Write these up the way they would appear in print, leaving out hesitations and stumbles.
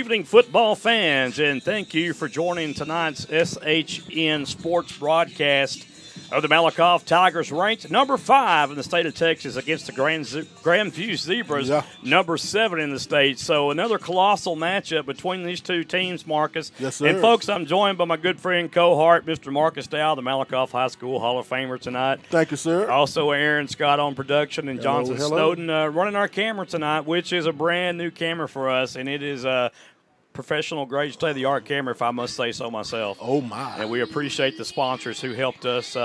evening, football fans, and thank you for joining tonight's SHN Sports broadcast of the Malakoff Tigers, ranked number 5 in the state of Texas against the Grandview Zebras, number 7 in the state. So another colossal matchup between these two teams, Marcus. Yes, sir. And, folks, I'm joined by my good friend, cohort, Mr. Marcus Dow, the Malakoff High School Hall of Famer tonight. Thank you, sir. Also, Aaron Scott on production and Johnson Snowden running our camera tonight, which is a brand-new camera for us, and it is a professional, great state-of-the-art camera, if I must say so myself. Oh, my. And we appreciate the sponsors who helped us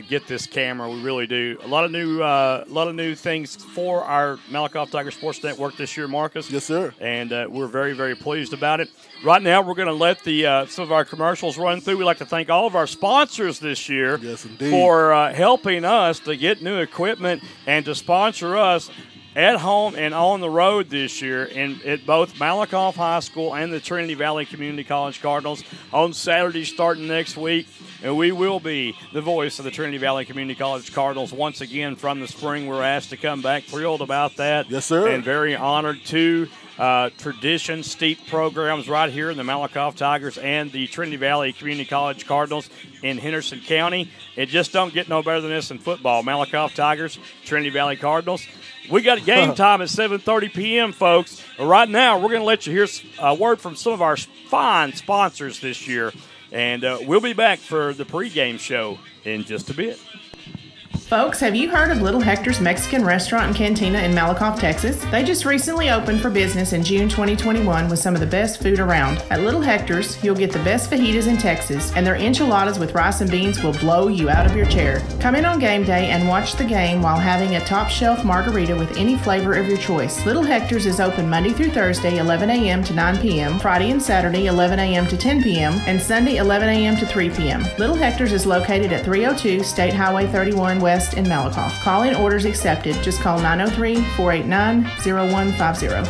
get this camera. We really do. A lot of new things for our Malakoff Tiger Sports Network this year, Marcus. Yes, sir. And we're very, very pleased about it. Right now, we're going to let some of our commercials run through. We'd like to thank all of our sponsors this year for helping us to get new equipment and to sponsor us at home and on the road this year at both Malakoff High School and the Trinity Valley Community College Cardinals on Saturday starting next week. And we will be the voice of the Trinity Valley Community College Cardinals once again from the spring. We're asked to come back. Thrilled about that. Yes, sir. And very honored to tradition steep programs right here in the Malakoff Tigers and the Trinity Valley Community College Cardinals in Henderson County. It just don't get no better than this in football. Malakoff Tigers, Trinity Valley Cardinals. We got game time at 7:30 p.m., folks. Right now, we're going to let you hear a word from some of our fine sponsors this year. And we'll be back for the pregame show in just a bit. Folks, have you heard of Little Hector's Mexican Restaurant and Cantina in Malakoff, Texas? They just recently opened for business in June 2021 with some of the best food around. At Little Hector's, you'll get the best fajitas in Texas, and their enchiladas with rice and beans will blow you out of your chair. Come in on game day and watch the game while having a top-shelf margarita with any flavor of your choice. Little Hector's is open Monday through Thursday, 11 a.m. to 9 p.m., Friday and Saturday, 11 a.m. to 10 p.m., and Sunday, 11 a.m. to 3 p.m. Little Hector's is located at 302 State Highway 31 West in Malakoff. Call-in orders accepted. Just call 903-489-0150.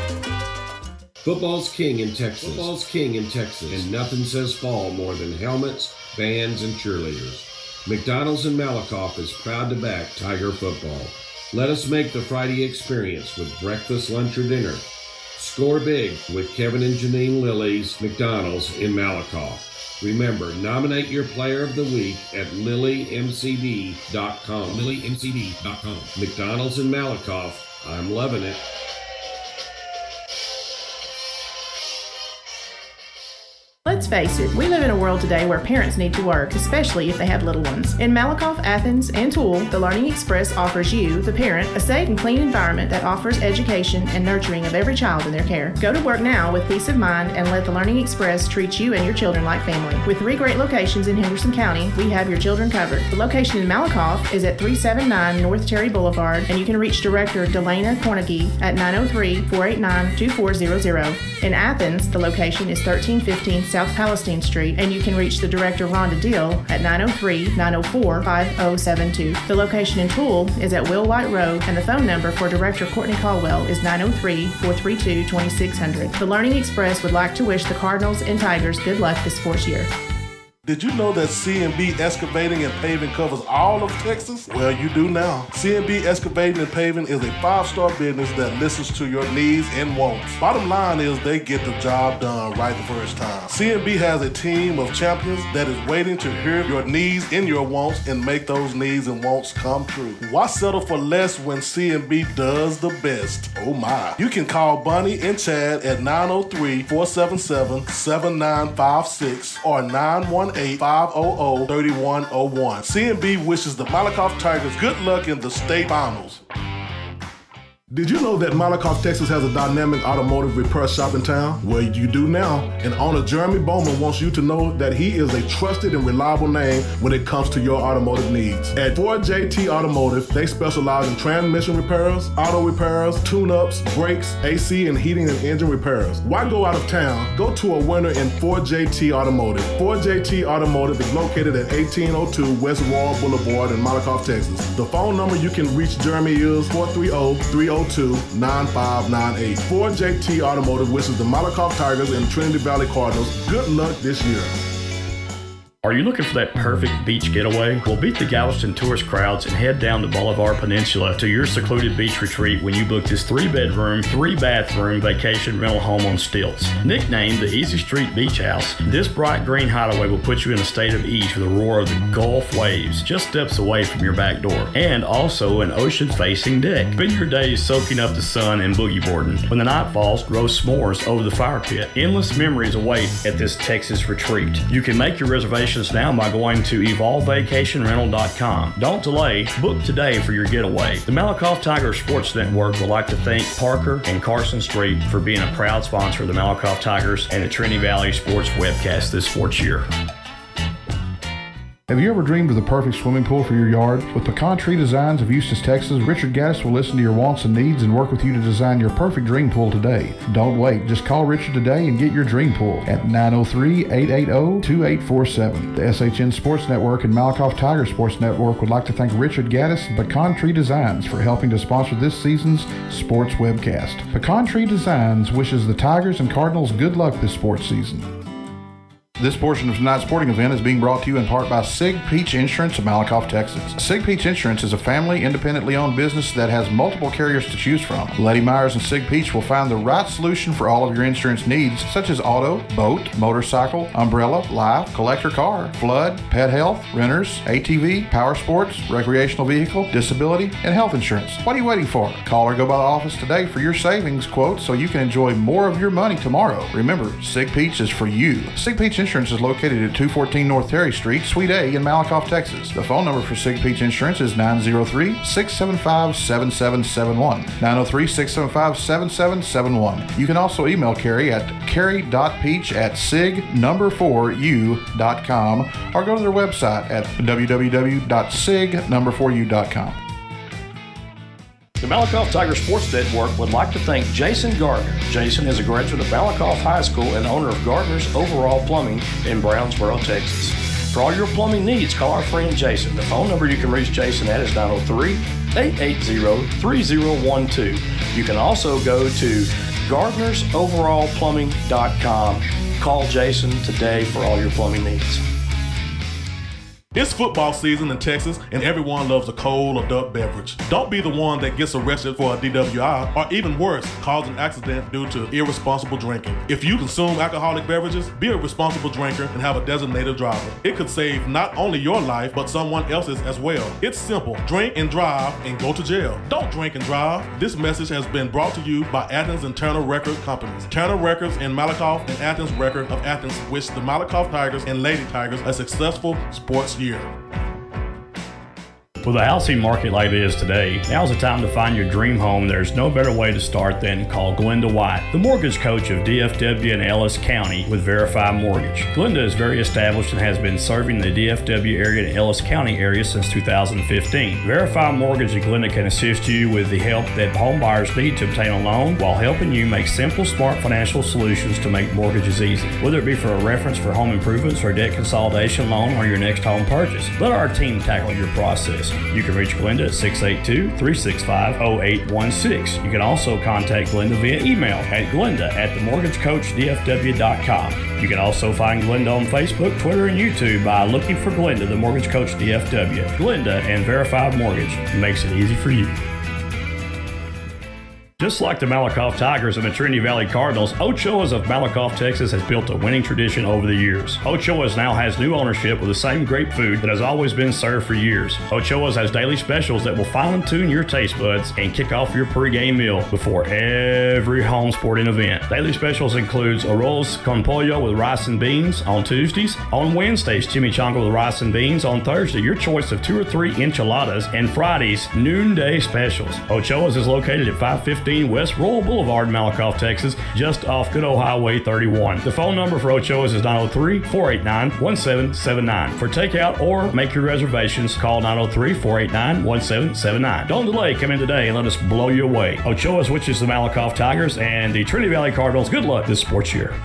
Football's king in Texas. Football's king in Texas. And nothing says fall more than helmets, bands, and cheerleaders. McDonald's in Malakoff is proud to back Tiger football. Let us make the Friday experience with breakfast, lunch, or dinner. Score big with Kevin and Janine Lilly's McDonald's in Malakoff. Remember, nominate your player of the week at lilymcd.com. lilymcd.com. McDonald's in Malakoff. I'm loving it. Let's face it, we live in a world today where parents need to work, especially if they have little ones. In Malakoff, Athens, and Toole, the Learning Express offers you, the parent, a safe and clean environment that offers education and nurturing of every child in their care. Go to work now with peace of mind and let the Learning Express treat you and your children like family. With 3 great locations in Henderson County, we have your children covered. The location in Malakoff is at 379 North Cherry Boulevard, and you can reach Director Delana Cornegie at 903-489-2400. In Athens, the location is 1315 South Palestine Street, and you can reach the Director Rhonda Deal at 903-904-5072. The location in Toole is at Will White Road, and the phone number for Director Courtney Caldwell is 903-432-2600. The Learning Express would like to wish the Cardinals and Tigers good luck this sports year. Did you know that C&B Excavating and Paving covers all of Texas? Well, you do now. C&B Excavating and Paving is a 5-star business that listens to your needs and wants. Bottom line is they get the job done right the first time. C&B has a team of champions that is waiting to hear your needs and your wants and make those needs and wants come true. Why settle for less when C&B does the best? Oh my. You can call Bunny and Chad at 903-477-7956 or 918-500-3101. C&B wishes the Malakoff Tigers good luck in the state finals. Did you know that Malakoff, Texas has a dynamic automotive repair shop in town? Well, you do now. And owner Jeremy Bowman wants you to know that he is a trusted and reliable name when it comes to your automotive needs. At 4JT Automotive, they specialize in transmission repairs, auto repairs, tune-ups, brakes, AC, and heating and engine repairs. Why go out of town? Go to a winner in 4JT Automotive. 4JT Automotive is located at 1802 West Royal Boulevard in Malakoff, Texas. The phone number you can reach Jeremy is 430-302-9598. 4JT Automotive wishes the Malakoff Tigers and Trinity Valley Cardinals good luck this year. Are you looking for that perfect beach getaway? Well, beat the Galveston tourist crowds and head down to Boulevard Peninsula to your secluded beach retreat when you book this 3-bedroom, 3-bathroom vacation rental home on stilts. Nicknamed the Easy Street Beach House, this bright green hideaway will put you in a state of ease with the roar of the Gulf waves just steps away from your back door, and also an ocean-facing deck. Spend your days soaking up the sun and boogie boarding. When the night falls, roast s'mores over the fire pit. Endless memories await at this Texas retreat. You can make your reservations now by going to evolvevacationrental.com. Don't delay. Book today for your getaway. The Malakoff Tiger Sports Network would like to thank Parker and Carson Street for being a proud sponsor of the Malakoff Tigers and the Trinity Valley Sports webcast this sports year. Have you ever dreamed of the perfect swimming pool for your yard? With Pecan Tree Designs of Eustis, Texas, Richard Gaddis will listen to your wants and needs and work with you to design your perfect dream pool today. Don't wait. Just call Richard today and get your dream pool at 903-880-2847. The SHN Sports Network and Malakoff Tiger Sports Network would like to thank Richard Gaddis and Pecan Tree Designs for helping to sponsor this season's sports webcast. Pecan Tree Designs wishes the Tigers and Cardinals good luck this sports season. This portion of tonight's sporting event is being brought to you in part by Sig Peach Insurance of Malakoff, Texas. Sig Peach Insurance is a family, independently owned business that has multiple carriers to choose from. Letty Myers and Sig Peach will find the right solution for all of your insurance needs, such as auto, boat, motorcycle, umbrella, life, collector car, flood, pet health, renters, ATV, power sports, recreational vehicle, disability, and health insurance. What are you waiting for? Call or go by the office today for your savings quote so you can enjoy more of your money tomorrow. Remember, Sig Peach is for you. Sig Peach Insurance is located at 214 North Terry Street, Suite A in Malakoff, Texas. The phone number for Sig Peach Insurance is 903-675-7771. 903-675-7771. You can also email Carrie at carrie.peach@sig4u.com or go to their website at www.sig4u.com. The Malakoff Tiger Sports Network would like to thank Jason Gardner. Jason is a graduate of Malakoff High School and owner of Gardner's Overall Plumbing in Brownsboro, Texas. For all your plumbing needs, call our friend Jason. The phone number you can reach Jason at is 903-880-3012. You can also go to gardnersoverallplumbing.com. Call Jason today for all your plumbing needs. It's football season in Texas, and everyone loves a cold adult beverage. Don't be the one that gets arrested for a DWI, or even worse, cause an accident due to irresponsible drinking. If you consume alcoholic beverages, be a responsible drinker and have a designated driver. It could save not only your life, but someone else's as well. It's simple. Drink and drive and go to jail. Don't drink and drive. This message has been brought to you by Athens and Turner Record Companies. Turner Records in Malakoff and Athens Record of Athens wish the Malakoff Tigers and Lady Tigers a successful sports year. With a housing market like it is today, now's the time to find your dream home. There's no better way to start than call Glenda White, the mortgage coach of DFW and Ellis County with Verify Mortgage. Glenda is very established and has been serving the DFW area and Ellis County area since 2015. Verify Mortgage and Glenda can assist you with the help that home buyers need to obtain a loan while helping you make simple, smart financial solutions to make mortgages easy. Whether it be for a reference for home improvements or debt consolidation loan or your next home purchase, let our team tackle your process. You can reach Glenda at 682-365-0816. You can also contact Glenda via email at glenda@themortgagecoachdfw.com. You can also find Glenda on Facebook, Twitter, and YouTube by looking for Glenda, the Mortgage Coach DFW. Glenda and Verified Mortgage makes it easy for you. Just like the Malakoff Tigers and the Trinity Valley Cardinals, Ochoa's of Malakoff, Texas has built a winning tradition over the years. Ochoa's now has new ownership with the same great food that has always been served for years. Ochoa's has daily specials that will fine-tune your taste buds and kick off your pregame meal before every home sporting event. Daily specials includes arroz con pollo with rice and beans on Tuesdays. On Wednesdays, chimichanga with rice and beans. On Thursday, your choice of 2 or 3 enchiladas. And Fridays, noonday specials. Ochoa's is located at 515 West Royal Boulevard, Malakoff, Texas, just off good old Highway 31. The phone number for Ochoa's is 903-489-1779. For takeout or make your reservations, call 903-489-1779. Don't delay. Come in today and let us blow you away. Ochoa's, which is the Malakoff Tigers and the Trinity Valley Cardinals. Good luck this sports year.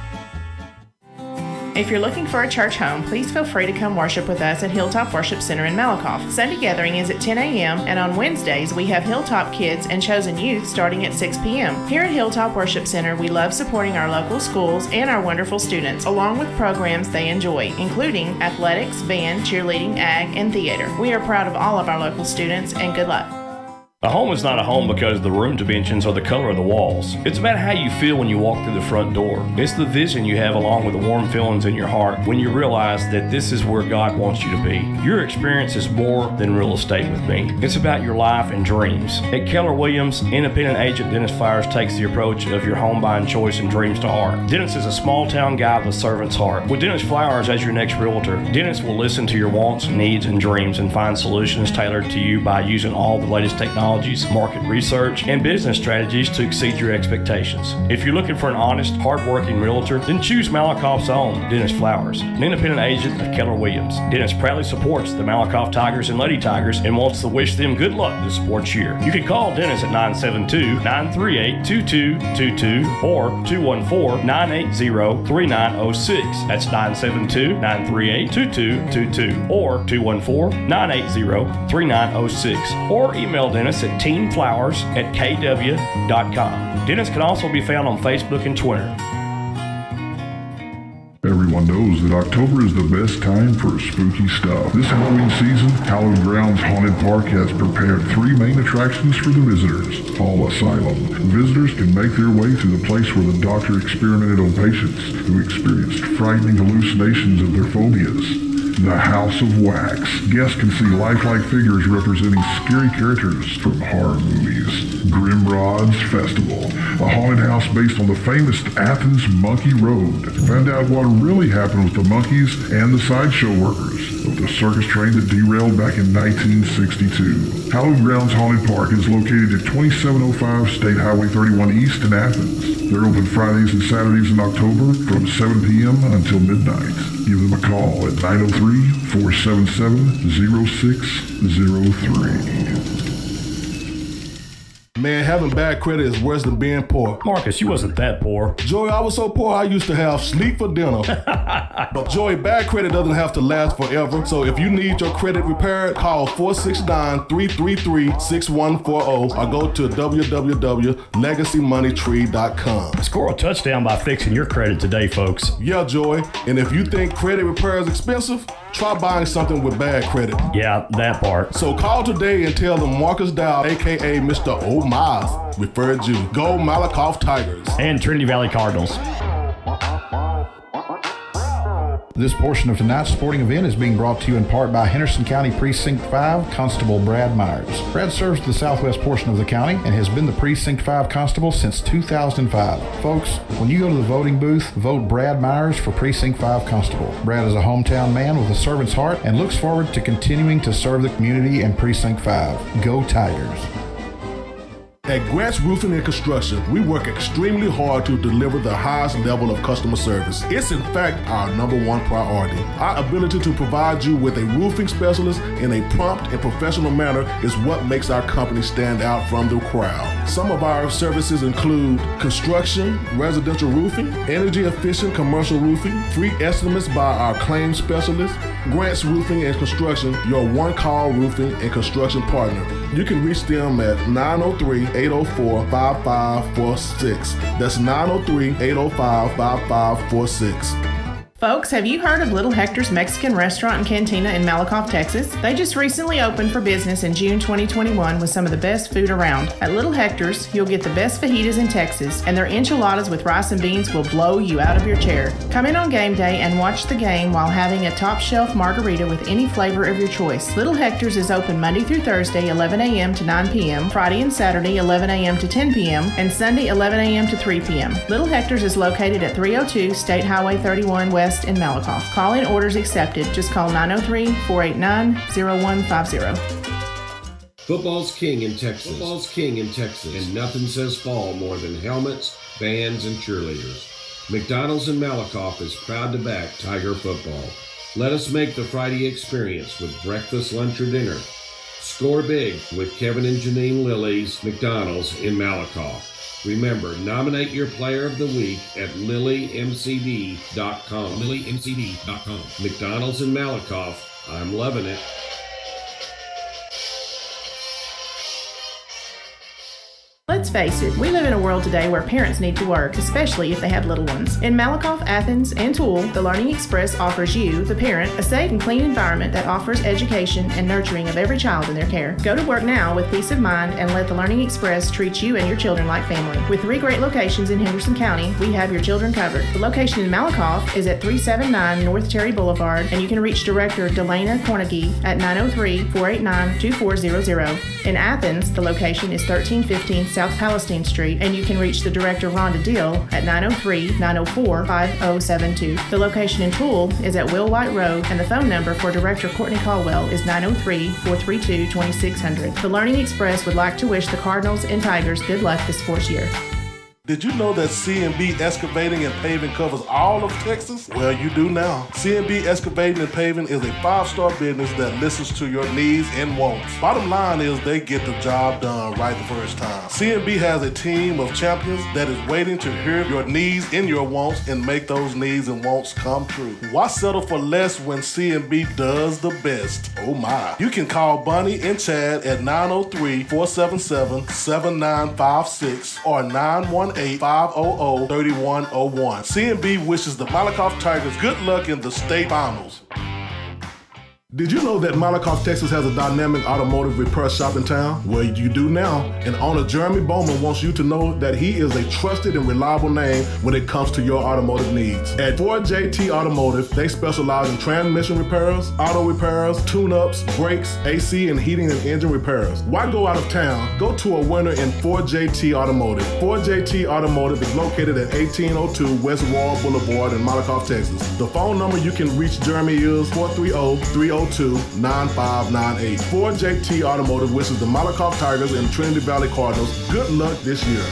If you're looking for a church home, please feel free to come worship with us at Hilltop Worship Center in Malakoff. Sunday gathering is at 10 a.m. and on Wednesdays we have Hilltop Kids and Chosen Youth starting at 6 p.m. Here at Hilltop Worship Center, we love supporting our local schools and our wonderful students, along with programs they enjoy, including athletics, band, cheerleading, ag, and theater. We are proud of all of our local students, and good luck. A home is not a home because of the room dimensions or the color of the walls. It's about how you feel when you walk through the front door. It's the vision you have along with the warm feelings in your heart when you realize that this is where God wants you to be. Your experience is more than real estate with me. It's about your life and dreams. At Keller Williams, independent agent Dennis Flowers takes the approach of your home buying choice and dreams to heart. Dennis is a small town guy with a servant's heart. With Dennis Flowers as your next realtor, Dennis will listen to your wants, needs, and dreams and find solutions tailored to you by using all the latest technology, market research, and business strategies to exceed your expectations. If you're looking for an honest, hard-working realtor, then choose Malakoff's own Dennis Flowers, an independent agent of Keller Williams. Dennis proudly supports the Malakoff Tigers and Lady Tigers and wants to wish them good luck this sports year. You can call Dennis at 972-938-2222 or 214-980-3906. That's 972-938-2222 or 214-980-3906. Or email Dennis at teamflowers@kw.com. Dennis can also be found on Facebook and Twitter. Everyone knows that October is the best time for spooky stuff. This Halloween season, Hallowed Grounds Haunted Park has prepared 3 main attractions for the visitors. Hall Asylum. Visitors can make their way to the place where the doctor experimented on patients who experienced frightening hallucinations of their phobias. The House of Wax. Guests can see lifelike figures representing scary characters from horror movies. Grimrod's Festival. A haunted house based on the famous Athens Monkey Road. Find out what really happened with the monkeys and the sideshow workers of the circus train that derailed back in 1962. Hallowed Grounds Haunted Park is located at 2705 State Highway 31 East in Athens. They're open Fridays and Saturdays in October from 7 p.m. until midnight. Give them a call at 903-477-0603. Man, having bad credit is worse than being poor. Marcus, you wasn't that poor. Joey, I was so poor I used to have sleep for dinner. But Joey, bad credit doesn't have to last forever. So if you need your credit repaired, call 469-333-6140 or go to www.legacymoneytree.com. Score a touchdown by fixing your credit today, folks. Yeah, Joey. And if you think credit repair is expensive, try buying something with bad credit. Yeah, that part. So call today and tell them Marcus Dow, a.k.a. Mr. O'Miles, referred you. Go Malakoff Tigers. And Trinity Valley Cardinals. This portion of tonight's sporting event is being brought to you in part by Henderson County Precinct 5 Constable Brad Myers. Brad serves the southwest portion of the county and has been the Precinct 5 Constable since 2005. Folks, when you go to the voting booth, vote Brad Myers for Precinct 5 Constable. Brad is a hometown man with a servant's heart and looks forward to continuing to serve the community in Precinct 5. Go Tigers. At Grant's Roofing and Construction, we work extremely hard to deliver the highest level of customer service. It's in fact our #1 priority. Our ability to provide you with a roofing specialist in a prompt and professional manner is what makes our company stand out from the crowd. Some of our services include construction, residential roofing, energy efficient commercial roofing, free estimates by our claims specialist. Grant's Roofing and Construction, your one-call roofing and construction partner. You can reach them at 903-804-5546. That's 903-805-5546. Folks, have you heard of Little Hector's Mexican Restaurant and Cantina in Malakoff, Texas? They just recently opened for business in June 2021 with some of the best food around. At Little Hector's, you'll get the best fajitas in Texas, and their enchiladas with rice and beans will blow you out of your chair. Come in on game day and watch the game while having a top shelf margarita with any flavor of your choice. Little Hector's is open Monday through Thursday, 11 a.m. to 9 p.m., Friday and Saturday, 11 a.m. to 10 p.m., and Sunday, 11 a.m. to 3 p.m. Little Hector's is located at 302 State Highway 31 West in Malakoff. Call-in orders accepted. Just call 903-489-0150. Football's king in Texas. Football's king in Texas. And nothing says fall more than helmets, bands, and cheerleaders. McDonald's in Malakoff is proud to back Tiger football. Let us make the Friday experience with breakfast, lunch, or dinner. Score big with Kevin and Janine Lilly's McDonald's in Malakoff. Remember, nominate your player of the week at lilymcd.com. lilymcd.com. McDonald's in Malakoff. I'm loving it. Let's face it, we live in a world today where parents need to work, especially if they have little ones. In Malakoff, Athens, and Toole, the Learning Express offers you, the parent, a safe and clean environment that offers education and nurturing of every child in their care. Go to work now with peace of mind and let the Learning Express treat you and your children like family. With 3 great locations in Henderson County, we have your children covered. The location in Malakoff is at 379 North Terry Boulevard, and you can reach Director Delana Cornegie at 903-489-2400. In Athens, the location is 1315 South Palestine Street, and you can reach the Director Rhonda Deal at 903-904-5072. The location in Toole is at Will White Road, and the phone number for Director Courtney Caldwell is 903-432-2600. The Learning Express would like to wish the Cardinals and Tigers good luck this sports year. Did you know that C&B Excavating and Paving covers all of Texas? Well, you do now. C&B Excavating and Paving is a 5-star business that listens to your needs and wants. Bottom line is they get the job done right the first time. C&B has a team of champions that is waiting to hear your needs and your wants and make those needs and wants come true. Why settle for less when C&B does the best? Oh my. You can call Bunny and Chad at 903-477-7956 or 918-500-3101. C&B wishes the Malakoff Tigers good luck in the state finals. Did you know that Malakoff, Texas has a dynamic automotive repair shop in town? Well, you do now. And owner Jeremy Bowman wants you to know that he is a trusted and reliable name when it comes to your automotive needs. At 4JT Automotive, they specialize in transmission repairs, auto repairs, tune-ups, brakes, AC, and heating and engine repairs. Why go out of town? Go to a winner in 4JT Automotive. 4JT Automotive is located at 1802 West Wall Boulevard in Malakoff, Texas. The phone number you can reach Jeremy is 430-302-9598. 4JT Automotive wishes the Malakoff Tigers and Trinity Valley Cardinals good luck this year.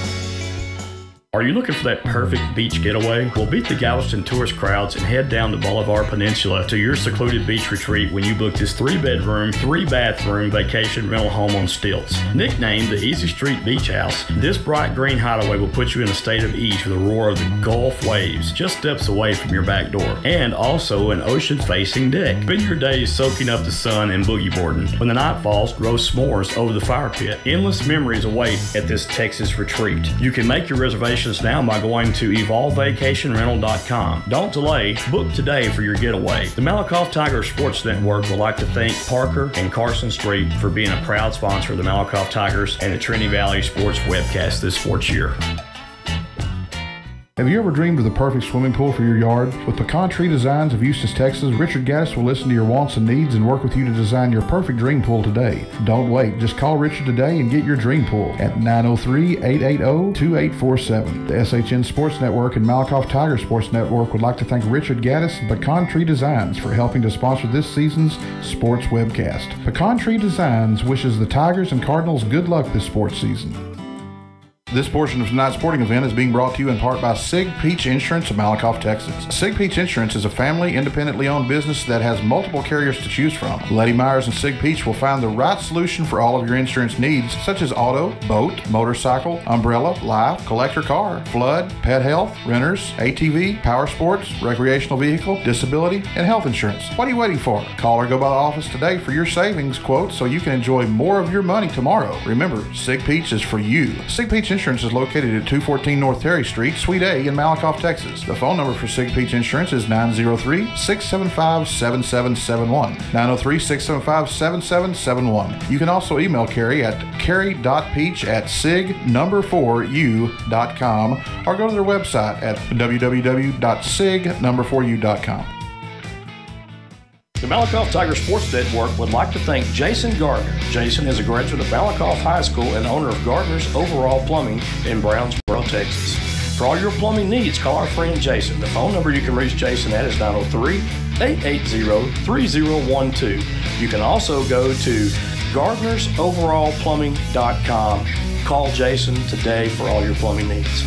Are you looking for that perfect beach getaway? Well, beat the Galveston tourist crowds and head down the Bolivar Peninsula to your secluded beach retreat when you book this 3-bedroom, 3-bathroom vacation rental home on stilts. Nicknamed the Easy Street Beach House, this bright green hideaway will put you in a state of ease with the roar of the Gulf waves just steps away from your back door, and also an ocean-facing deck. Spend your days soaking up the sun and boogie boarding. When the night falls, roast s'mores over the fire pit. Endless memories await at this Texas retreat. You can make your reservations now by going to evolvevacationrental.com. Don't delay, book today for your getaway. The Malakoff Tiger Sports Network would like to thank Parker and Carson Street for being a proud sponsor of the Malakoff Tigers and the Trinity Valley Sports webcast this sports year. Have you ever dreamed of the perfect swimming pool for your yard? With Pecan Tree Designs of Eustis, Texas, Richard Gaddis will listen to your wants and needs and work with you to design your perfect dream pool today. Don't wait. Just call Richard today and get your dream pool at 903-880-2847. The SHN Sports Network and Malakoff Tiger Sports Network would like to thank Richard Gaddis and Pecan Tree Designs for helping to sponsor this season's sports webcast. Pecan Tree Designs wishes the Tigers and Cardinals good luck this sports season. This portion of tonight's sporting event is being brought to you in part by Sig Peach Insurance of Malakoff, Texas. Sig Peach Insurance is a family, independently owned business that has multiple carriers to choose from. Letty Myers and Sig Peach will find the right solution for all of your insurance needs, such as auto, boat, motorcycle, umbrella, life, collector car, flood, pet health, renters, ATV, power sports, recreational vehicle, disability, and health insurance. What are you waiting for? Call or go by the office today for your savings quote so you can enjoy more of your money tomorrow. Remember, Sig Peach is for you. Sig Peach Insurance is located at 214 North Terry Street, Suite A in Malakoff, Texas. The phone number for Sig Peach Insurance is 903-675-7771. 903-675-7771. You can also email Carrie at carrie.peach@sig4u.com or go to their website at www.sig4u.com. The Malakoff Tiger Sports Network would like to thank Jason Gardner. Jason is a graduate of Malakoff High School and owner of Gardner's Overall Plumbing in Brownsboro, Texas. For all your plumbing needs, call our friend Jason. The phone number you can reach Jason at is 903-880-3012. You can also go to gardnersoverallplumbing.com. Call Jason today for all your plumbing needs.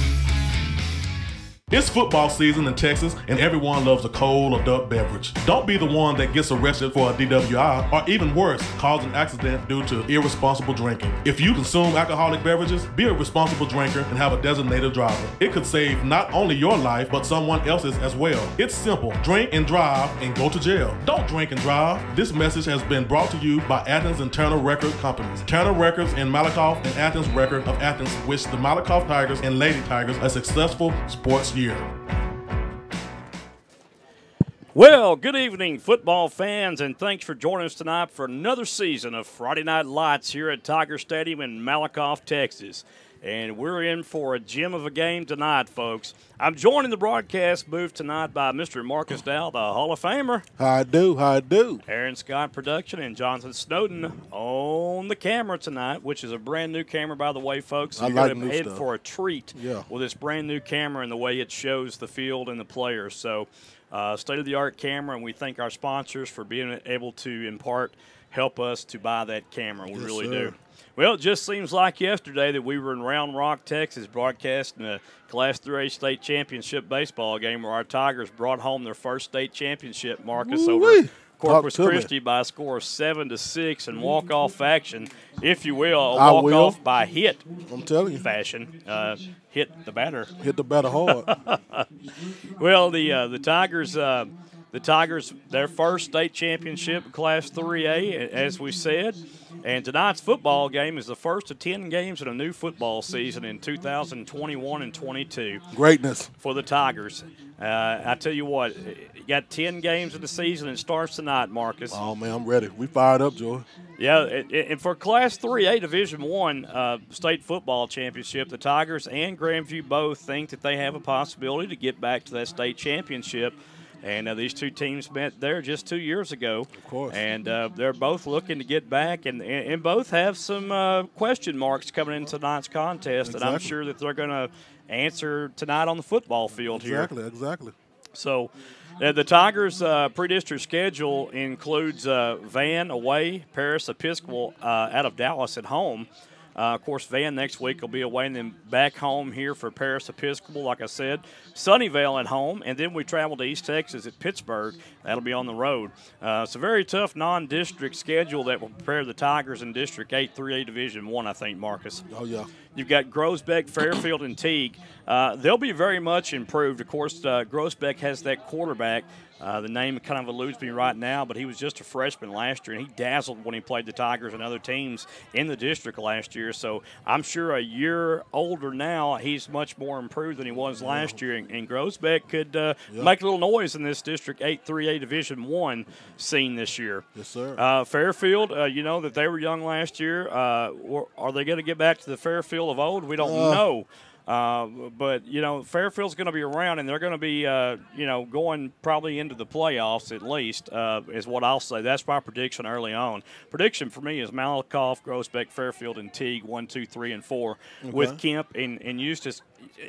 It's football season in Texas, and everyone loves a cold adult beverage. Don't be the one that gets arrested for a DWI, or even worse, cause an accident due to irresponsible drinking. If you consume alcoholic beverages, be a responsible drinker and have a designated driver. It could save not only your life, but someone else's as well. It's simple. Drink and drive and go to jail. Don't drink and drive. This message has been brought to you by Athens and Turner Record Companies. Turner Records in Malakoff and Athens Record of Athens wish the Malakoff Tigers and Lady Tigers a successful sports year. Well, good evening, football fans, and thanks for joining us tonight for another season of Friday Night Lights here at Tiger Stadium in Malakoff, Texas. And we're in for a gem of a game tonight, folks. I'm joined in the broadcast booth tonight by Mr. Marcus Dow, the Hall of Famer. How I do. Aaron Scott Production and Jonathan Snowden on the camera tonight, which is a brand new camera, by the way, folks. So you're going to head for a treat with this brand new camera and the way it shows the field and the players. So state-of-the-art camera, and we thank our sponsors for being able to help us to buy that camera. We really do. Well, it just seems like yesterday that we were in Round Rock, Texas, broadcasting a Class 3A state championship baseball game where our Tigers brought home their first state championship, Marcus, over Corpus Christi by a score of 7-6 in walk-off action, if you will, a walk-off by hit. I'm telling you, fashion. Hit the batter. Hit the batter hard. Well, the Tigers. The Tigers, their first state championship, Class 3A, as we said. And tonight's football game is the first of 10 games in a new football season in 2021 and 22. Greatness. For the Tigers. I tell you what, you got 10 games in the season, and it starts tonight, Marcus. Oh, man, I'm ready. We fired up, Joy. Yeah, and for Class 3A Division I state football championship, the Tigers and Grandview both think that they have a possibility to get back to that state championship. And these two teams met there just 2 years ago. Of course. And they're both looking to get back, and both have some question marks coming into tonight's contest that I'm sure that they're going to answer tonight on the football field here. Exactly. So the Tigers' pre-district schedule includes Van away, Paris Episcopal out of Dallas at home. Of course, Van next week will be away, and then back home here for Paris Episcopal, like I said. Sunnyvale at home, and then we travel to East Texas at Pittsburgh. That'll be on the road. It's a very tough non-district schedule that will prepare the Tigers in District 8 3A Division I, I think, Marcus. Oh, yeah. You've got Groesbeck, Fairfield, and Teague. They'll be very much improved. Of course, Groesbeck has that quarterback. The name kind of eludes me right now, but he was just a freshman last year, and he dazzled when he played the Tigers and other teams in the district last year. So I'm sure a year older now, he's much more improved than he was last year. And Groesbeck could make a little noise in this District 8 3A Division I scene this year. Yes, sir. Fairfield, you know that they were young last year. Are they going to get back to the Fairfield of old? We don't know. But, you know, Fairfield's going to be around, and they're going to be, going probably into the playoffs at least, is what I'll say. That's my prediction early on. Prediction for me is Malakoff, Groesbeck, Fairfield, and Teague, 1, 2, 3, and 4. Okay. With Kemp and Eustis,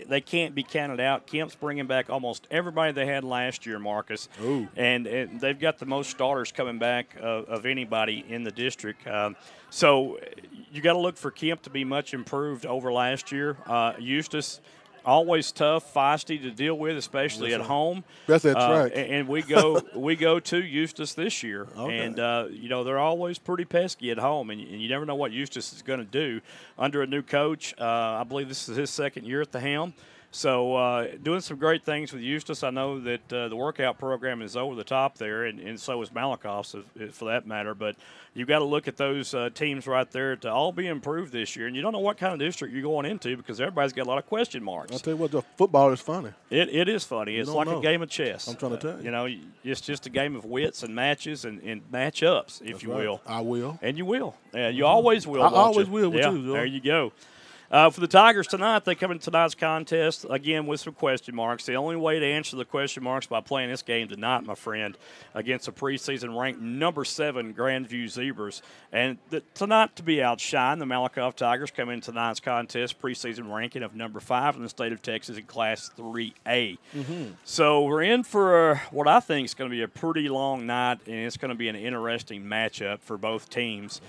they can't be counted out. Kemp's bringing back almost everybody they had last year, Marcus. Ooh. And they've got the most starters coming back of anybody in the district. So you got to look for Kemp to be much improved over last year. Eustis, always tough, feisty to deal with, especially at home. That's that track. And we go to Eustis this year. Okay. And, they're always pretty pesky at home, and you never know what Eustis is going to do under a new coach. I believe this is his second year at the helm. So doing some great things with Eustis. I know that the workout program is over the top there, and so is Malakoff, for that matter. But you've got to look at those teams right there to all be improved this year. And you don't know what kind of district you're going into because everybody's got a lot of question marks. I'll tell you what, the football is funny. It is funny. It's like a game of chess. I'm trying to tell you. It's just a game of wits and matches and matchups, if you will. I will. And you will. You always will. I always will with you, Joe. There you go. For the Tigers tonight, they come into tonight's contest, again, with some question marks. The only way to answer the question marks by playing this game tonight, my friend, against a preseason ranked number 7 Grandview Zebras. And tonight, to be outshined, the Malakoff Tigers come into tonight's contest, preseason ranking of number 5 in the state of Texas in Class 3A. Mm-hmm. So we're in for what I think is going to be a pretty long night, and it's going to be an interesting matchup for both teams.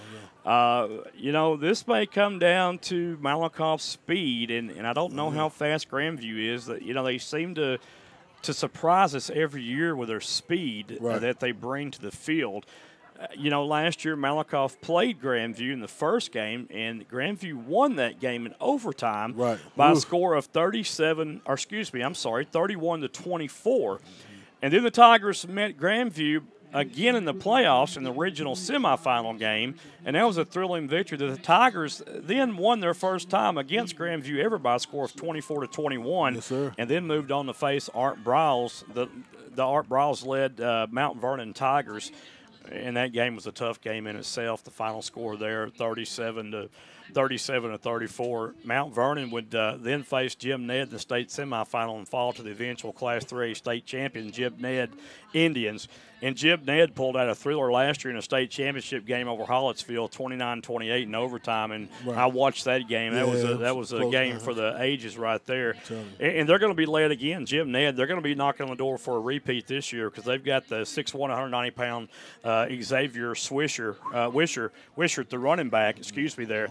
Oh, yeah. This may come down to Malakoff Malakoff's speed, and I don't know how fast Grandview is. That they seem to surprise us every year with their speed that they bring to the field. Last year Malakoff played Grandview in the first game, and Grandview won that game in overtime by a score of 31-24. And then the Tigers met Grandview again in the playoffs in the regional semifinal game, and that was a thrilling victory. The Tigers then won their first time against Grandview ever by a score of 24-21, yes, sir. And then moved on to face Art Briles. The Art Briles led Mount Vernon Tigers, and that game was a tough game in itself. The final score there, 37-34. Mount Vernon would then face Jim Ned in the state semifinal and fall to the eventual Class 3A state champion Jim Ned Indians. And Jim Ned pulled out a thriller last year in a state championship game over Hollitzville, 29-28 in overtime. And I watched that game. That was a game for the ages right there. And they're going to be led again, Jim Ned. They're going to be knocking on the door for a repeat this year because they've got the 6'1", 190-pound Xavier Wishart, the running back. Excuse me there.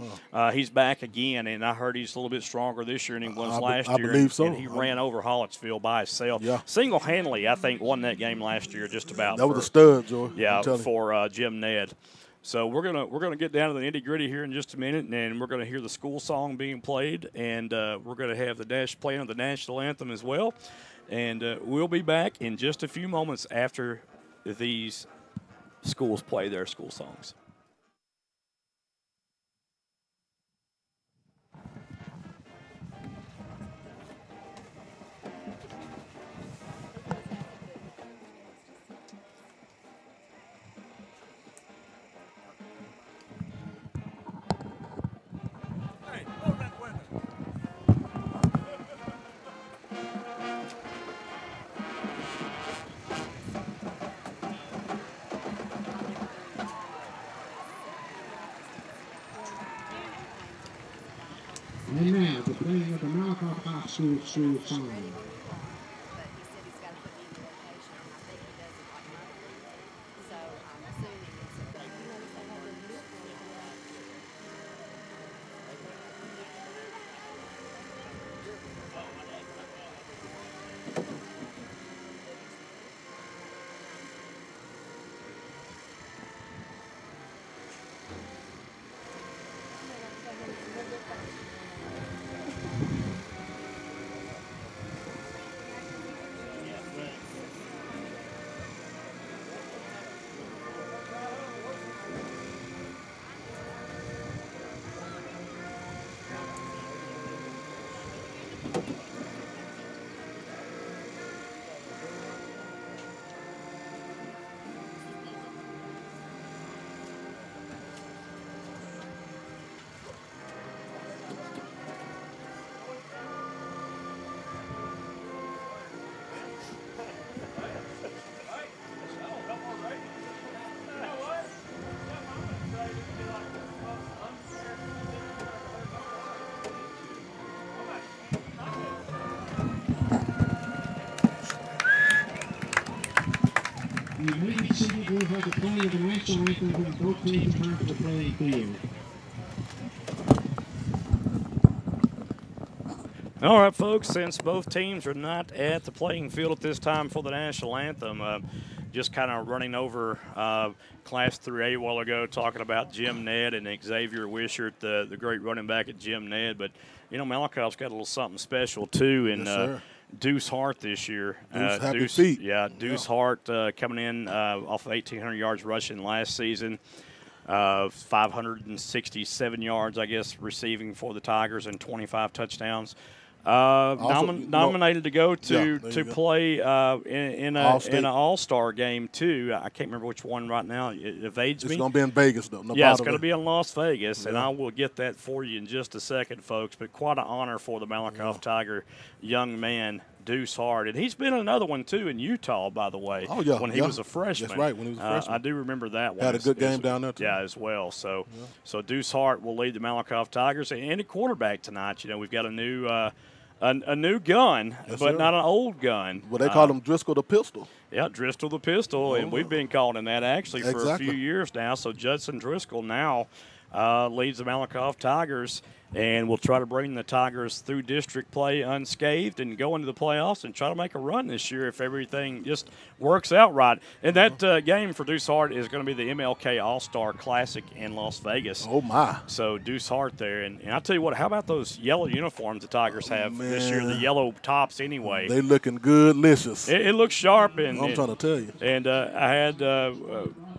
He's back again, and I heard he's a little bit stronger this year than he was last year. I believe so. And he ran over Hollitzville by himself. Single-handedly, I think, won that game last year just about. That was a stud, Joy. Yeah, for Jim Ned. So we're gonna get down to the nitty-gritty here in just a minute, and we're gonna hear the school song being played, and we're gonna have the playing of the national anthem as well. And we'll be back in just a few moments after these schools play their school songs. And now, the playing of the Malakoff High School song. The American City will have the play of the national anthem when both teams return to the playing field. All right, folks, since both teams are not at the playing field at this time for the national anthem, just kind of running over Class 3A a while ago, talking about Jim Ned and Xavier Wishart, the great running back at Jim Ned. But, Malakoff's got a little something special, too, in Deuce Hart this year. Deuce feet. Yeah, Deuce Hart coming in off of 1,800 yards rushing last season. 567 yards, I guess, receiving for the Tigers and 25 touchdowns. Nominated to go to play in an All-Star game too. I can't remember which one right now. It evades me. It's going to be in Vegas though. Yeah, it's going to be in Las Vegas, and I will get that for you in just a second, folks. But quite an honor for the Malakoff Tiger young man, Deuce Hart, and he's been another one too in Utah, by the way. Oh yeah, when he was a freshman. That's right, when he was a freshman. I do remember that one. Had a good game down there too. Yeah, as well. So, so Deuce Hart will lead the Malakoff Tigers, and a quarterback tonight. We've got a new gun, but not an old gun. Well, they call him Driscoll the Pistol. Yeah, Driscoll the Pistol, and we've been calling him that actually for a few years now. So Judson Driscoll now leads the Malakoff Tigers, and will try to bring the Tigers through district play unscathed and go into the playoffs and try to make a run this year if everything just works out right. And that game for Deuce Hart is going to be the MLK All-Star Classic in Las Vegas. Oh, my. So Deuce Hart there. And I'll tell you what, how about those yellow uniforms the Tigers have this year, the yellow tops anyway? They looking good-licious. It looks sharp. And I'm trying to tell you. And I had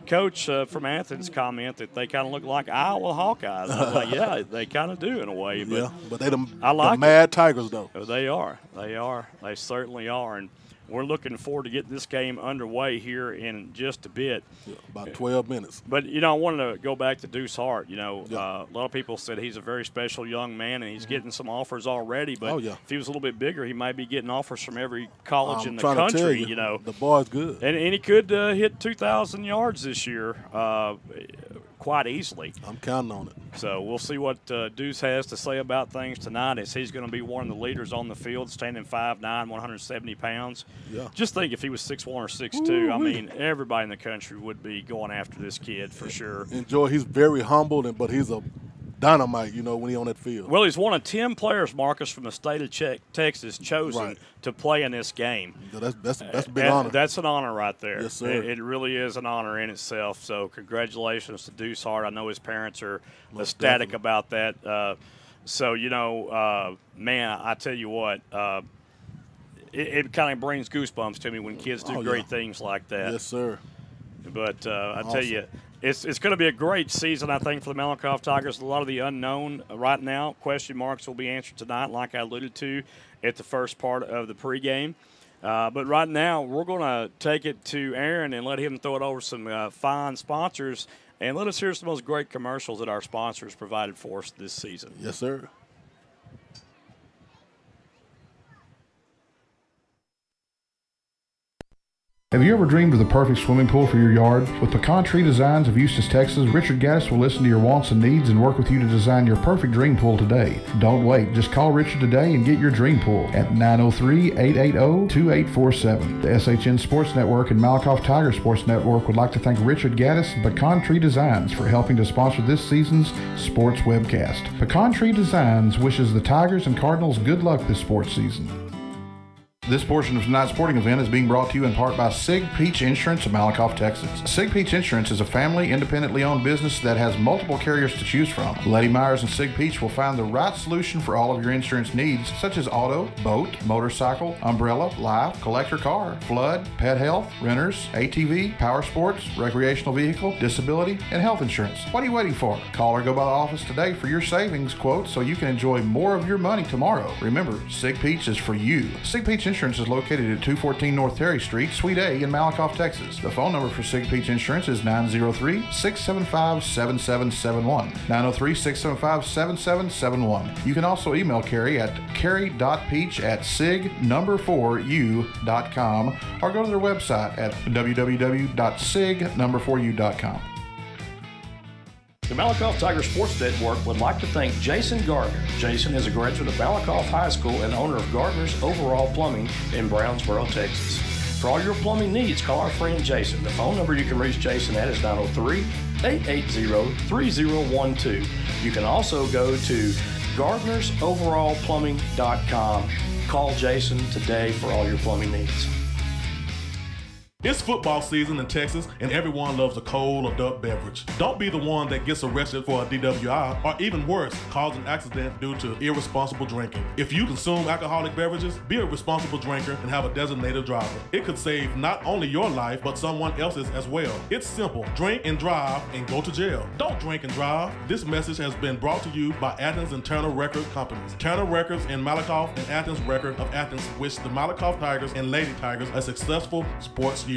Coach from Athens comment that they kind of look like Iowa Hawkeyes. I was like, yeah, they kind of do in a way. But yeah, but they the like Mad Tigers, though. They are. They are. They certainly are. And we're looking forward to getting this game underway here in just a bit. Yeah, about 12 minutes. But, I wanted to go back to Deuce Hart. A lot of people said he's a very special young man, and he's getting some offers already. But if he was a little bit bigger, he might be getting offers from every college in the country. The boy's good. And he could hit 2,000 yards this year quite easily. I'm counting on it. So we'll see what Deuce has to say about things tonight, as he's going to be one of the leaders on the field, standing 5'9", 170 pounds. Yeah. Just think if he was 6'1" or 6'2", I mean, everybody in the country would be going after this kid for sure. Enjoy. He's very humble, but he's a dynamite, when he's on that field. Well, he's one of 10 players, Marcus, from the state of Texas chosen to play in this game. That's a big honor. That's an honor right there. Yes, sir. It really is an honor in itself. So congratulations to Deuce Hart. I know his parents are ecstatic about that. Man, I tell you what, it kind of brings goosebumps to me when kids do great things like that. Yes, sir. But I tell you, it's going to be a great season, I think, for the Malakoff Tigers. A lot of the unknown right now, question marks will be answered tonight, like I alluded to at the first part of the pregame. But right now, we're going to take it to Aaron and let him throw it over some fine sponsors. And let us hear some of those great commercials that our sponsors provided for us this season. Yes, sir. Have you ever dreamed of the perfect swimming pool for your yard? With Pecan Tree Designs of Eustis, Texas, Richard Gaddis will listen to your wants and needs and work with you to design your perfect dream pool today. Don't wait. Just call Richard today and get your dream pool at 903-880-2847. The SHN Sports Network and Malakoff Tiger Sports Network would like to thank Richard Gaddis and Pecan Tree Designs for helping to sponsor this season's sports webcast. Pecan Tree Designs wishes the Tigers and Cardinals good luck this sports season. This portion of tonight's sporting event is being brought to you in part by Sig Peach Insurance of Malakoff, Texas. Sig Peach Insurance is a family, independently owned business that has multiple carriers to choose from. Letty Myers and Sig Peach will find the right solution for all of your insurance needs, such as auto, boat, motorcycle, umbrella, life, collector car, flood, pet health, renters, ATV, power sports, recreational vehicle, disability, and health insurance. What are you waiting for? Call or go by the office today for your savings quote so you can enjoy more of your money tomorrow. Remember, Sig Peach is for you. Sig Peach Insurance is located at 214 North Terry Street, Suite A in Malakoff, Texas. The phone number for Sig Peach Insurance is 903-675-7771. 903-675-7771. You can also email Carrie at carrie.peach@sig4u.com or go to their website at www.sig4u.com. The Malakoff Tiger Sports Network would like to thank Jason Gardner. Jason is a graduate of Malakoff High School and owner of Gardner's Overall Plumbing in Brownsboro, Texas. For all your plumbing needs, call our friend Jason. The phone number you can reach Jason at is 903-880-3012. You can also go to gardnersoverallplumbing.com. Call Jason today for all your plumbing needs. It's football season in Texas, and everyone loves a cold adult beverage. Don't be the one that gets arrested for a DWI, or even worse, cause an accident due to irresponsible drinking. If you consume alcoholic beverages, be a responsible drinker and have a designated driver. It could save not only your life, but someone else's as well. It's simple. Drink and drive and go to jail. Don't drink and drive. This message has been brought to you by Athens and Turner Record Companies. Turner Records in Malakoff and Athens Record of Athens wish the Malakoff Tigers and Lady Tigers a successful sports year.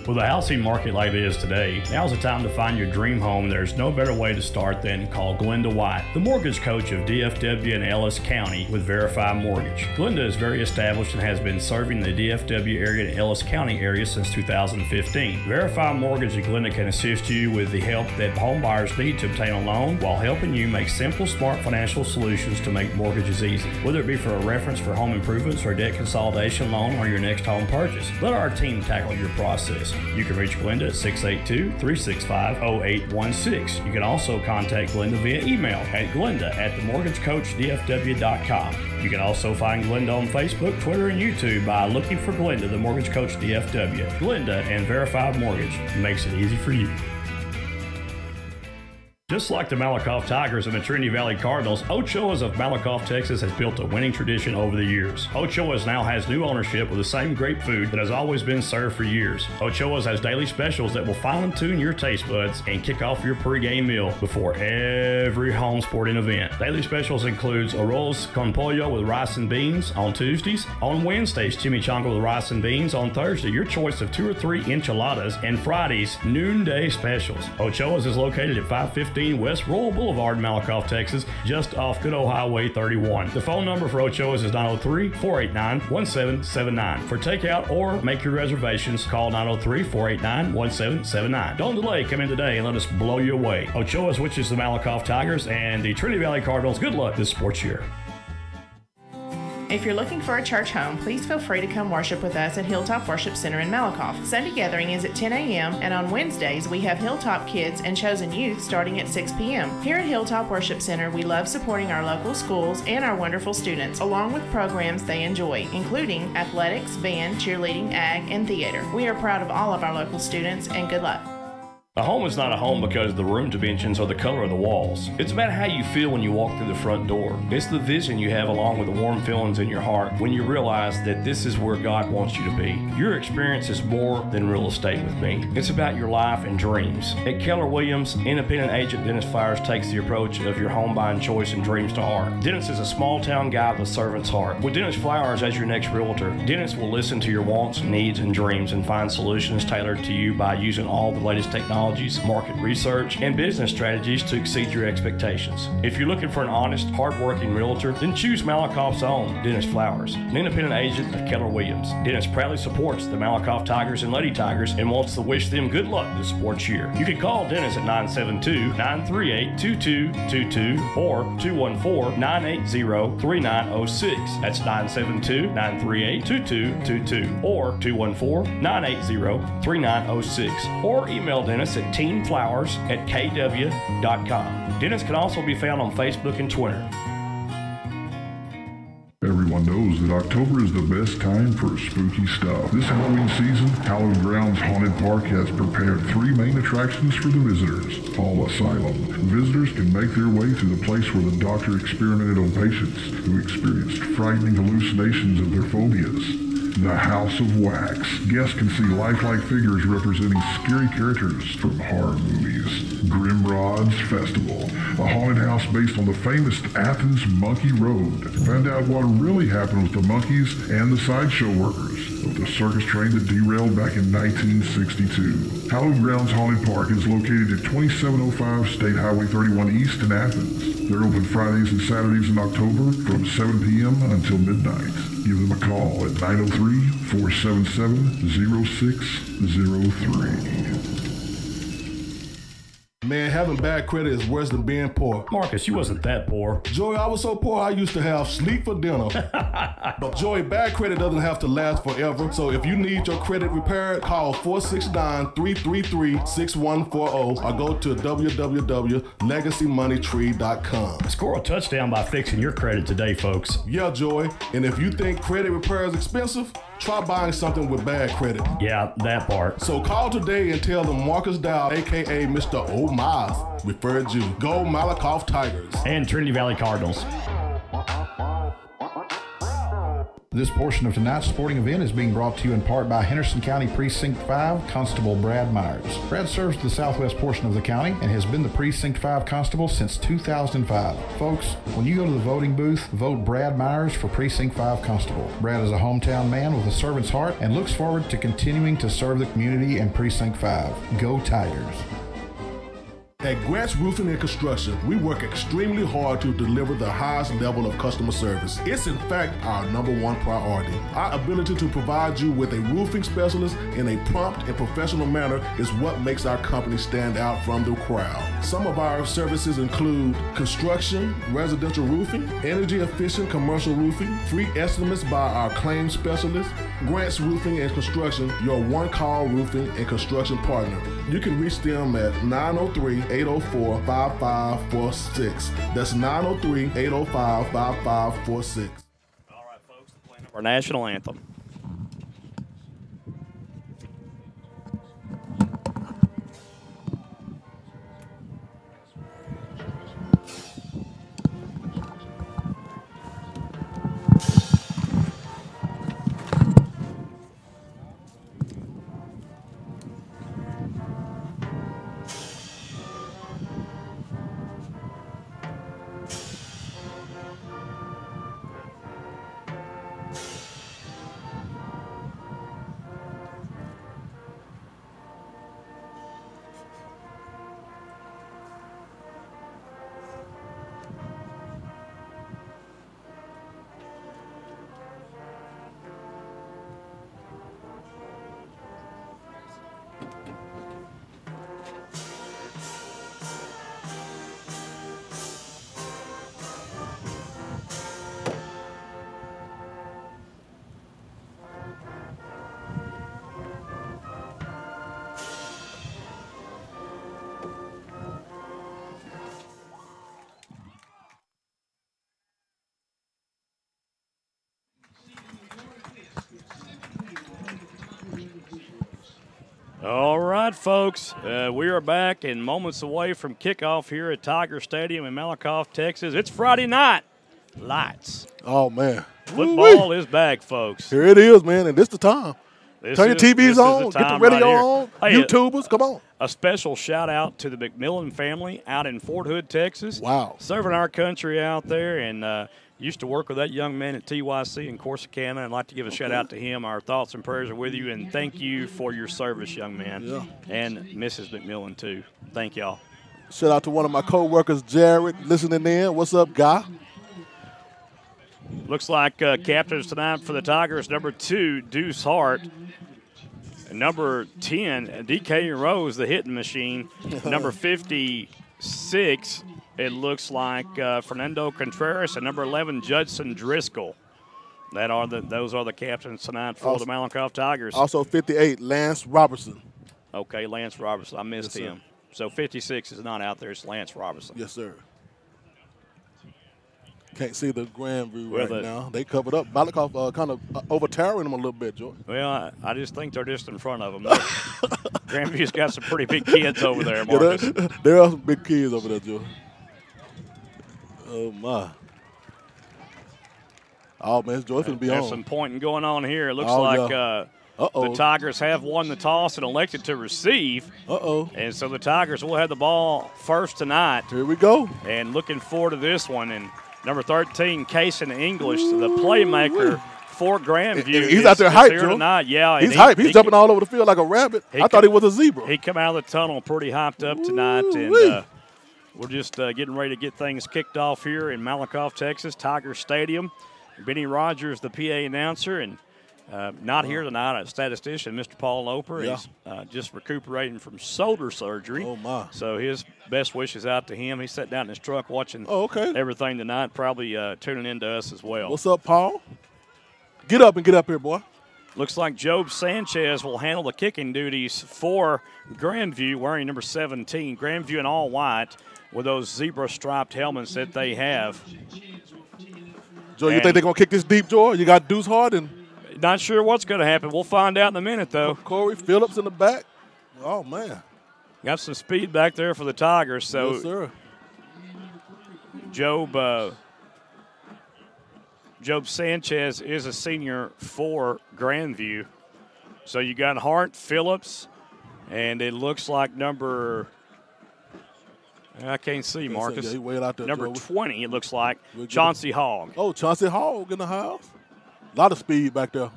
With a housing market like it is today, now's the time to find your dream home. There's no better way to start than call Glenda White, the mortgage coach of DFW and Ellis County with Verify Mortgage. Glenda is very established and has been serving the DFW area and Ellis County area since 2015. Verify Mortgage and Glenda can assist you with the help that home buyers need to obtain a loan while helping you make simple, smart financial solutions to make mortgages easy. Whether it be for a reference for home improvements or debt consolidation loan or your next home purchase, let our team tackle your process. You can reach Glenda at 682-365-0816. You can also contact Glenda via email at glenda@themortgagecoachdfw.com. You can also find Glenda on Facebook, Twitter, and YouTube by looking for Glenda, the Mortgage Coach DFW. Glenda and Verified Mortgage makes it easy for you. Just like the Malakoff Tigers and the Trinity Valley Cardinals, Ochoa's of Malakoff, Texas has built a winning tradition over the years. Ochoa's now has new ownership with the same great food that has always been served for years. Ochoa's has daily specials that will fine-tune your taste buds and kick off your pregame meal before every home sporting event. Daily specials includes arroz con pollo with rice and beans on Tuesdays. On Wednesdays, chimichanga with rice and beans. On Thursday, your choice of 2 or 3 enchiladas. And Fridays, noonday specials. Ochoa's is located at 515 West Royal Boulevard, Malakoff, Texas, just off good old Highway 31. The phone number for Ochoa's is 903-489-1779. For takeout or make your reservations, call 903-489-1779. Don't delay. Come in today and let us blow you away. Ochoa's, which is the Malakoff Tigers, and the Trinity Valley Cardinals. Good luck this sports year. If you're looking for a church home, please feel free to come worship with us at Hilltop Worship Center in Malakoff. Sunday gathering is at 10 a.m. and on Wednesdays we have Hilltop Kids and Chosen Youth starting at 6 p.m. Here at Hilltop Worship Center, we love supporting our local schools and our wonderful students, along with programs they enjoy, including athletics, band, cheerleading, ag, and theater. We are proud of all of our local students, and good luck. A home is not a home because of the room dimensions or the color of the walls. It's about how you feel when you walk through the front door. It's the vision you have along with the warm feelings in your heart when you realize that this is where God wants you to be. Your experience is more than real estate with me. It's about your life and dreams. At Keller Williams, independent agent Dennis Flowers takes the approach of your home buying choice and dreams to heart. Dennis is a small town guy with a servant's heart. With Dennis Flowers as your next realtor, Dennis will listen to your wants, needs, and dreams and find solutions tailored to you by using all the latest technology, market research, and business strategies to exceed your expectations. If you're looking for an honest, hard-working realtor, then choose Malakoff's own Dennis Flowers, an independent agent of Keller Williams. Dennis proudly supports the Malakoff Tigers and Lady Tigers and wants to wish them good luck this sports year. You can call Dennis at 972-938-2222 or 214-980-3906. That's 972-938-2222 or 214-980-3906. Or email Dennis at teamflowers@kw.com. Dennis can also be found on Facebook and Twitter. Everyone knows that October is the best time for spooky stuff. This Halloween season, Hallowed Grounds Haunted Park has prepared 3 main attractions for the visitors. Hall Asylum. Visitors can make their way to the place where the doctor experimented on patients who experienced frightening hallucinations of their phobias. The House of Wax. Guests can see lifelike figures representing scary characters from horror movies. Grimrod's Festival. A haunted house based on the famous Athens Monkey Road. Find out what really happened with the monkeys and the sideshow workers of the circus train that derailed back in 1962. Hallowed Grounds Haunted Park is located at 2705 State Highway 31 East in Athens. They're open Fridays and Saturdays in October from 7 p.m. until midnight. Give them a call at 903-477-0603. Man, having bad credit is worse than being poor. Marcus, you wasn't that poor. Joey, I was so poor I used to have sleep for dinner. But Joey, bad credit doesn't have to last forever. So if you need your credit repaired, call 469-333-6140 or go to www.legacymoneytree.com. Score a touchdown by fixing your credit today, folks. Yeah, Joey. And if you think credit repair is expensive, try buying something with bad credit. Yeah, that part. So call today and tell them Marcus Dow, a.k.a. Mr. O'Miles, referred you. Go Malakoff Tigers. And Trinity Valley Cardinals. This portion of tonight's sporting event is being brought to you in part by Henderson County Precinct 5 Constable Brad Myers. Brad serves the southwest portion of the county and has been the Precinct 5 Constable since 2005. Folks, when you go to the voting booth, vote Brad Myers for Precinct 5 Constable. Brad is a hometown man with a servant's heart and looks forward to continuing to serve the community in Precinct 5. Go Tigers. At Grant's Roofing and Construction, we work extremely hard to deliver the highest level of customer service. It's in fact our #1 priority. Our ability to provide you with a roofing specialist in a prompt and professional manner is what makes our company stand out from the crowd. Some of our services include construction, residential roofing, energy efficient commercial roofing, free estimates by our claims specialist, Grant's Roofing and Construction, your one-call roofing and construction partner. You can reach them at 903-804-5546. That's 903-805-5546. All right, folks, our national anthem. All right, folks, we are back and moments away from kickoff here at Tiger Stadium in Malakoff, Texas. It's Friday night. Lights. Oh, man. Football is back, folks. Here it is, man, and this the time. Turn your TVs on, get the radio on, YouTubers, come on. A special shout-out to the McMillan family out in Fort Hood, Texas. Wow. Serving our country out there, and used to work with that young man at TYC in Corsicana. I'd like to give a shout-out to him. Our thoughts and prayers are with you, and thank you for your service, young man. Yeah. And Mrs. McMillan, too. Thank y'all. Shout out to one of my co-workers, Jared, listening in. What's up, guy? Looks like captains tonight for the Tigers, number 2, Deuce Hart. Number 10, DK Rose, the hitting machine. Number 56, it looks like Fernando Contreras, and number 11, Judson Driscoll. Those are the captains tonight for the Malakoff Tigers. Also 58, Lance Robertson. Okay, Lance Robertson. I missed him. So 56 is not out there. It's Lance Robertson. Yes, sir. Can't see the Grandview right now. They covered up. Malakoff kind of over-towering them a little bit, Joy. Well, I just think they're just in front of them. Grandview's got some pretty big kids over there, Marcus. Yeah, there are some big kids over there, Joy. Oh, my. Oh, man, it's going to be on. There's some pointing going on here. It looks like the Tigers have won the toss and elected to receive. And so the Tigers will have the ball first tonight. Here we go. And looking forward to this one. And number 13, Cason English, the playmaker for Grandview. He's out there hyped, Joe. Tonight. Yeah, he's hyped. He's jumping all over the field like a rabbit. I thought he was a zebra. He come out of the tunnel pretty hyped up tonight. And we're just getting ready to get things kicked off here in Malakoff, Texas, Tiger Stadium. Benny Rogers, the PA announcer, and not here tonight, a statistician, Mr. Paul Loper. Yeah. He's just recuperating from shoulder surgery. Oh, my. So his best wishes out to him. He sat down in his truck watching everything tonight, probably tuning in to us as well. What's up, Paul? Get up and get up here, boy. Looks like Job Sanchez will handle the kicking duties for Grandview, wearing number 17. Grandview in all white with those zebra-striped helmets that they have. Joe, you think they're going to kick this deep, Joe? You got Deuce Harden. Not sure what's going to happen. We'll find out in a minute, though. Corey Phillips in the back. Oh, man. Got some speed back there for the Tigers. So yes, sir. Job Sanchez is a senior for Grandview. So you got Hart, Phillips, and it looks like number – I can't see, Marcus. Yeah, way out there, number Joe. 20, it looks like, Chauncey Hogg. Oh, Chauncey Hogg in the house. A lot of speed back there.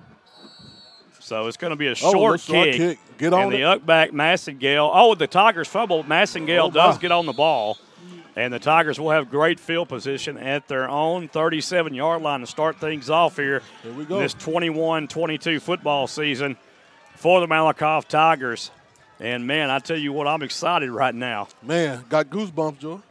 So it's going to be a short kick. Get on and the up-back Massengale. Oh, the Tigers fumble. Massengale does get on the ball. And the Tigers will have great field position at their own 37-yard line to start things off here. Here we go. This 21-22 football season for the Malakoff Tigers. And, man, I tell you what, I'm excited right now. Man, got goosebumps, Joe.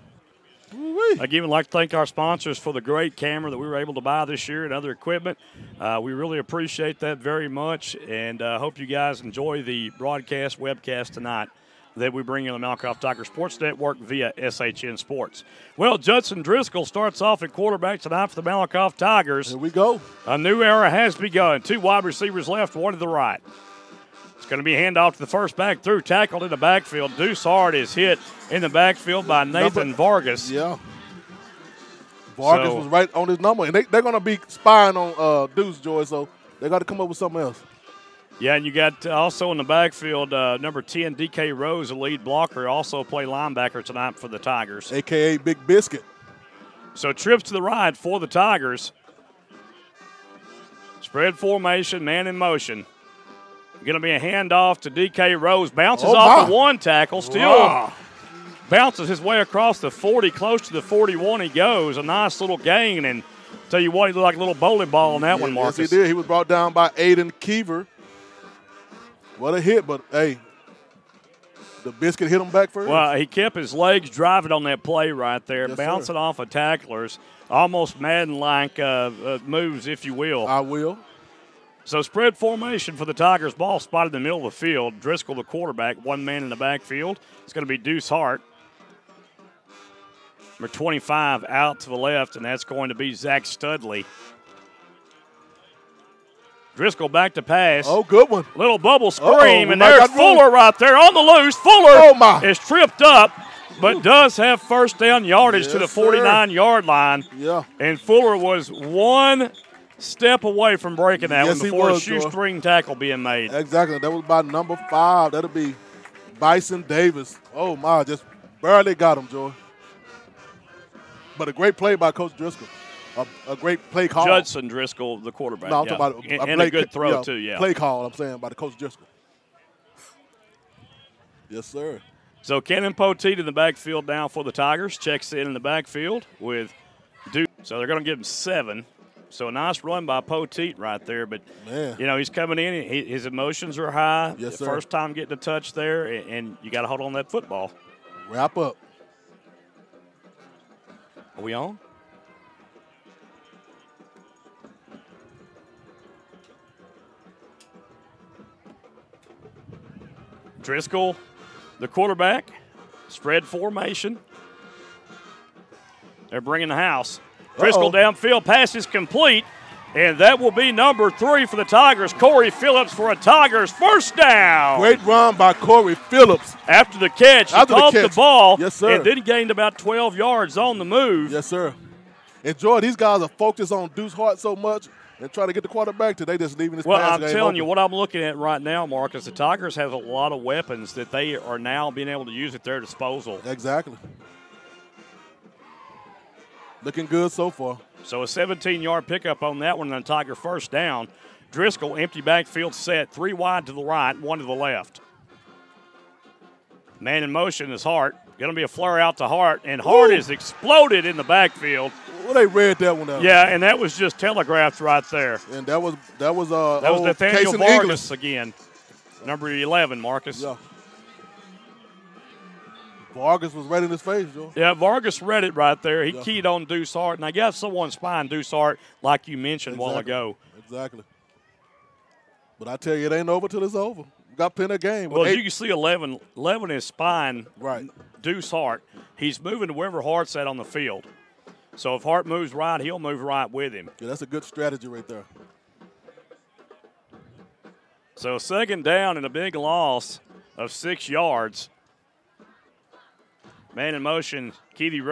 Again, we'd like to thank our sponsors for the great camera that we were able to buy this year and other equipment. We really appreciate that very much, and hope you guys enjoy the broadcast, webcast tonight that we bring in the Malakoff Tiger Sports Network via SHN Sports. Well, Judson Driscoll starts off at quarterback tonight for the Malakoff Tigers. Here we go. A new era has begun. 2 wide receivers left, 1 to the right. It's going to be a handoff to the first back through, tackled in the backfield. Deuce Hart is hit in the backfield by Nathan Vargas. Yeah. Vargas was right on his number, and they're going to be spying on Deuce, Joy, so they got to come up with something else. Yeah, and you got also in the backfield, number 10, D.K. Rose, a lead blocker, also play linebacker tonight for the Tigers. A.K.A. Big Biscuit. So trips to the right for the Tigers. Spread formation, man in motion. Going to be a handoff to D.K. Rose. Bounces off the 1 tackle. Still bounces his way across the 40, close to the 41 he goes. A nice little gain, and tell you what, he looked like a little bowling ball on that one, Marcus. Yes, he did. He was brought down by Aiden Keever. What a hit, but, hey, the Biscuit hit him back first. Well, he kept his legs driving on that play right there, yes, bouncing sir. off of tacklers, almost Madden-like moves, if you will. I will. So spread formation for the Tigers. Ball spotted in the middle of the field. Driscoll, the quarterback, 1 man in the backfield. It's going to be Deuce Hart. Number 25 out to the left, and that's going to be Zach Studley. Driscoll back to pass. Oh, good one. Little bubble scream, and there's Fuller right there on the loose. Fuller is tripped up, but does have first down yardage to the 49-yard line. Yeah. And Fuller was 1 step away from breaking that one before a shoestring tackle being made. Exactly. That was by number 5. That'll be Bison Davis. Oh, my, just barely got him, Joy. But a great play by Coach Driscoll. A great play call. Judson Driscoll, the quarterback. No, I'm talking about and a good throw, too, yeah. Play call, I'm saying, by the Coach Driscoll. Yes, sir. So Cannon Poteet in the backfield now for the Tigers. Checks in the backfield with Duke. So they're going to give him 7. So a nice run by Poteet right there. But, man, he's coming in. His emotions are high. Yes, sir. First time getting a touch there, and you got to hold on that football. Wrap up. Are we on? Driscoll, the quarterback, spread formation. They're bringing the house. Driscoll downfield, pass is complete, and that will be number 3 for the Tigers. Corey Phillips for a Tigers first down. Great run by Corey Phillips. After the catch, he caught the ball, yes, sir, and then gained about 12 yards on the move. Yes, sir. Enjoy. These guys are focused on Deuce Hart so much and trying to get the quarterback today, just leaving this well, pass I'm game telling open. you, what I'm looking at right now, Marcus, the Tigers have a lot of weapons that they are now being able to use at their disposal. Exactly. Looking good so far. So a 17-yard pickup on that one, and a Tiger first down. Driscoll, empty backfield set, 3 wide to the right, 1 to the left. Man in motion is Hart. Going to be a flare out to Hart, and Hart is exploded in the backfield. Well, they read that one out. Yeah, and that was just telegraphed right there. And that was Nathaniel Vargas again, number 11, Marcus. Yeah. Vargas was right in his face, Joe. Yeah, Vargas read it right there. He keyed on Deuce Hart, and I guess someone spying Deuce Hart like you mentioned a while ago. Exactly. But I tell you, it ain't over till it's over. We got plenty of game. Well, as you can see, 11 is spying right. Deuce Hart. He's moving to wherever Hart's at on the field. So if Hart moves right, he'll move right with him. Yeah, that's a good strategy right there. So second down and a big loss of 6 yards. Man in motion, DK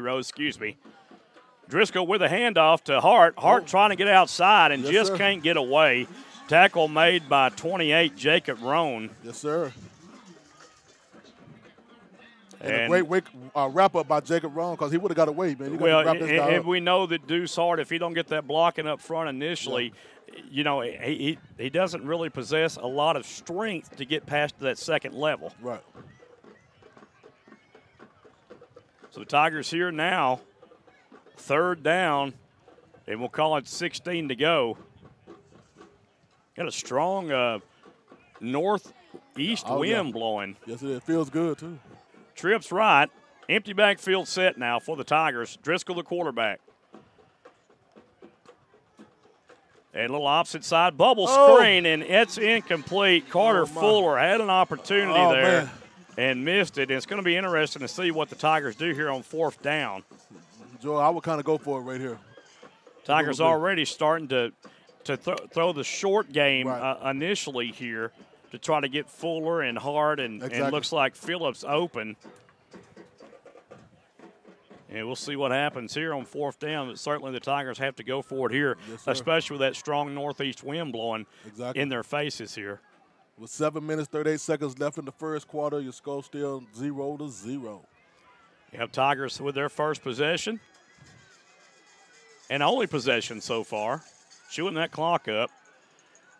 Rose, excuse me. Driscoll with a handoff to Hart. Hart trying to get outside and can't get away. Tackle made by 28, Jacob Roan. Yes, sir. And a great wrap-up by Jacob Roan because he would have got away, man. And we know that Deuce Hart, if he don't get that blocking up front initially, he doesn't really possess a lot of strength to get past that second level. Right. So the Tigers here now, third down, and we'll call it 16 to go. Got a strong northeast wind blowing. Yes, it feels good, too. Trips right, Empty backfield set now for the Tigers. Driscoll, the quarterback. And a little opposite side bubble screen, and it's incomplete. Carter Fuller had an opportunity there and missed it. And it's going to be interesting to see what the Tigers do here on 4th down. Joe, I would kind of go for it right here. Tigers already starting to throw the short game initially here to try to get Fuller and Hart, and looks like Phillips open. And we'll see what happens here on 4th down. But certainly the Tigers have to go for it here, especially with that strong northeast wind blowing in their faces here. With 7 minutes, 38 seconds left in the first quarter, your score still 0-0. You have Tigers with their first possession and only possession so far, chewing that clock up.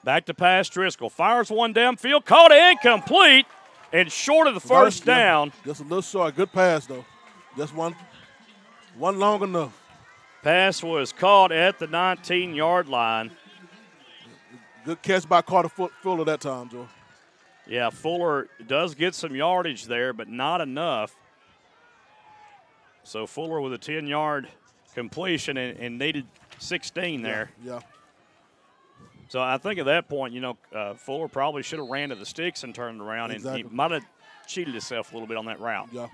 Back to pass, Driscoll fires one downfield, caught incomplete and short of the first down. Just a little short. Good pass, though. Just one long enough. Pass was caught at the 19-yard line. Good catch by Carter Fuller that time, Joe. Yeah, Fuller does get some yardage there, but not enough. So Fuller with a 10-yard completion and needed 16 there. Yeah. So I think at that point, Fuller probably should have ran to the sticks and turned around, and he might have cheated himself a little bit on that route. Yeah.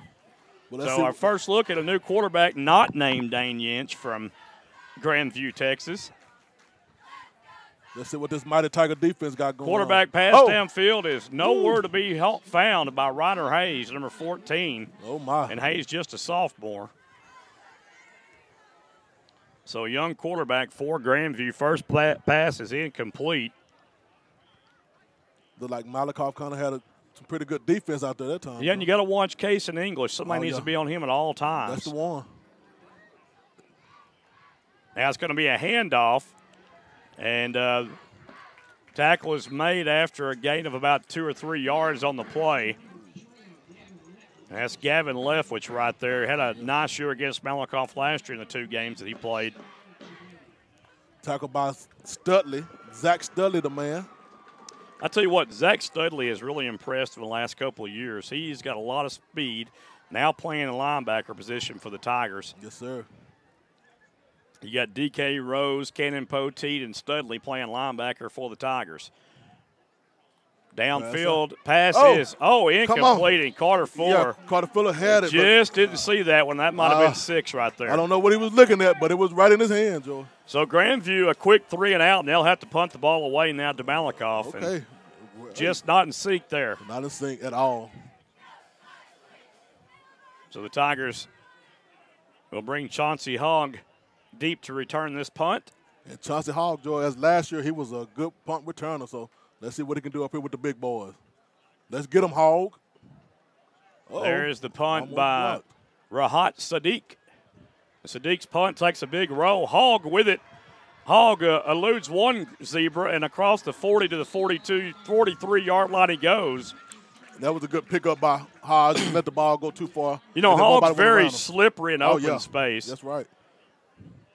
Well, so our first look at a new quarterback not named Dane Yinch from Grandview, Texas. Let's see what this mighty Tiger defense got going Quarterback pass downfield is nowhere to be found by Ryder Hayes, number 14. Oh, my. And Hayes just a sophomore. So young quarterback for Grandview. First pass is incomplete. Looked like Malakoff kind of had some pretty good defense out there that time. Yeah, and you got to watch Case in English. Somebody needs to be on him at all times. That's the one. Now it's going to be a handoff, and tackle is made after a gain of about 2 or 3 yards on the play. That's Gavin Leftwich right there. Had a nice year against Malakoff last year in the 2 games that he played. Tackle by Studley. Zach Studley, the man. I tell you what, Zach Studley has really impressed in the last couple of years. He's got a lot of speed, now playing a linebacker position for the Tigers. Yes, sir. You got D.K. Rose, Cannon Poteet, and Studley playing linebacker for the Tigers. Downfield pass is incomplete, and Carter Fuller. Yeah, Carter Fuller had it. Just didn't see that one. That might have been 6 right there. I don't know what he was looking at, but it was right in his hand, Joe. So Grandview, a quick 3 and out, and they'll have to punt the ball away now to Malakoff. Okay. And just not in sync there. Not in sync at all. So the Tigers will bring Chauncey Hogg deep to return this punt. And Chauncey Hogg, Joe, as last year, he was a good punt returner, so let's see what he can do up here with the big boys. Let's get him, Hogg. There's the punt by Rahat Sadiq. Sadiq's punt takes a big roll. Hogg with it. Hogg eludes one zebra, and across the 40 to the 42, 43-yard line he goes. That was a good pickup by Hodge. Let the ball go too far. Hogg's very slippery in open space. That's right.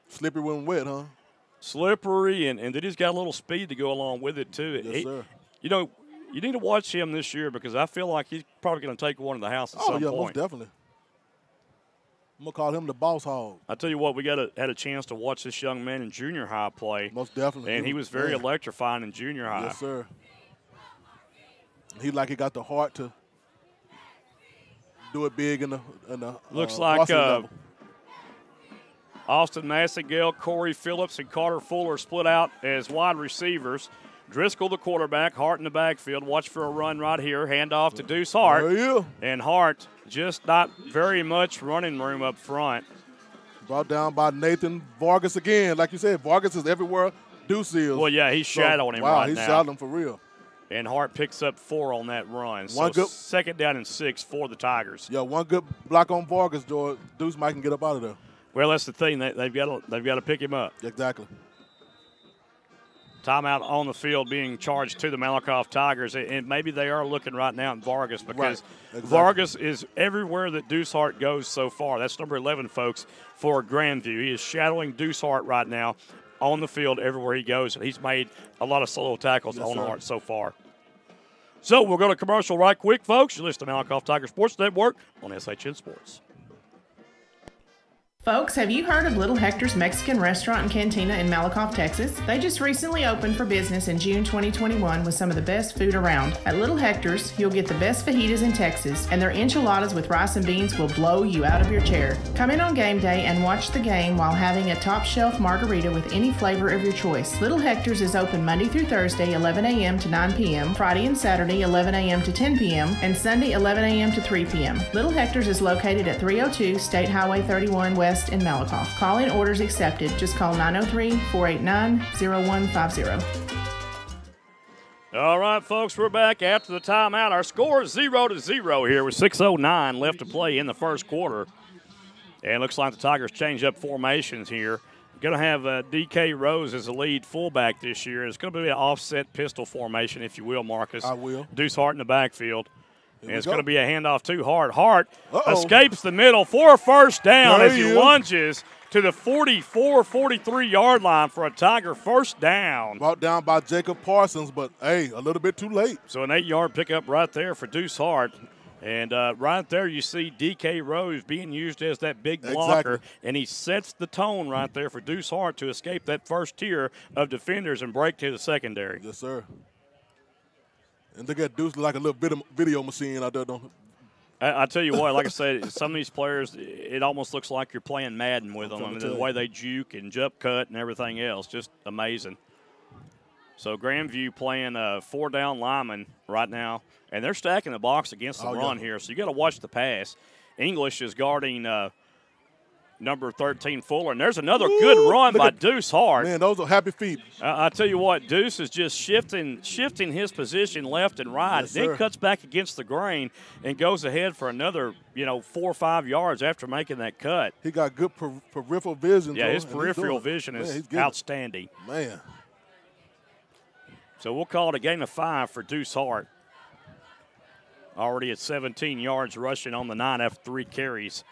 Slippery when wet, huh? Slippery, and then he's got a little speed to go along with it, too. Yes, sir. You need to watch him this year because I feel like he's probably going to take one in the house at some point. Most definitely. I'm going to call him the boss hog. I tell you what, we had a chance to watch this young man in junior high play. Most definitely. And he was very electrifying in junior high. Yes, sir. He got the heart to do it big in the looks like Austin Massengale, Corey Phillips, and Carter Fuller split out as wide receivers. Driscoll, the quarterback, Hart in the backfield. Watch for a run right here. Handoff to Deuce Hart. And Hart just not very much running room up front. Brought down by Nathan Vargas again. Like you said, Vargas is everywhere Deuce is. Well, yeah, he's shadowing him right now. Wow, he's shadowing him for real. And Hart picks up 4 on that run. So second down and 6 for the Tigers. Yeah, one good block on Vargas, George. Deuce might can get up out of there. Well, that's the thing. They've got to pick him up. Exactly. Timeout on the field being charged to the Malakoff Tigers. And maybe they are looking right now at Vargas because Vargas is everywhere that Deuce Hart goes so far. That's number 11, folks, for Grandview. He is shadowing Deuce Hart right now on the field everywhere he goes. And he's made a lot of solo tackles on Hart so far. So we'll go to commercial right quick, folks. You listen to Malakoff Tiger Sports Network on SHN Sports. Folks, have you heard of Little Hector's Mexican Restaurant and Cantina in Malakoff, Texas? They just recently opened for business in June 2021 with some of the best food around. At Little Hector's, you'll get the best fajitas in Texas, and their enchiladas with rice and beans will blow you out of your chair. Come in on game day and watch the game while having a top shelf margarita with any flavor of your choice. Little Hector's is open Monday through Thursday, 11 a.m. to 9 p.m., Friday and Saturday, 11 a.m. to 10 p.m., and Sunday, 11 a.m. to 3 p.m. Little Hector's is located at 302 State Highway 31 West in Malakoff. Call-in orders accepted. Just call 903-489-0150. All right, folks, we're back after the timeout. Our score is 0-0 here with 6:09 left to play in the first quarter. And it looks like the Tigers change up formations here. Going to have D.K. Rose as the lead fullback this year. It's going to be an offset pistol formation, if you will, Marcus. I will. Deuce Hart in the backfield. And it's going to be a handoff to Hart. Hart Uh-oh. escapes the middle for a first down There as he he is. lunges to the 44-43-yard line for a Tiger first down. Brought down by Jacob Parsons, but, hey, a little bit too late. So an 8-yard pickup right there for Deuce Hart. And right there you see D.K. Rose being used as that big blocker, and he sets the tone right there for Deuce Hart to escape that first tier of defenders and break to the secondary. Yes, sir. And they got Deuce like a little video machine out there. I tell you what, like I said, some of these players, it almost looks like you're playing Madden with them. I mean, the way they juke and jump cut and everything else, just amazing. So Grandview playing 4-down lineman right now, and they're stacking the box against the run here, so you got to watch the pass. English is guarding number 13 Fuller, and there's another good run by Deuce Hart. Man, those are happy feet. I tell you what, Deuce is just shifting his position left and right. Yes, then sir. cuts back against the grain and goes ahead for another, 4 or 5 yards after making that cut. He got good peripheral vision. Yeah, Joe, his peripheral vision is outstanding. Man. So we'll call it a gain of 5 for Deuce Hart. Already at 17 yards rushing on the 9 after 3 carries.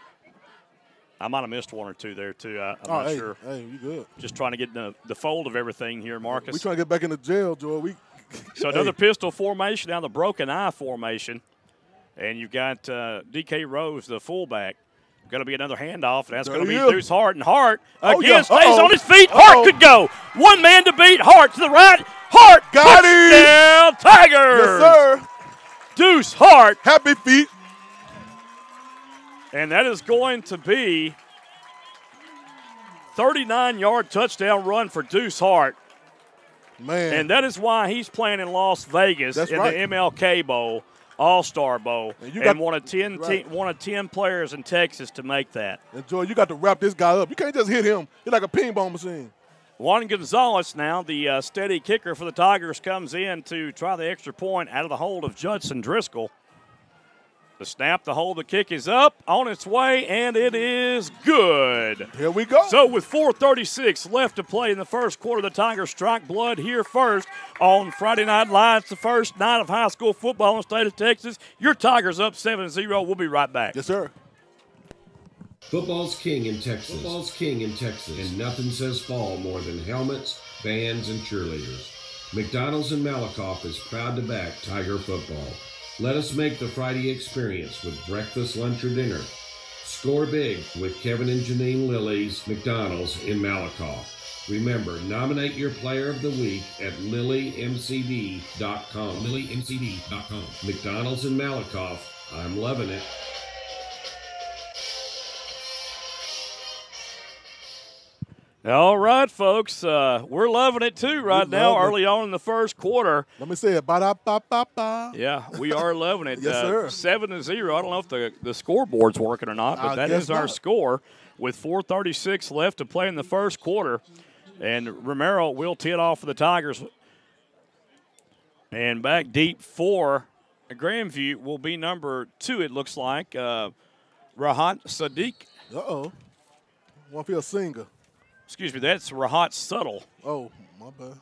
I might have missed 1 or 2 there, too. I'm not sure. Hey, you good. Just trying to get in the fold of everything here, Marcus. We trying to get back into jail, Joe. So another pistol formation, now the broken eye formation. And you've got D.K. Rose, the fullback. Going to be another handoff, and that's going to be Deuce Hart. And Hart, again, stays on his feet. Hart could go. One man to beat. Hart to the right. Hart got him. Tigers. Yes, sir. Deuce Hart. Happy feet. And that is going to be 39-yard touchdown run for Deuce Hart. Man. And that is why he's playing in Las Vegas in the MLK Bowl, All-Star Bowl, and one of 10 players in Texas to make that. And, Joy, you got to wrap this guy up. You can't just hit him. He's like a pinball machine. Juan Gonzalez now, the steady kicker for the Tigers, comes in to try the extra point out of the hold of Judson Driscoll. The snap, the hold, the kick is up, on its way, and it is good. Here we go. So with 4:36 left to play in the first quarter, the Tigers strike blood here first on Friday Night Live. It's the first night of high school football in the state of Texas. Your Tigers up 7-0. We'll be right back. Yes, sir. Football's king in Texas. Football's king in Texas. And nothing says fall more than helmets, bands, and cheerleaders. McDonald's in Malakoff is proud to back Tiger football. Let us make the Friday experience with breakfast, lunch, or dinner. Score big with Kevin and Janine Lilly's McDonald's in Malakoff. Remember, nominate your player of the week at lilymcd.com. lilymcd.com. McDonald's in Malakoff. I'm loving it. All right, folks. We're loving it, too, right now, early on in the first quarter. Let me say it. Ba-da-ba-ba-ba. Yeah, we are loving it. Yes, sir. 7-0. I don't know if the scoreboard's working or not, but that is our score with 4:36 left to play in the first quarter. And Romero will tee it off for the Tigers. And back deep for Grandview will be number 2, it looks like. Rahat Sadiq. Uh-oh. Want to be a singer. Excuse me, that's Rahat Subtle. Oh, my bad.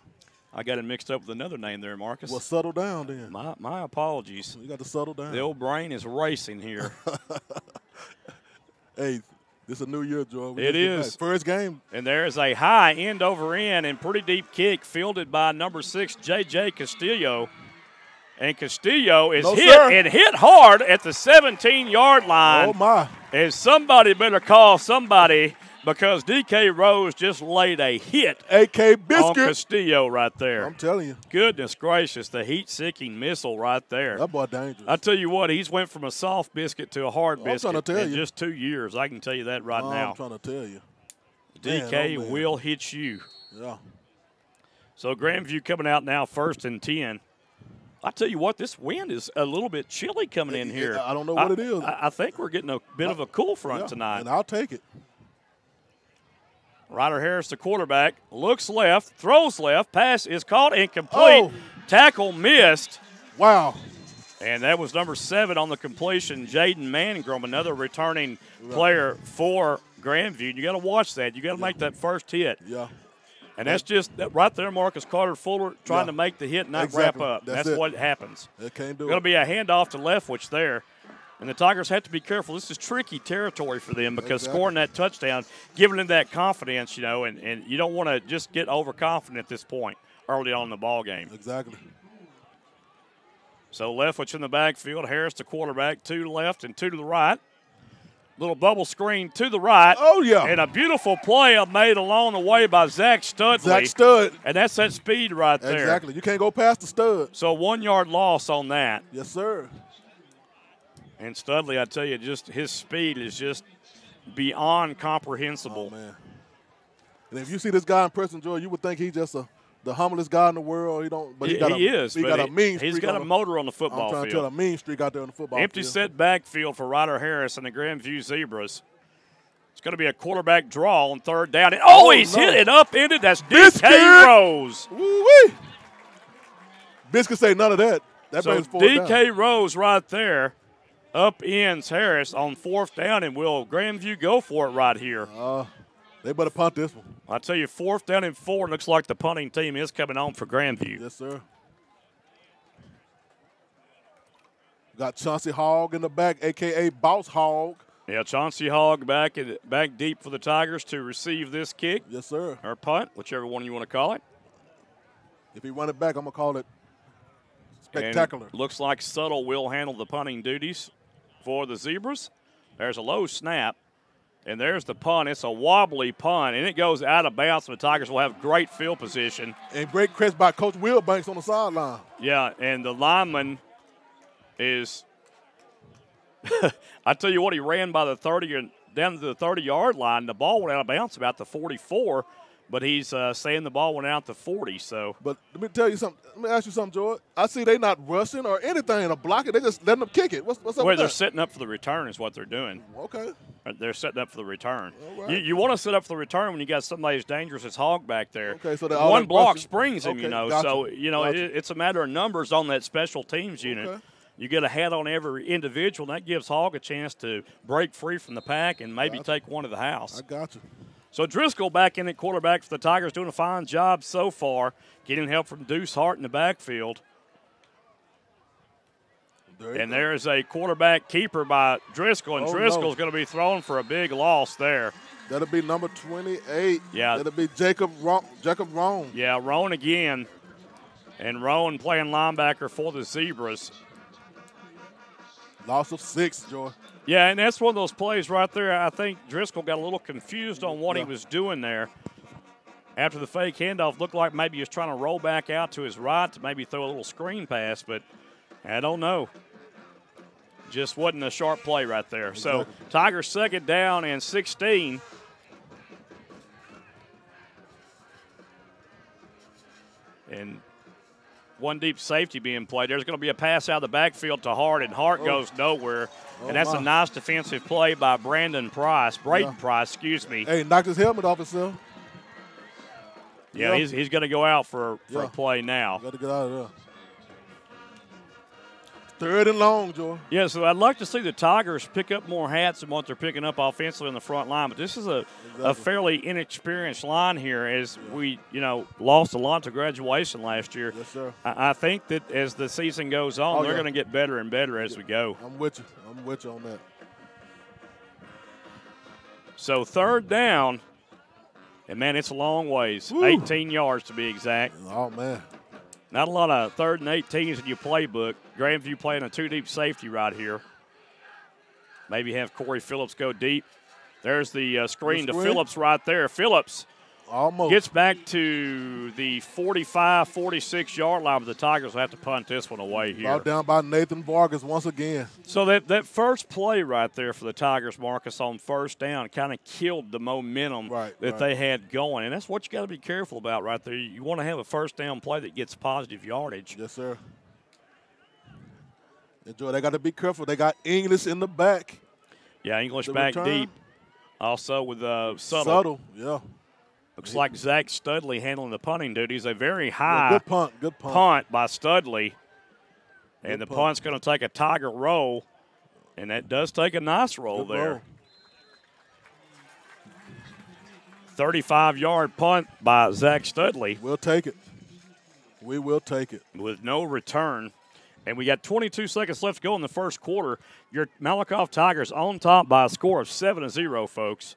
I got it mixed up with another name there, Marcus. Well, settle down then. My apologies. You got to settle down. The old brain is racing here. Hey, this is a new year, Joe. It is. First game. And there's a high end over end and pretty deep kick fielded by number 6, J.J. Castillo. And Castillo is hit hard at the 17-yard line. Oh, my. And somebody better call somebody because DK Rose just laid a hit AK Biscuit on Castillo right there. I'm telling you. Goodness gracious, the heat-seeking missile right there. That boy dangerous. I tell you what, he's went from a soft biscuit to a hard biscuit I'm trying to tell in you. just 2 years. I can tell you that right now. I'm trying to tell you. DK Man. will hit you. Yeah. So Grandview coming out now 1st and 10. I tell you what, this wind is a little bit chilly coming in here. I don't know what it is. I think we're getting a bit of a cool front tonight. And I'll take it. Ryder Harris, the quarterback, looks left, throws left, pass is caught incomplete. Oh. Tackle missed. Wow. And that was number 7 on the completion, Jaden Mangrum, another returning player for Grandview. You got to watch that. You got to make that first hit. Yeah. And that's just right there, Marcus Carter Fuller trying to make the hit and not wrap up. That's what happens. They can't do it. Going to be a handoff to Leftwich there. And the Tigers have to be careful. This is tricky territory for them because scoring that touchdown, giving them that confidence, and you don't want to just get overconfident at this point early on in the ball game. Exactly. So Leftwich in the backfield. Harris, the quarterback, 2 to the left and 2 to the right. Little bubble screen to the right. Oh, yeah. And a beautiful play made along the way by Zach Studley. Zach Stud. And that's that speed right there. Exactly. You can't go past the stud. So 1 yard loss on that. Yes, sir. And Studley, I tell you, just his speed is just beyond comprehensible. Oh, man. And if you see this guy in person, Joy, you would think he's just the humblest guy in the world. He don't, but he got a mean streak. He's got a motor on the football field. I'm trying to tell a mean streak out there on the football field. Empty set backfield for Ryder Harris and the Grandview Zebras. It's going to be a quarterback draw on 3rd down. And he's hit it upended. That's DK Rose. Woo-wee. Biscuit say none of that. That so DK Rose right there upends Harris on 4th down, and will Grandview go for it right here? They better punt this one. I tell you, 4th down and 4. Looks like the punting team is coming on for Grandview. Yes, sir. Got Chauncey Hogg in the back, a.k.a. Boss Hogg. Yeah, Chauncey Hogg back deep for the Tigers to receive this kick. Yes, sir. Or punt, whichever one you want to call it. If he run it back, I'm going to call it spectacular. And looks like Subtle will handle the punting duties for the Zebras. There's a low snap. And there's the punt. It's a wobbly punt, and it goes out of bounds. The Tigers will have great field position. And great catch by Coach Wilbanks on the sideline. Yeah, and the lineman is – I tell you what, he ran by the 30 and down to the 30-yard line. The ball went out of bounds about the 44, but he's saying the ball went out the 40. So, but let me tell you something. Let me ask you something, George. I see they not rushing or anything to block it. They just letting them kick it. What's up with that? They're setting up for the return is what they're doing. Okay. They're setting up for the return. All right. You want to set up for the return when you got somebody as dangerous as Hogg back there. Okay, so one block springs him, gotcha. So, it's a matter of numbers on that special teams unit. Okay. You get a hat on every individual, and that gives Hogg a chance to break free from the pack and maybe take one to the house. I got you. So Driscoll back in at quarterback for the Tigers, doing a fine job so far, getting help from Deuce Hart in the backfield. There's a quarterback keeper by Driscoll, and Driscoll's going to be thrown for a big loss there. That'll be number 28. Yeah. That'll be Jacob Roan. Yeah, Roan again. And Roan playing linebacker for the Zebras. Loss of 6, Joy. Yeah, and that's one of those plays right there. I think Driscoll got a little confused on what he was doing there. After the fake handoff, looked like maybe he was trying to roll back out to his right to maybe throw a little screen pass, but I don't know. Just wasn't a sharp play right there. Exactly. So Tigers 2nd down and 16. And one deep safety being played. There's going to be a pass out of the backfield to Hart, and Hart goes nowhere. And that's a nice defensive play by Braden Price, excuse me. Hey, knocked his helmet off himself. Yeah, he's going to go out for a play now. Got to get out of there. 3rd and long, Joy. Yeah, so I'd like to see the Tigers pick up more hats than what they're picking up offensively in the front line. But this is a fairly inexperienced line here as we, lost a lot to graduation last year. Yes, sir. I think that as the season goes on, they're going to get better and better as we go. I'm with you. I'm with you on that. So 3rd down, and, man, it's a long ways. Woo. 18 yards to be exact. Oh, man. Not a lot of 3rd and 18s in your playbook. Grandview playing a 2-deep safety right here. Maybe have Corey Phillips go deep. There's the screen to Phillips right there. Phillips almost gets back to the 45, 46-yard line, but the Tigers will have to punt this one away here. Brought down by Nathan Vargas once again. So that first play right there for the Tigers, Marcus, on first down kind of killed the momentum that they had going. And that's what you got to be careful about right there. You want to have a first down play that gets positive yardage. Yes, sir. Enjoy. They got to be careful. They got English in the back. Yeah, English back deep. Also with Subtle, yeah. Looks like Zach Studley handling the punting duties. A very high good punt by Studley. And the punt's going to take a Tiger roll, and that does take a nice roll there. 35-yard punt by Zach Studley. We'll take it. We will take it. With no return. And we got 22 seconds left to go in the first quarter. Your Malakoff Tigers on top by a score of 7-0, folks.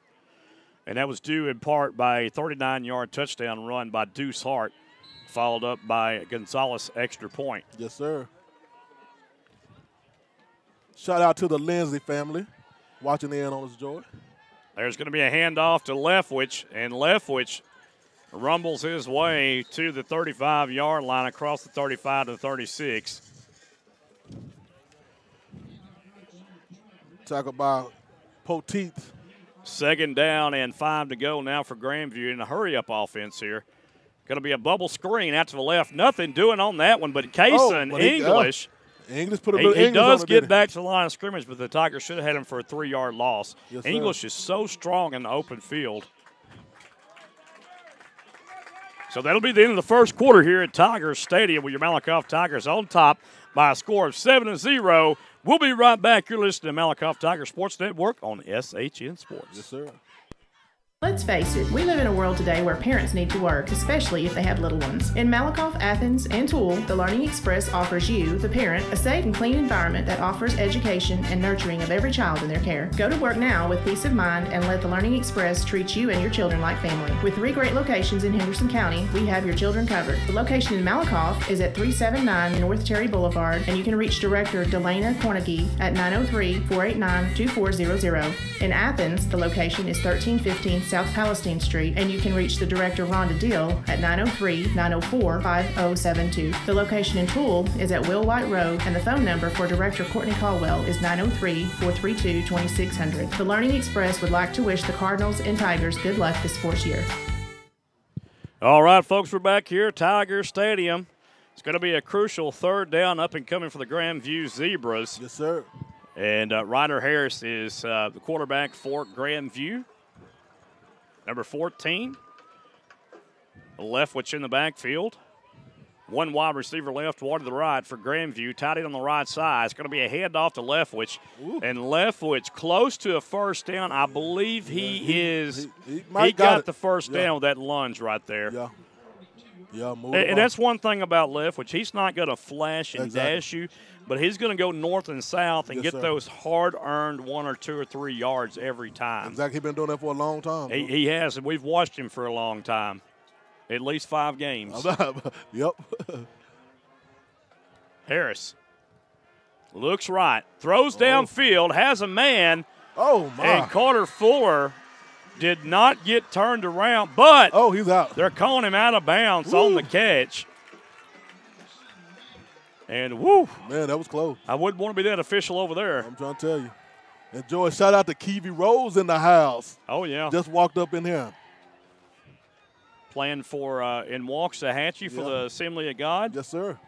And that was due in part by a 39-yard touchdown run by Deuce Hart, followed up by Gonzalez extra point. Yes, sir. Shout out to the Lindsay family watching in on us, Joy. There's going to be a handoff to Leftwich, and Leftwich rumbles his way to the 35-yard line across the 35 to 36. Talk about Poteet. Second down and 5 to go now for Grandview in a hurry-up offense here. Going to be a bubble screen out to the left. Nothing doing on that one, but Kaysen English. English put a little He English does on get back to the line of scrimmage, but the Tigers should have had him for a 3-yard loss. Yes, English is so strong in the open field. So that'll be the end of the first quarter here at Tigers Stadium with your Malakoff Tigers on top by a score of 7-0. We'll be right back. You're listening to Malakoff Tiger Sports Network on SHN Sports. Yes, sir. Let's face it, we live in a world today where parents need to work, especially if they have little ones. In Malakoff, Athens, and Toole, the Learning Express offers you, the parent, a safe and clean environment that offers education and nurturing of every child in their care. Go to work now with peace of mind and let the Learning Express treat you and your children like family. With 3 great locations in Henderson County, we have your children covered. The location in Malakoff is at 379 North Terry Boulevard, and you can reach Director Delana Cornegie at 903-489-2400. In Athens, the location is 1315 South Palestine Street, and you can reach the Director Rhonda Deal at 903-904-5072. The location in Toole is at Will White Road, and the phone number for Director Courtney Caldwell is 903-432-2600. The Learning Express would like to wish the Cardinals and Tigers good luck this sports year. All right, folks, we're back here at Tiger Stadium. It's going to be a crucial third down up and coming for the Grandview Zebras. Yes, sir. And Ryder Harris is the quarterback for Grandview. Number 14, Leftwich in the backfield. 1 wide receiver left, 1 to the right for Grandview. Tight end on the right side. It's going to be a handoff to Leftwich. And Leftwich close to a first down. I believe he got the first down with that lunge right there. Yeah. Yeah, and that's one thing about Leftwich. He's not going to flash and dash you, but he's going to go north and south and get those hard-earned 1 or 2 or 3 yards every time. Exactly. He's been doing that for a long time. He has, and we've watched him for a long time. At least 5 games. Yep. Harris looks right, throws downfield, has a man. Oh, my. And Carter Fuller did not get turned around, but he's out. They're calling him out of bounds on the catch. And woo. Man, that was close. I wouldn't want to be that official over there. I'm trying to tell you. And Joy, shout out to Kiwi Rose in the house. Oh, yeah. Just walked up in here. Playing for in Waxahachie for the Assembly of God. Yes, sir.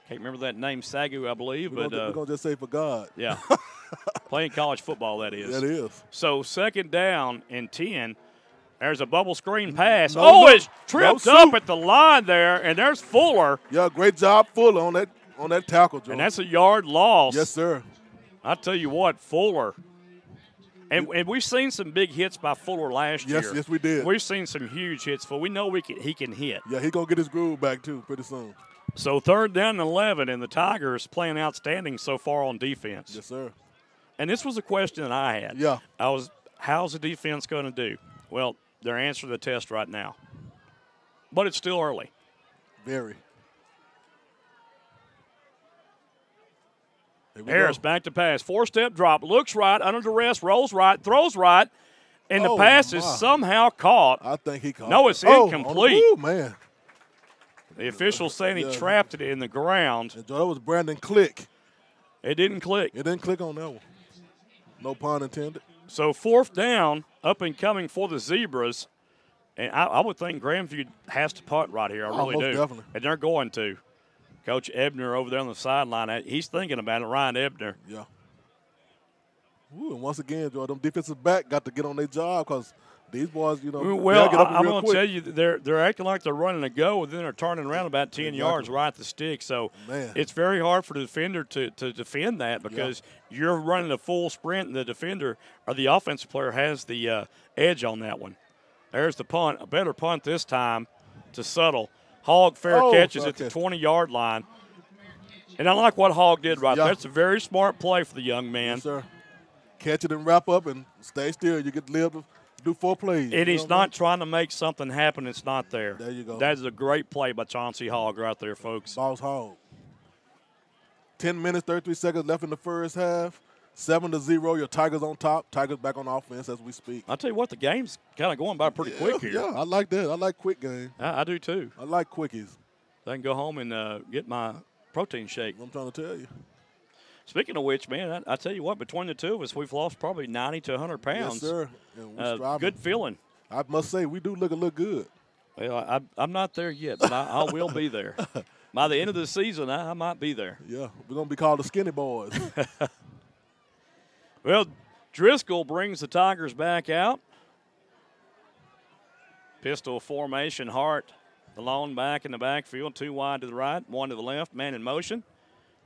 Can't remember that name, Sagu, I believe. We're going to just say for God. Yeah. Playing college football, that is. That is. So second down and 10. There's a bubble screen pass. It's tripped up at the line there, and there's Fuller. Yeah, great job, Fuller, on that tackle, Joe. And that's a yard loss. Yes, sir. I tell you what, Fuller. And we've seen some big hits by Fuller last year. Yes, we did. We've seen some huge hits. We know he can hit. Yeah, he's going to get his groove back, too, pretty soon. So third down and 11, and the Tigers playing outstanding so far on defense. Yes, sir. And this was a question that I had. Yeah. How's the defense going to do? Well, they're answering the test right now. But it's still early. Very. Harris back to pass. 4-step drop. Looks right, under duress, rolls right, throws right. And the pass is somehow caught. I think he caught it. No, it's incomplete. Oh, man. The official saying he trapped it in the ground. And Joe, that was Brandon Click. It didn't click. It didn't click on that one. No pun intended. So 4th down, up and coming for the Zebras. And I would think Grandview has to punt right here. I really do. Definitely. And they're going to. Coach Ebner over there on the sideline, he's thinking about it, Ryan Ebner. Yeah. Ooh, and once again, Joe, them defensive back got to get on their job because these boys, well, I'm going to tell you, they're acting like they're running a go, and then they're turning around about 10 yards right at the stick. So it's very hard for the defender to defend that because you're running a full sprint, and the defender or the offensive player has the edge on that one. There's the punt, a better punt this time to Suttle. Hogg fair catches at the 20-yard line. And I like what Hogg did right there. That's a very smart play for the young man. Yes, sir. Catch it and wrap up and stay still. You get to live to do 4 plays. And he's not trying to make something happen that's not there. There you go. That is a great play by Chauncey Hogg right there, folks. Boss Hogg. 10 minutes, 33 seconds left in the first half. 7-0. Your Tigers on top. Tigers back on offense as we speak. I'll tell you what, the game's kind of going by pretty quick here. Yeah, I like that. I like quick game. I do too. I like quickies. I can go home and get my protein shake. I'm trying to tell you. Speaking of which, man, I tell you what, between the two of us, we've lost probably 90 to 100 pounds. Yes, sir. And good feeling. I must say, we do look good. Well, I'm not there yet, but I will be there. By the end of the season, I might be there. Yeah, we're going to be called the Skinny Boys. Well, Driscoll brings the Tigers back out. Pistol formation, Hart alone back in the backfield, 2 wide to the right, 1 to the left, man in motion.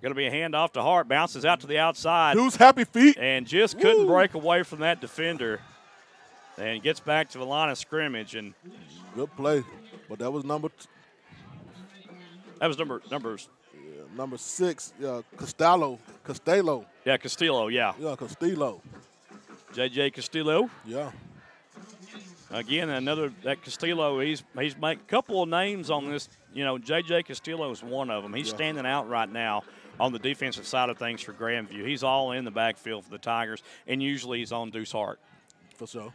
Going to be a handoff to Hart, bounces out to the outside. Who's happy feet? And just couldn't break away from that defender. And gets back to the line of scrimmage. And good play, but that was number 6, Costello. Yeah, Castillo, yeah. Yeah, Castillo. J.J. Castillo. Yeah. Again, that Castillo, he's made a couple of names on this. J.J. Castillo is one of them. He's standing out right now on the defensive side of things for Grandview. He's all in the backfield for the Tigers, and usually he's on Deuce Hart. For sure.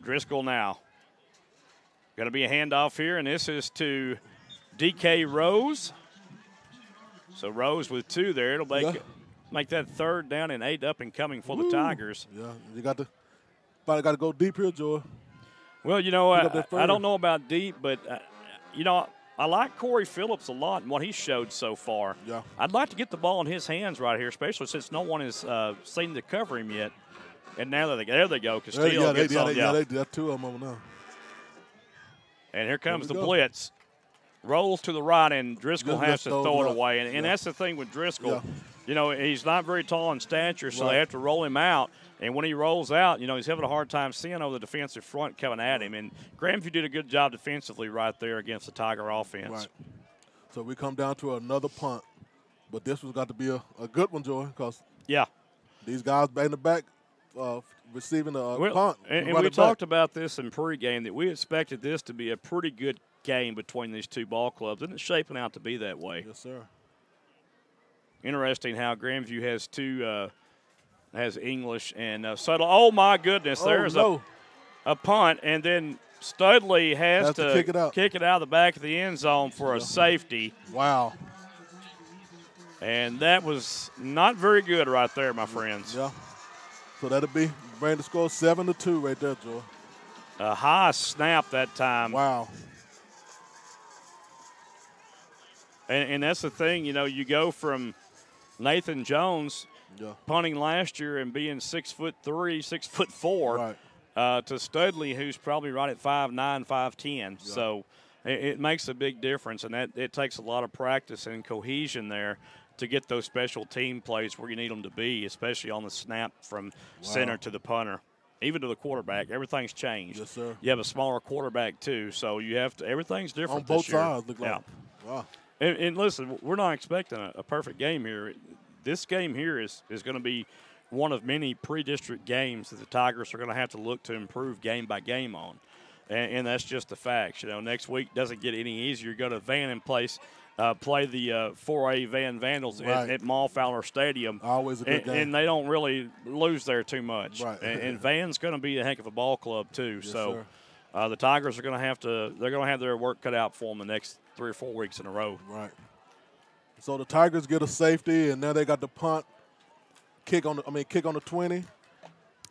Driscoll now. Going to be a handoff here, and this is to D.K. Rose. So Rose with 2 there. It'll make that 3rd down and 8 up and coming for the Tigers. Yeah, you probably got to go deep here, Joy. Well, I don't know about deep, but, I like Corey Phillips a lot and what he showed so far. Yeah. I'd like to get the ball in his hands right here, especially since no one has seen to cover him yet. And now there they go. Castillo gets on. They got 2 of them over now. And here comes the blitz. Rolls to the right, and Driscoll has to throw it away. And that's the thing with Driscoll. Yeah. He's not very tall in stature, so they have to roll him out. And when he rolls out, he's having a hard time seeing over the defensive front coming at him. And Grandview did a good job defensively right there against the Tiger offense. Right. So we come down to another punt. But this one's got to be a good one, Joy, because these guys back in the back receiving a punt. And we talked about this in pregame that we expected this to be a pretty good game between these two ball clubs, and it's shaping out to be that way. Yes, sir. Interesting how Grandview has has English and Suttle. Oh, my goodness. There's a punt, and then Studley has to kick it out of the back of the end zone for a safety. Wow. And that was not very good right there, my friends. Yeah. So that'll bring the score 7-2 right there, Joe. A high snap that time. Wow. And that's the thing, you go from Nathan Jones punting last year and being 6'3", 6'4", to Studley, who's probably right at 5'9", 5'10". Yeah. So it makes a big difference, and it takes a lot of practice and cohesion there to get those special team plays where you need them to be, especially on the snap from center to the punter, even to the quarterback. Everything's changed. Yes, sir. You have a smaller quarterback too, so you have to. Everything's different on both this year. sides. Look like. Wow. And listen, we're not expecting a perfect game here. This game here is going to be one of many pre-district games that the Tigers are going to have to look to improve game by game on. And that's just the facts. Next week doesn't get any easier. You go to Van and place play the 4A Van Vandals at Mall-Fowler Stadium. Always a good game. And they don't really lose there too much. Right. And Van's going to be a heck of a ball club too. Yes, so the Tigers are going to have their work cut out for them the next 3 or 4 weeks in a row. Right. So the Tigers get a safety, and now they got the punt kick on the 20.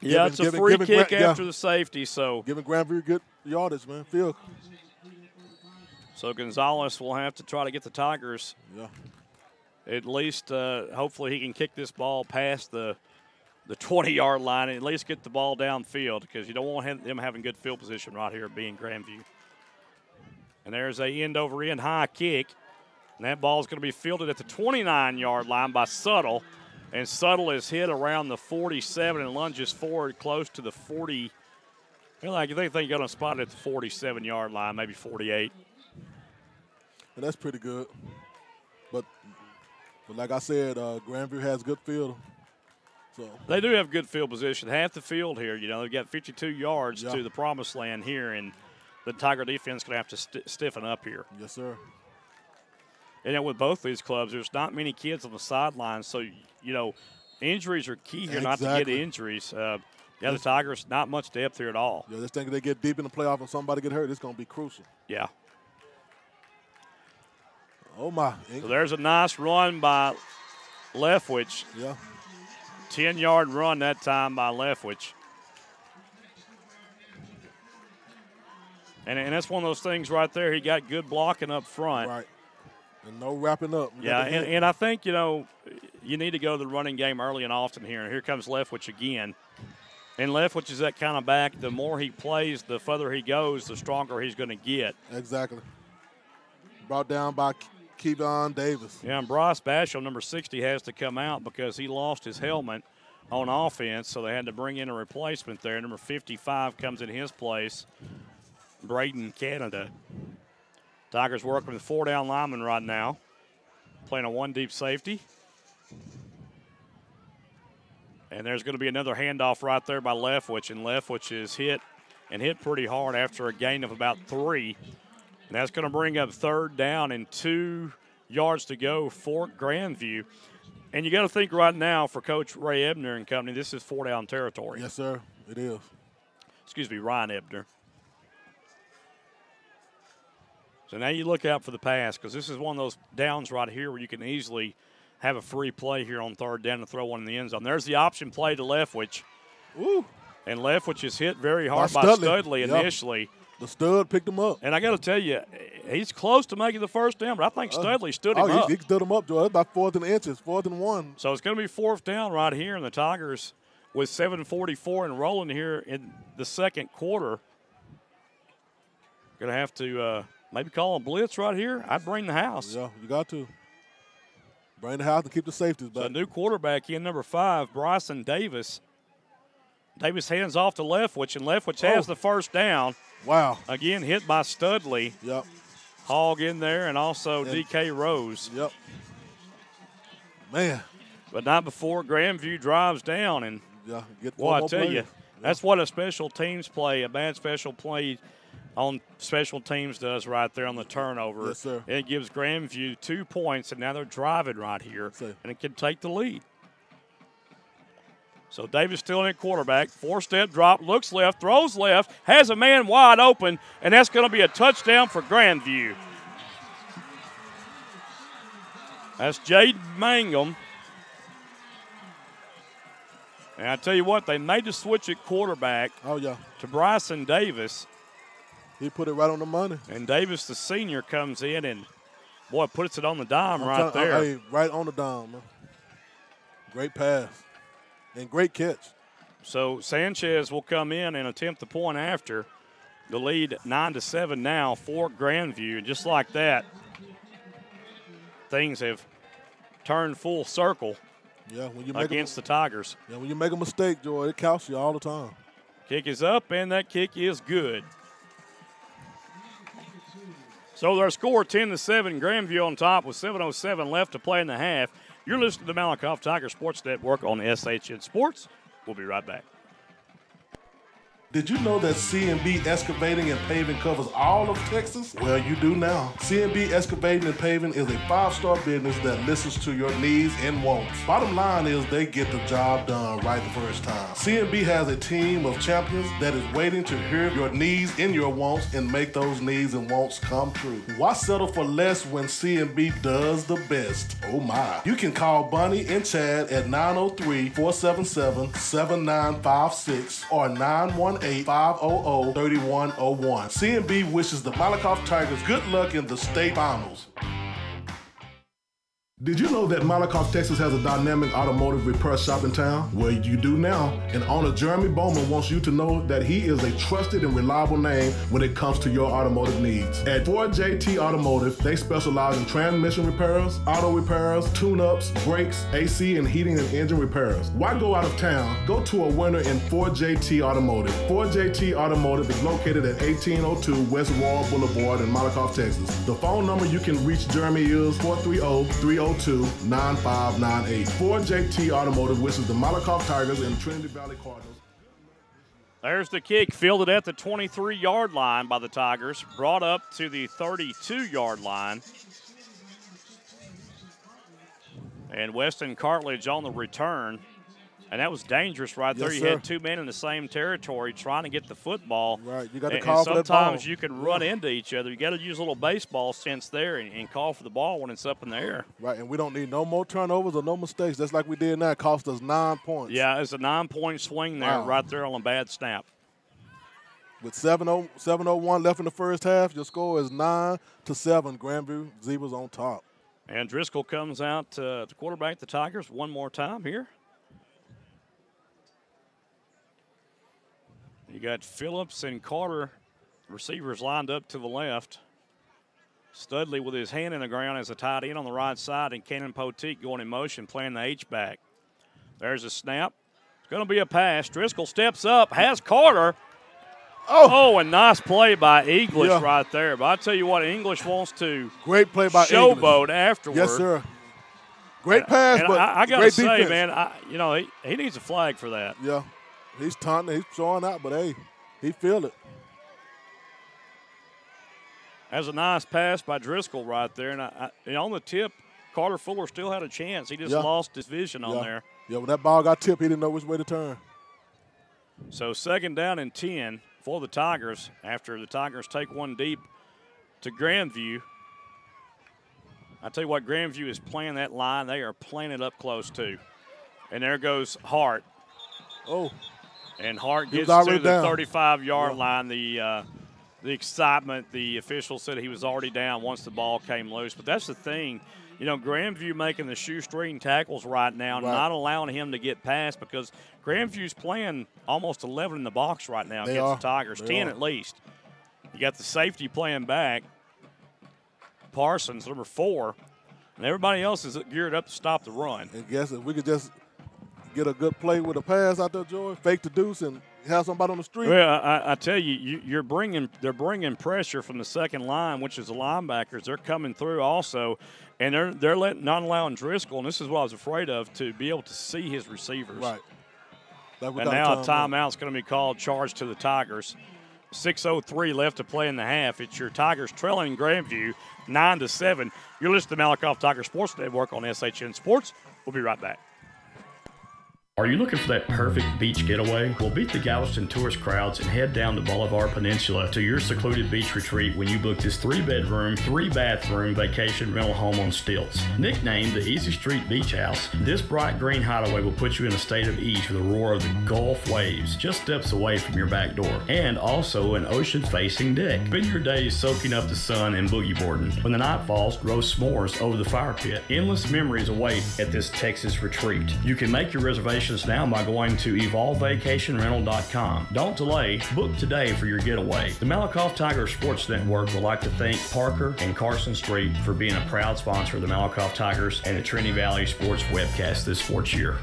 Yeah, it's a free kick after the safety. So giving Grandview good yardage, man. Field. So Gonzalez will have to try to get the Tigers. Yeah. At least, hopefully, he can kick this ball past the 20-yard line and at least get the ball downfield, because you don't want them having good field position right here being Grandview. And there's a end-over-end high kick. And that ball is going to be fielded at the 29-yard line by Suttle. And Suttle is hit around the 47 and lunges forward close to the 40. I think they're going to spot it at the 47-yard line, maybe 48. And that's pretty good. But like I said, Grandview has good field. So they do have good field position. Half the field here, they've got 52 yards to the promised land here, and the Tiger defense is going to have to stiffen up here. Yes, sir. And with both these clubs, there's not many kids on the sidelines, so, injuries are key here, not to get injuries. The Tigers, not much depth here at all. Yeah, just think they get deep in the playoff and somebody get hurt, it's going to be crucial. Yeah. Oh, my. So there's a nice run by Leftwich. Yeah. 10-yard run that time by Leftwich. And that's one of those things right there. He got good blocking up front. Right. And no wrapping up. Yeah, and I think, you need to go to the running game early and often here. And here comes Leftwich again. And Leftwich is that kind of back. The more he plays, the further he goes, the stronger he's going to get. Exactly. Brought down by Kevon Davis. Yeah, and Bryce Basham, number 60, has to come out because he lost his helmet on offense, so they had to bring in a replacement there. Number 55 comes in his place, Braden Canada. Tigers working with 4 down linemen right now, playing a 1 deep safety. And there's going to be another handoff right there by Leftwich, and Leftwich is hit pretty hard after a gain of about 3. And that's going to bring up 3rd down and 2 yards to go for Grandview. And you got to think right now for Coach Ray Ebner and company, this is 4 down territory. Yes, sir, it is. Excuse me, Ryan Ebner. So now you look out for the pass, because this is one of those downs right here where you can easily have a free play here on 3rd down and throw one in the end zone. There's the option play to Leftwich. Ooh. And Leftwich is hit very hard by Studley initially. The stud picked him up. And I got to tell you, he's close to making the 1st down, but I think Studley stood him up. He stood him up, Joe. That's about 4th and inches, 4th and 1. So it's going to be 4th down right here, and the Tigers with 7:44 and rolling here in the 2nd quarter. Going to have to maybe call a blitz right here. I'd bring the house. Yeah, you got to. Bring the house and keep the safeties back. So a new quarterback in, number 5, Bryson Davis. Davis hands off to Leftwich, and Leftwich has the 1st down. Wow. Again, hit by Studley. Yep. Hogg in there, and also D.K. Rose. Yep. Man. But not before Grandview drives down. And, I tell you, that's what a special teams play, a bad special play on special teams does right there on the turnover. Yes, sir. It gives Grandview 2 points, and now they're driving right here, and it can take the lead. So Davis still in at quarterback. 4-step drop, looks left, throws left, has a man wide open, and that's going to be a touchdown for Grandview. That's Jade Mangum. And I tell you what, they made the switch at quarterback to Bryson Davis. He put it right on the money. And Davis, the senior, comes in and, boy, puts it on the dime right there. Right on the dime, man. Great pass. And great catch. So Sanchez will come in and attempt the point after. The lead 9-7 now for Grandview. And just like that, things have turned full circle against the Tigers. Yeah, when you make a mistake, Joy, it counts you all the time. Kick is up, and that kick is good. So their score 10-7, Grandview on top with 7:07 left to play in the half. You're listening to the Malakoff Tiger Sports Network on SHN Sports. We'll be right back. Did you know that C&B Excavating and Paving covers all of Texas? Well, you do now. C&B Excavating and Paving is a 5-star business that listens to your needs and wants. Bottom line is they get the job done right the first time. C&B has a team of champions that is waiting to hear your needs and your wants and make those needs and wants come true. Why settle for less when C&B does the best? Oh my. You can call Bunny and Chad at 903-477-7956 or 918-500-3101. C&B wishes the Malakoff Tigers good luck in the state finals. Did you know that Malakoff, Texas has a dynamic automotive repair shop in town? Well, you do now. And owner Jeremy Bowman wants you to know that he is a trusted and reliable name when it comes to your automotive needs. At 4JT Automotive, they specialize in transmission repairs, auto repairs, tune-ups, brakes, AC, and heating and engine repairs. Why go out of town? Go to a winner in 4JT Automotive. 4JT Automotive is located at 1802 West Wall Boulevard in Malakoff, Texas. The phone number you can reach Jeremy is 430-302-9598. 4JT Automotive wishes the Malakoff Tigers and Trinity Valley Cardinals. There's the kick, fielded at the 23-yard line by the Tigers, brought up to the 32-yard line. And Weston Cartledge on the return. And that was dangerous right there. Yes, you had two men in the same territory trying to get the football. Right, you got to call for that ball. Sometimes you can run into each other. You got to use a little baseball sense there and call for the ball when it's up in the air. Right, and we don't need no more turnovers or no mistakes. That's like we did now. It cost us 9 points. Yeah, it's a 9-point swing there right there on a bad snap. With 7:01 left in the first half, your score is 9-7. Grandview Zebras on top. And Driscoll comes out to quarterback the Tigers one more time here. You got Phillips and Carter, receivers lined up to the left. Studley with his hand in the ground as a tight end on the right side, and Cannon Poteet going in motion, playing the H-back. There's a snap. It's going to be a pass. Driscoll steps up, has Carter. Oh, a nice play by English right there. But I tell you what, English wants to great play by showboat afterward. Yes, sir. Great pass, but I got to say, man, he needs a flag for that. Yeah. He's taunting, he's throwing out, but, hey, he feel it. That's a nice pass by Driscoll right there. And on the tip, Carter Fuller still had a chance. He just lost his vision on there. Yeah, when that ball got tipped, he didn't know which way to turn. So 2nd down and 10 for the Tigers after the Tigers take one deep to Grandview. I tell you what, Grandview is playing that line. They are playing it up close, too. And there goes Hart. Oh. And Hart gets to the 35-yard line. The excitement, the official said he was already down once the ball came loose. But that's the thing. You know, Grandview making the shoestring tackles right now, not allowing him to get past because Grandview's playing almost 11 in the box right now against the Tigers, 10 at least. You got the safety playing back, Parsons, number 4, and everybody else is geared up to stop the run. And guess if we could just get a good play with a pass out there, Joy, fake the deuce and have somebody on the street. Well, I tell you, they're bringing pressure from the second line, which is the linebackers. They're coming through also, and they're not allowing Driscoll, and this is what I was afraid of, to be able to see his receivers. Right. And now a timeout's going to be called, charge to the Tigers. 6:03 left to play in the half. It's your Tigers trailing Grandview 9-7. You're listening to Malakoff Tiger Sports Network on SHN Sports. We'll be right back. Are you looking for that perfect beach getaway? Well, beat the Galveston tourist crowds and head down to Bolivar Peninsula to your secluded beach retreat when you book this 3-bedroom, 3-bathroom vacation rental home on stilts. Nicknamed the Easy Street Beach House, this bright green hideaway will put you in a state of ease with the roar of the Gulf waves just steps away from your back door, and also an ocean-facing deck. Spend your days soaking up the sun and boogie boarding. When the night falls, roast s'mores over the fire pit. Endless memories await at this Texas retreat. You can make your reservation now by going to evolvevacationrental.com. Don't delay. Book today for your getaway. The Malakoff Tiger Sports Network would like to thank Parker and Carson Street for being a proud sponsor of the Malakoff Tigers and the Trinity Valley Sports webcast this sports year.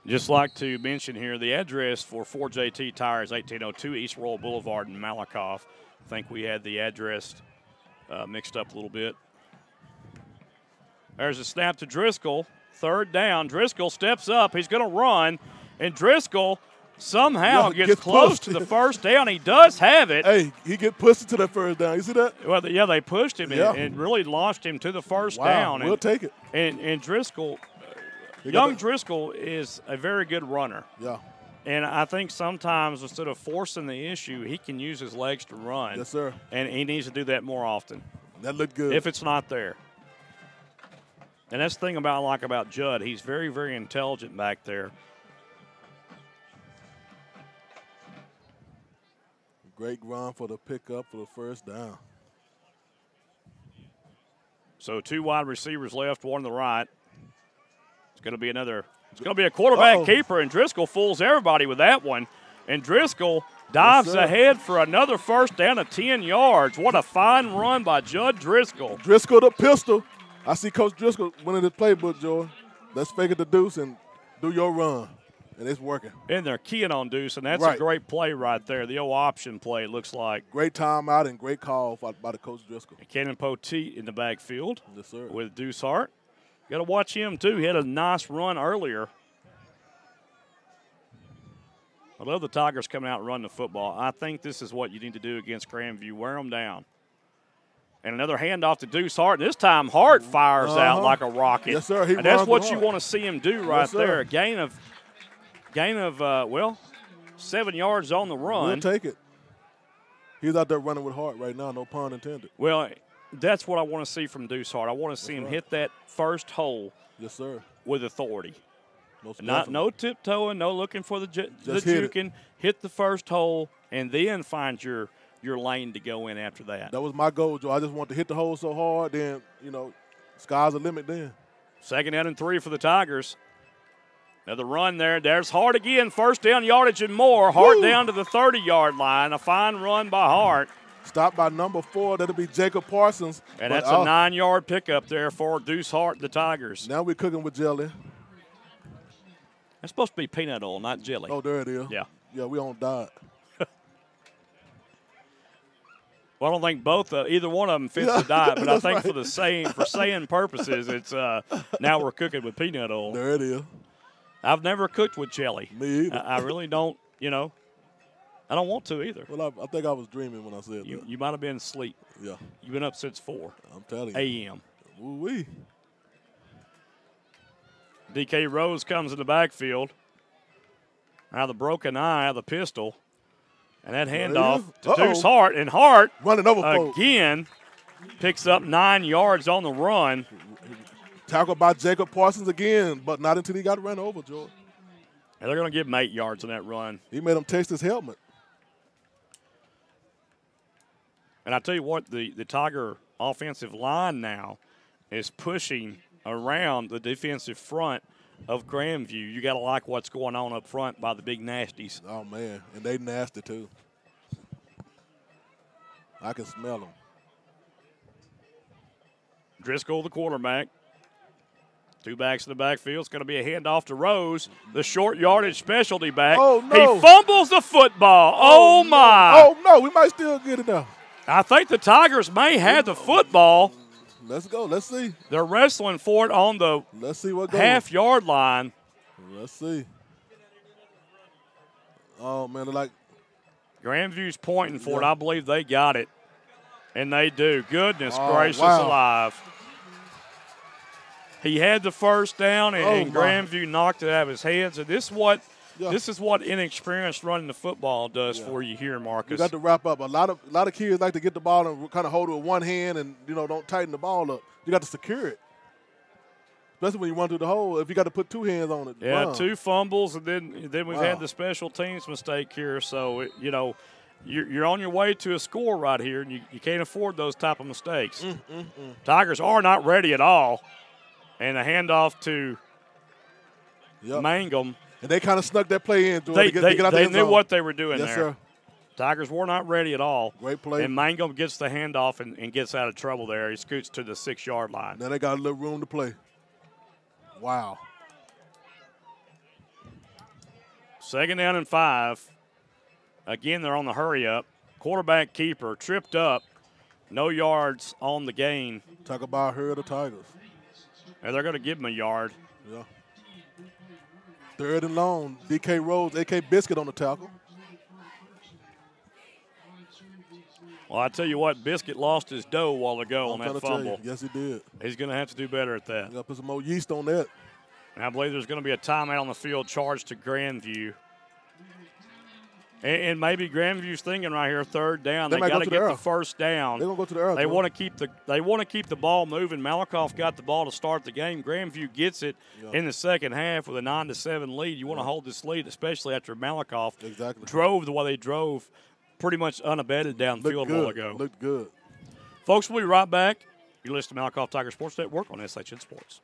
Just like to mention here, the address for 4JT Tires, 1802 East Royal Boulevard in Malakoff. I think we had the address mixed up a little bit. There's a snap to Driscoll, Third down. Driscoll steps up. He's going to run, and Driscoll somehow gets close to the first down. He does have it. Hey, he get pushed into that first down. You see that? Well, yeah, they pushed him and really launched him to the first down. We'll take it. And Driscoll, young Driscoll is a very good runner. Yeah. And I think sometimes instead of forcing the issue, he can use his legs to run. Yes, sir. And he needs to do that more often. That looked good. If it's not there. And that's the thing I like about Judd. He's very, very intelligent back there. Great run for the pickup for the first down. So 2 wide receivers left, 1 to the right. It's going to be another. It's going to be a quarterback keeper, and Driscoll fools everybody with that one. And Driscoll dives ahead for another first down of 10 yards. What a fine run by Judd Driscoll. Driscoll the pistol. I see Coach Driscoll winning his playbook, Joy. Let's fake it to Deuce and do your run. And it's working. And they're keying on Deuce, and that's a great play right there. The old option play, it looks like. Great timeout and great call by the Coach Driscoll. Cannon Poteet in the backfield. Yes, sir. With Deuce Hart. Got to watch him, too. He had a nice run earlier. I love the Tigers coming out and running the football. I think this is what you need to do against Grandview. Wear them down. And another handoff to Deuce Hart. This time Hart fires out like a rocket. Yes, sir. And that's what you want to see him do right there. A gain of 7 yards on the run. We'll take it. He's out there running with Hart right now, no pun intended. Well, that's what I want to see from Deuce Hart. I want to see him hit that first hole with authority. No tiptoeing, no looking for the juking. Hit the first hole and then find your lane to go in after that. That was my goal, Joe. I just wanted to hit the hole so hard, then, sky's the limit then. 2nd down and 3 for the Tigers. Another run there. There's Hart again. First down yardage and more. Hart down to the 30-yard line. A fine run by Hart. Stopped by number 4. That'll be Jacob Parsons. And that's a 9-yard pickup there for Deuce Hart, the Tigers. Now we're cooking with jelly. That's supposed to be peanut oil, not jelly. Oh, there it is. Yeah. Yeah, we on diet. Well, I don't think either one of them fits the diet, but I think for saying purposes, it's now we're cooking with peanut oil. There it is. I've never cooked with jelly. Me either. I really don't, I don't want to either. Well, I think I was dreaming when I said that. You might have been asleep. Yeah. You've been up since 4. I'm telling you. a.m. Ooh-wee. DK Rose comes in the backfield. Now the broken eye, the pistol. And that handoff to Deuce Hart. And Hart, running over again, picks up 9 yards on the run. Tackled by Jacob Parsons again, but not until he got run over, George. And they're going to give him 8 yards on that run. He made him taste his helmet. And I tell you what, the Tiger offensive line now is pushing around the defensive front of Grandview. You got to like what's going on up front by the big nasties. Oh, man, and they nasty too. I can smell them. Driscoll, the quarterback. 2 backs in the backfield. It's going to be a handoff to Rose, the short yardage specialty back. Oh, no. He fumbles the football. Oh, my. Oh, no, we might still get it now. I think the Tigers may have the football. Let's go. Let's see. They're wrestling for it on the half-yard line. Let's see. Oh, man, they're like. Grandview's pointing for it. I believe they got it. And they do. Goodness gracious alive. He had the first down, and Grandview knocked it out of his hands. And this is what inexperienced running the football does for you here, Marcus. You got to wrap up. A lot of kids like to get the ball and kind of hold it with one hand and, don't tighten the ball up. You got to secure it, especially when you run through the hole. If you got to put 2 hands on it. Yeah, run. 2 fumbles, and then we've had the special teams mistake here. So, you're on your way to a score right here, and you can't afford those type of mistakes. Tigers are not ready at all. And a handoff to Mangum. And they kind of snuck that play in. They knew what they were doing there. Yes, sir. Tigers were not ready at all. Great play. And Mangum gets the handoff and gets out of trouble there. He scoots to the 6-yard line. Now they got a little room to play. Wow. 2nd down and 5. Again, they're on the hurry up. Quarterback keeper tripped up. No yards on the gain. Talk about herd of Tigers. And they're going to give him a yard. Yeah. 3rd and long. DK Rose, A.K. Biscuit on the tackle. Well, I tell you what, Biscuit lost his dough a while ago on that fumble. Yes, he did. He's going to have to do better at that. You got to put some more yeast on that. And I believe there's going to be a timeout on the field charged to Grandview. And maybe Grandview's thinking right here, 3rd down. They got to get the first down. They're going to go to the arrow. They want to keep the ball moving. Malakoff got the ball to start the game. Grandview gets it in the second half with a 9-7 lead. You want to hold this lead, especially after Malakoff drove the way they drove, pretty much unabated down the field a while ago. Looked good. Folks, we'll be right back. You're listening to Malakoff Tiger Sports Network on SHN Sports.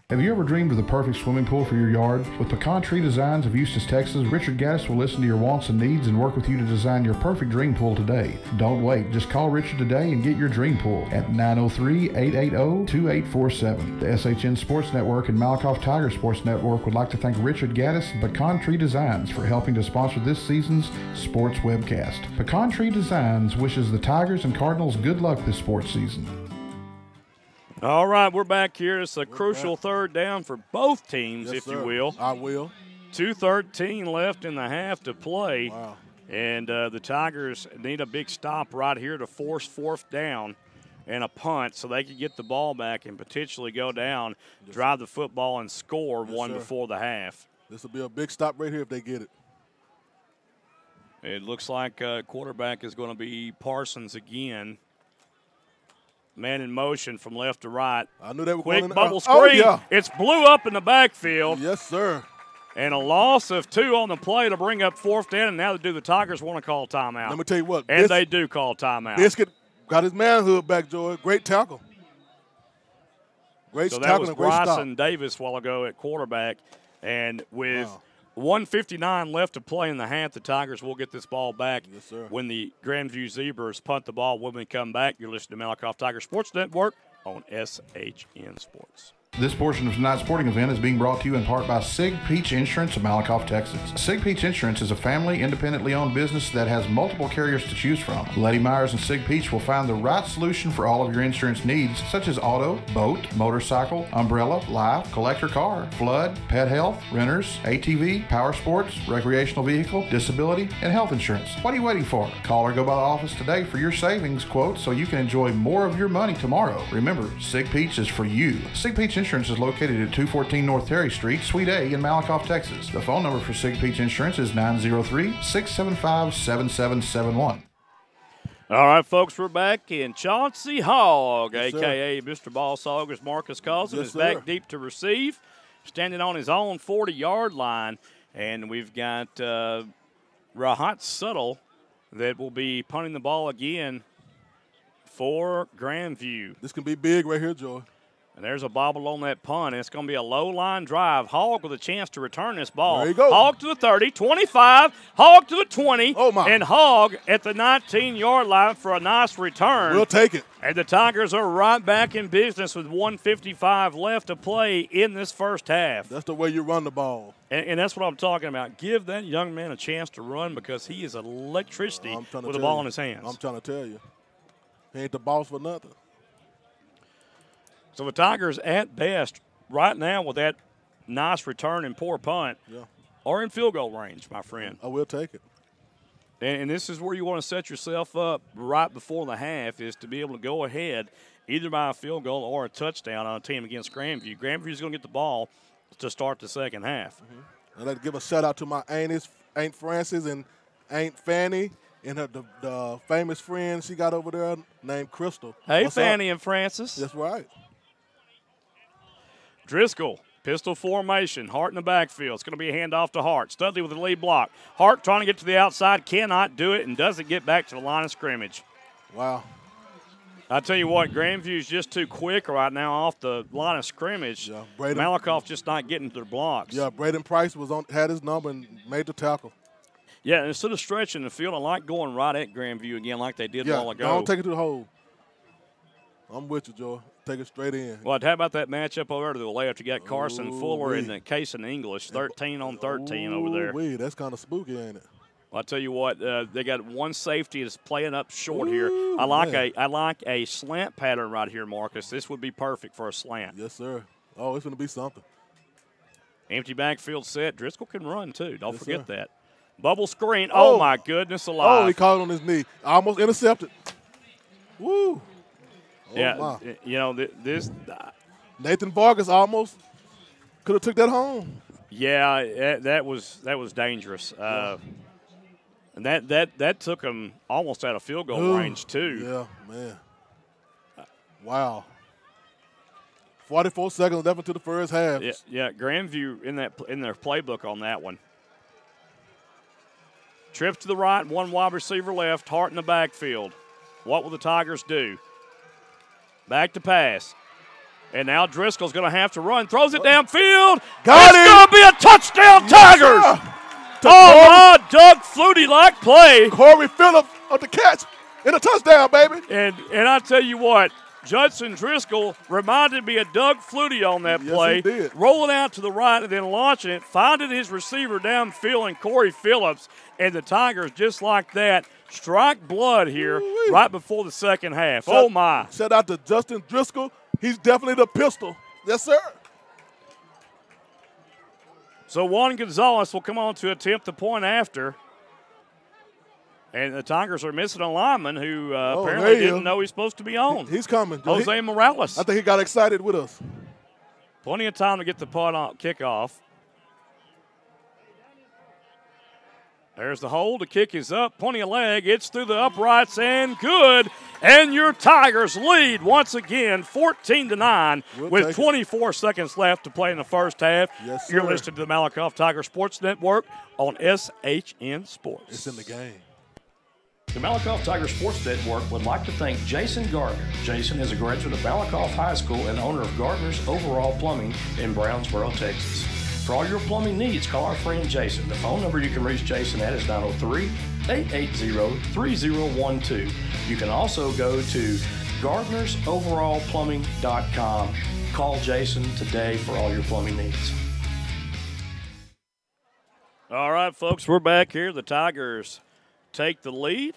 Have you ever dreamed of the perfect swimming pool for your yard? With Pecan Tree Designs of Eustis, Texas, Richard Gaddis will listen to your wants and needs and work with you to design your perfect dream pool today. Don't wait. Just call Richard today and get your dream pool at 903-880-2847. The SHN Sports Network and Malakoff Tiger Sports Network would like to thank Richard Gaddis and Pecan Tree Designs for helping to sponsor this season's sports webcast. Pecan Tree Designs wishes the Tigers and Cardinals good luck this sports season. All right, we're back here. It's a crucial 3rd down for both teams, Yes, you will. I will. 2:13 left in the half to play. Wow. And the Tigers need a big stop right here to force 4th down and a punt so they can get the ball back and potentially go down, drive the football, and score one before the half. This will be a big stop right here if they get it. It looks like quarterback is going to be Parsons again. Man in motion from left to right. I knew they were quick going bubble screen. Oh, yeah. It's blew up in the backfield. Yes, sir. And a loss of 2 on the play to bring up 4th down. And now the Tigers want to call timeout. Let me tell you what. And they do call timeout. Biscuit got his manhood back, Joy. Great tackle. Great so tackle that was and great stop. Bryson Davis a while ago at quarterback. And with 1:59 left to play in the half, the Tigers will get this ball back when the Grandview Zebras punt the ball. When we come back, you're listening to Malakoff Tiger Sports Network on SHN Sports. This portion of tonight's sporting event is being brought to you in part by Sig Peach Insurance of Malakoff, Texas. Sig Peach Insurance is a family, independently owned business that has multiple carriers to choose from. Letty Myers and Sig Peach will find the right solution for all of your insurance needs, such as auto, boat, motorcycle, umbrella, life, collector car, flood, pet health, renters, ATV, power sports, recreational vehicle, disability, and health insurance. What are you waiting for? Call or go by the office today for your savings quote so you can enjoy more of your money tomorrow. Remember, Sig Peach is for you. Sig Peach Insurance is located at 214 North Terry Street, Suite A in Malakoff, Texas. The phone number for Sig Peach Insurance is 903-675-7771. All right, folks, we're back in Chauncey Hogg, a.k.a. Mr. Boss Hogg, as Marcus calls him, is back deep to receive, standing on his own 40-yard line. And we've got Rahat Suttle that will be punting the ball again for Grandview. This can be big right here, Joy. And there's a bobble on that punt. It's going to be a low-line drive. Hogg with a chance to return this ball. There you go. Hogg to the 30, 25, Hogg to the 20. Oh, my. And Hogg at the 19-yard line for a nice return. We'll take it. And the Tigers are right back in business with 1:55 left to play in this first half. That's the way you run the ball. And that's what I'm talking about. Give that young man a chance to run because he is electricity with the ball in his hands. I'm trying to tell you. He ain't the boss for nothing. So the Tigers, at best, right now with that nice return and poor punt, are in field goal range, my friend. I will take it. And this is where you want to set yourself up right before the half, is to be able to go ahead either by a field goal or a touchdown on a team against Grandview. Grandview is going to get the ball to start the second half. I'd like to give a shout-out to my Aunt Frances and Aunt Fanny and the famous friend she got over there named Crystal. Hey, What's Fanny up? and Francis. That's right. Driscoll, pistol formation. Hart in the backfield. It's going to be a handoff to Hart. Studley with the lead block. Hart trying to get to the outside, cannot do it, and doesn't get back to the line of scrimmage. Wow. I tell you what, Grandview's just too quick right now off the line of scrimmage. Yeah, Malakoff just not getting to the blocks. Yeah, Braden Price had his number and made the tackle. Yeah, and instead of stretching the field, I like going right at Grandview again like they did a while ago. Don't take it to the hole. I'm with you, Joe. Take it straight in. Well, how about that matchup over there to the left? You got Carson Fuller and Case in English, 13 on 13 over there. That's kind of spooky, ain't it? Well, I tell you what, they got one safety that's playing up short here. I like a slant pattern right here, Marcus. This would be perfect for a slant. Yes, sir. Oh, it's going to be something. Empty backfield set. Driscoll can run, too. Don't Yes, forget sir. that. Bubble screen. Oh, my goodness alive. Oh, he caught it on his knee. Almost intercepted. Woo. Oh, yeah, my. you know, this Nathan Vargas almost could have took that home. yeah, that was dangerous. And that took him almost out of field goal range, too. Yeah, man. Wow. 44 seconds left into the first half. Yeah, Grandview in their playbook on that one. Trip to the right, one wide receiver left, Hart in the backfield. What will the Tigers do? Back to pass. And now Driscoll's going to have to run. Throws it downfield. Got it. It's going to be a touchdown, Tigers. Oh, my Doug Flutie-like play. Corey Phillips on the catch and a touchdown, baby. And I tell you what, Judson Driscoll reminded me of Doug Flutie on that play. He did. Rolling out to the right and then launching it, finding his receiver downfield and Corey Phillips. And the Tigers, just like that, strike blood here right before the second half. Oh, my. Shout out to Justin Driscoll. He's definitely the pistol. Yes, sir. So Juan Gonzalez will come on to attempt the point after. And the Tigers are missing a lineman who apparently didn't know he's supposed to be on. He's coming. Jose Morales. I think he got excited with us. Plenty of time to get the punt on kickoff. There's the hold. The kick is up. Plenty of leg. It's through the uprights and good. And your Tigers lead once again 14-9 with 24 seconds left to play in the first half. Yes, sir. You're listening to the Malakoff Tiger Sports Network on SHN Sports. It's in the game. The Malakoff Tiger Sports Network would like to thank Jason Gardner. Jason is a graduate of Malakoff High School and owner of Gardner's Overall Plumbing in Brownsboro, Texas. For all your plumbing needs, call our friend Jason. The phone number you can reach Jason at is 903-880-3012. You can also go to gardnersoverallplumbing.com. Call Jason today for all your plumbing needs. All right, folks, we're back here. The Tigers take the lead.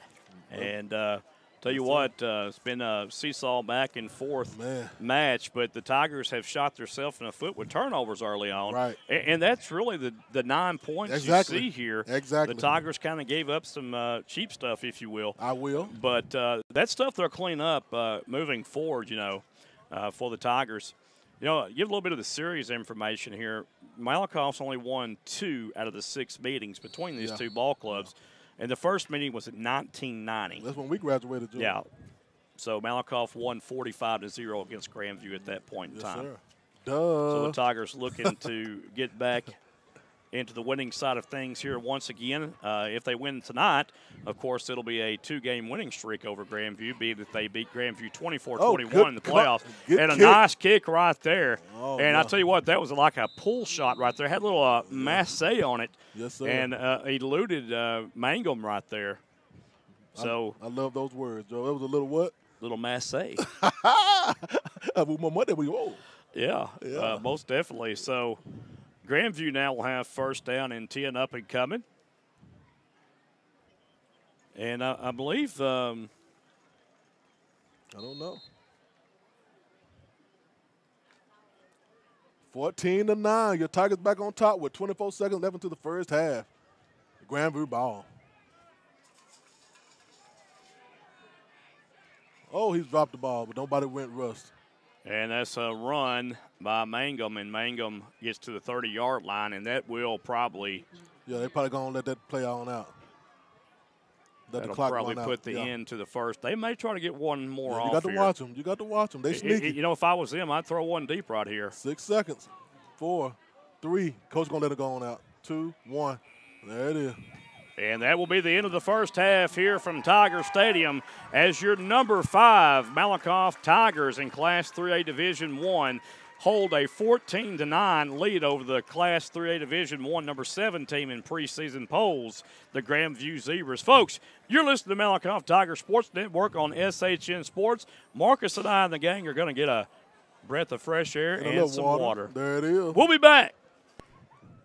And tell you what, it's been a seesaw back and forth match, but the Tigers have shot themselves in the foot with turnovers early on. Right. And that's really the 9 points you see here. Exactly. The Tigers kind of gave up some cheap stuff, if you will. I will. But that stuff they'll clean up moving forward, for the Tigers. Give a little bit of the series information here. Malakoff's only won 2 out of the 6 meetings between these two ball clubs. And the first meeting was in 1990. That's when we graduated, Joe. Yeah. So Malakoff won 45-0 against Grandview at that point in time. Sir. Duh. So the Tigers looking to get back into the winning side of things here once again. If they win tonight, of course, it'll be a 2-game winning streak over Grandview, being that they beat Grandview 24-21 in the playoffs. And a nice kick right there. Oh, and I tell you what, that was like a pull shot right there. Had a little masse on it. Yes, sir. And eluded Mangum right there. So I love those words, Joe. It was a little what? Little masse. More money we owe. Yeah, most definitely. So Grandview now will have first down and 10 up and coming. And I believe I don't know. 14-9. Your Tigers back on top with 24 seconds left into the first half. Grandview ball. Oh, he's dropped the ball, but nobody went rust. And that's a run by Mangum, and Mangum gets to the 30-yard line, and that will probably – yeah, they're probably going to let that play on out. That'll probably put the end to the first. They may try to get one more off here. You got to watch them. You got to watch them. They sneaky. If I was them, I'd throw one deep right here. 6 seconds. 4, 3. Coach going to let it go on out. 2, 1. There it is. And that will be the end of the first half here from Tiger Stadium as your number 5 Malakoff Tigers in Class 3A Division I hold a 14-9 lead over the Class 3A Division I number 7 team in preseason polls, the Grandview Zebras. Folks, you're listening to Malakoff Tiger Sports Network on SHN Sports. Marcus and I and the gang are going to get a breath of fresh air and some water. There it is. We'll be back.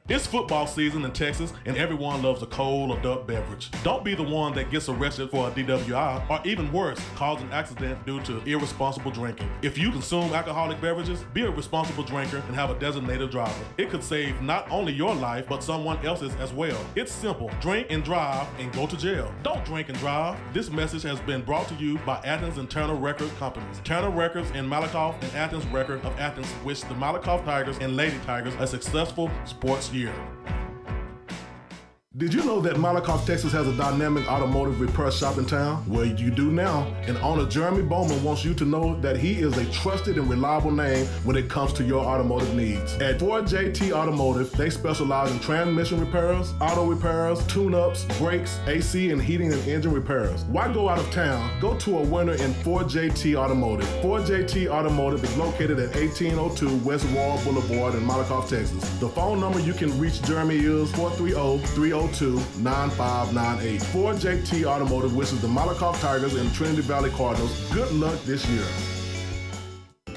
It's football season in Texas, and everyone loves a cold adult beverage. Don't be the one that gets arrested for a DWI, or even worse, cause an accident due to irresponsible drinking. If you consume alcoholic beverages, be a responsible drinker and have a designated driver. It could save not only your life, but someone else's as well. It's simple. Drink and drive and go to jail. Don't drink and drive. This message has been brought to you by Athens and Turner Record Companies. Turner Records in Malakoff and Athens Record of Athens wish the Malakoff Tigers and Lady Tigers a successful sports year. Did you know that Malakoff, Texas has a dynamic automotive repair shop in town? Well, you do now. And owner Jeremy Bowman wants you to know that he is a trusted and reliable name when it comes to your automotive needs. At 4JT Automotive, they specialize in transmission repairs, auto repairs, tune-ups, brakes, AC and heating and engine repairs. Why go out of town? Go to a winner in 4JT Automotive. 4JT Automotive is located at 1802 West Royal Boulevard in Malakoff, Texas. The phone number you can reach Jeremy is 430-302-9598. 4JT Automotive wishes the Malakoff Tigers and Trinity Valley Cardinals good luck this year.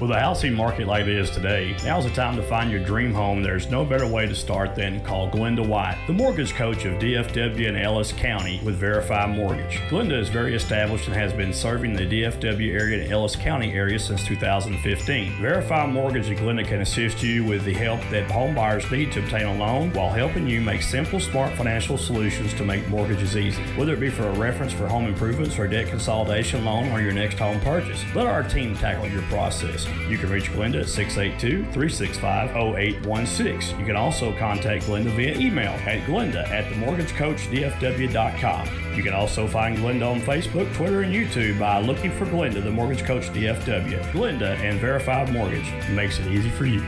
With a housing market like it is today, now's the time to find your dream home. There's no better way to start than call Glenda White, the mortgage coach of DFW and Ellis County with Verify Mortgage. Glenda is very established and has been serving the DFW area and Ellis County area since 2015. Verify Mortgage and Glenda can assist you with the help that home buyers need to obtain a loan while helping you make simple, smart financial solutions to make mortgages easy. Whether it be for a reference for home improvements or debt consolidation loan or your next home purchase, let our team tackle your process. You can reach Glenda at 682-365-0816. You can also contact Glenda via email at glenda@themortgagecoachdfw.com. You can also find Glenda on Facebook, Twitter, and YouTube by looking for Glenda, the Mortgage Coach DFW. Glenda and Verified Mortgage makes it easy for you.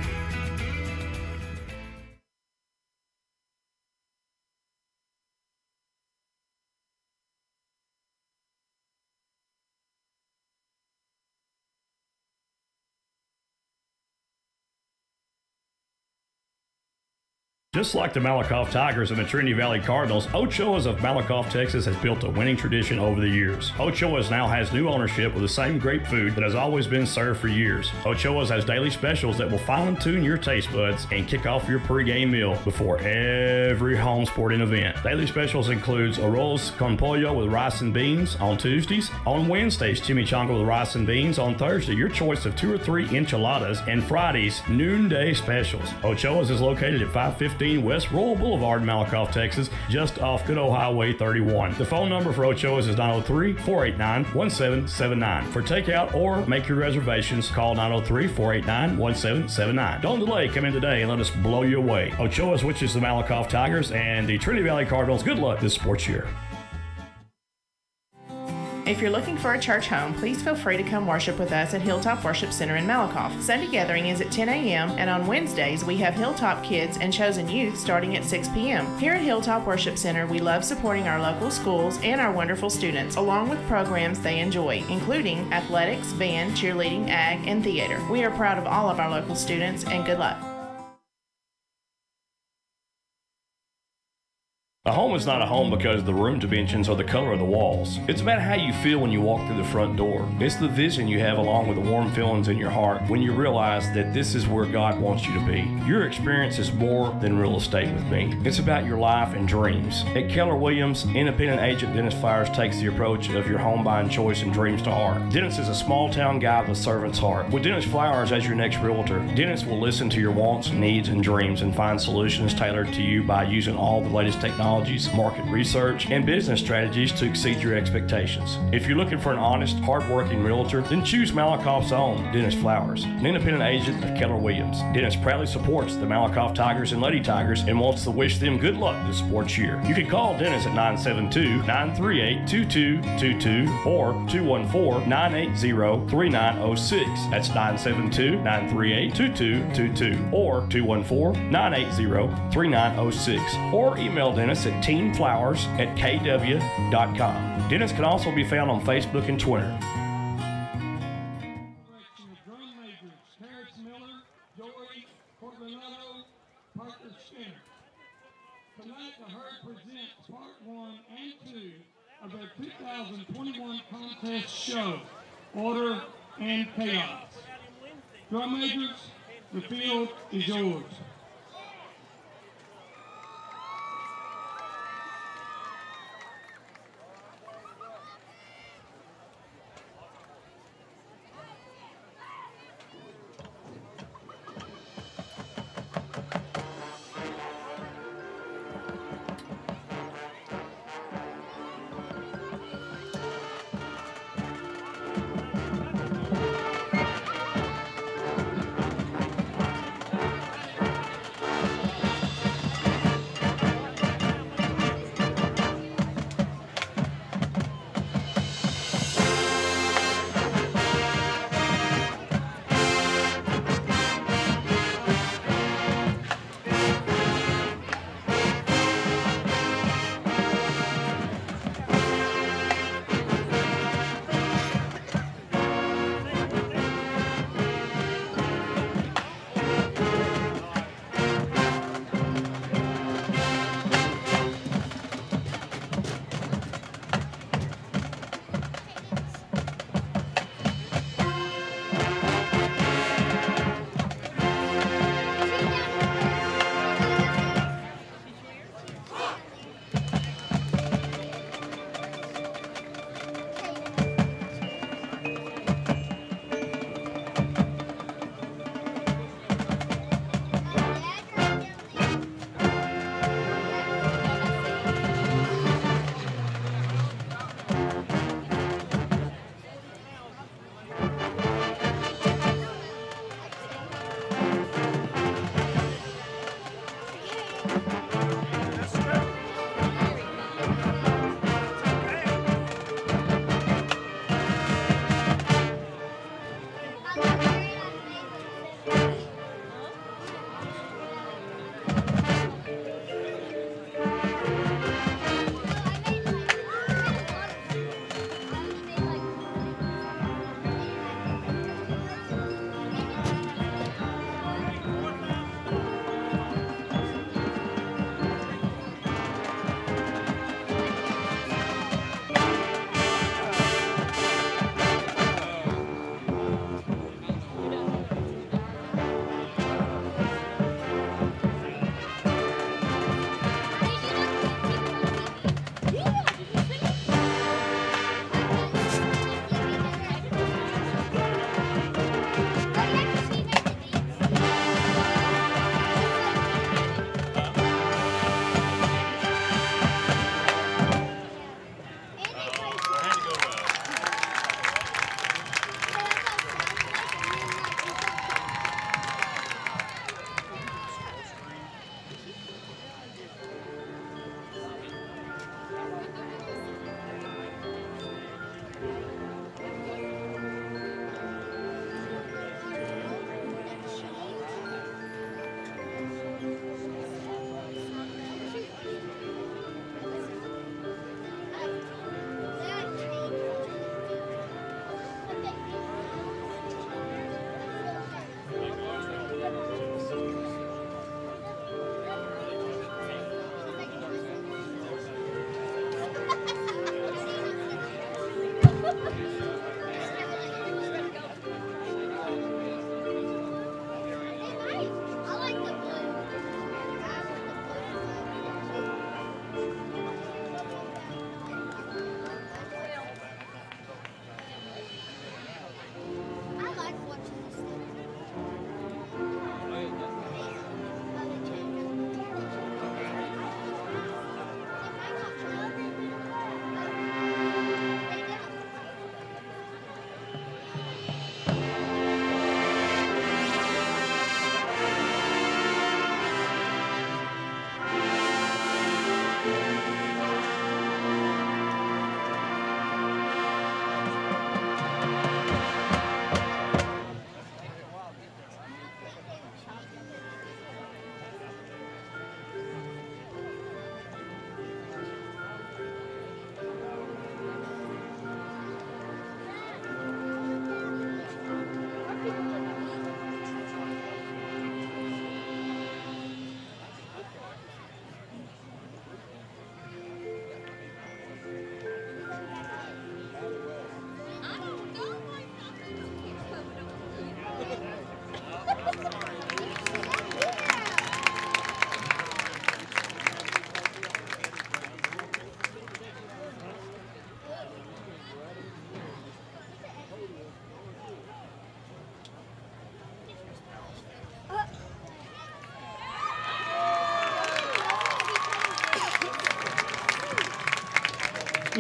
Just like the Malakoff Tigers and the Trinity Valley Cardinals, Ochoa's of Malakoff, Texas has built a winning tradition over the years. Ochoa's now has new ownership with the same great food that has always been served for years. Ochoa's has daily specials that will fine-tune your taste buds and kick off your pregame meal before every home sporting event. Daily specials includes arroz con pollo with rice and beans on Tuesdays. On Wednesdays, chimichanga with rice and beans. On Thursday, your choice of 2 or 3 enchiladas. And Fridays, noonday specials. Ochoa's is located at 515 West Royal Boulevard in Malakoff, Texas, just off good old Highway 31. The phone number for Ochoa's is 903-489-1779. For takeout or make your reservations, call 903-489-1779. Don't delay, come in today and let us blow you away. Ochoa's, which is the Malakoff Tigers and the Trinity Valley Cardinals, good luck this sports year. If you're looking for a church home, please feel free to come worship with us at Hilltop Worship Center in Malakoff. Sunday gathering is at 10 a.m. and on Wednesdays we have Hilltop Kids and Chosen Youth starting at 6 p.m. Here at Hilltop Worship Center, we love supporting our local schools and our wonderful students, along with programs they enjoy, including athletics, band, cheerleading, ag, and theater. We are proud of all of our local students, and good luck. A home is not a home because of the room dimensions or the color of the walls. It's about how you feel when you walk through the front door. It's the vision you have along with the warm feelings in your heart when you realize that this is where God wants you to be. Your experience is more than real estate with me. It's about your life and dreams. At Keller Williams, independent agent Dennis Flowers takes the approach of your home buying choice and dreams to heart. Dennis is a small town guy with a servant's heart. With Dennis Flowers as your next realtor, Dennis will listen to your wants, needs, and dreams and find solutions tailored to you by using all the latest technology, market research, and business strategies to exceed your expectations. If you're looking for an honest, hard-working realtor, then choose Malakoff's own Dennis Flowers, an independent agent of Keller Williams. Dennis proudly supports the Malakoff Tigers and Lady Tigers and wants to wish them good luck this sports year. You can call Dennis at 972-938-2222 or 214-980-3906. That's 972-938-2222 or 214-980-3906. Or email Dennis at teamflowers@kw.com. Dennis can also be found on Facebook and Twitter. Drum majors, Terrence Miller, Joey Cortlanado, Parker Skinner. Tonight the herd presents part 1 and 2 of their 2021 contest show, Order and Chaos. Drum majors, the field is yours.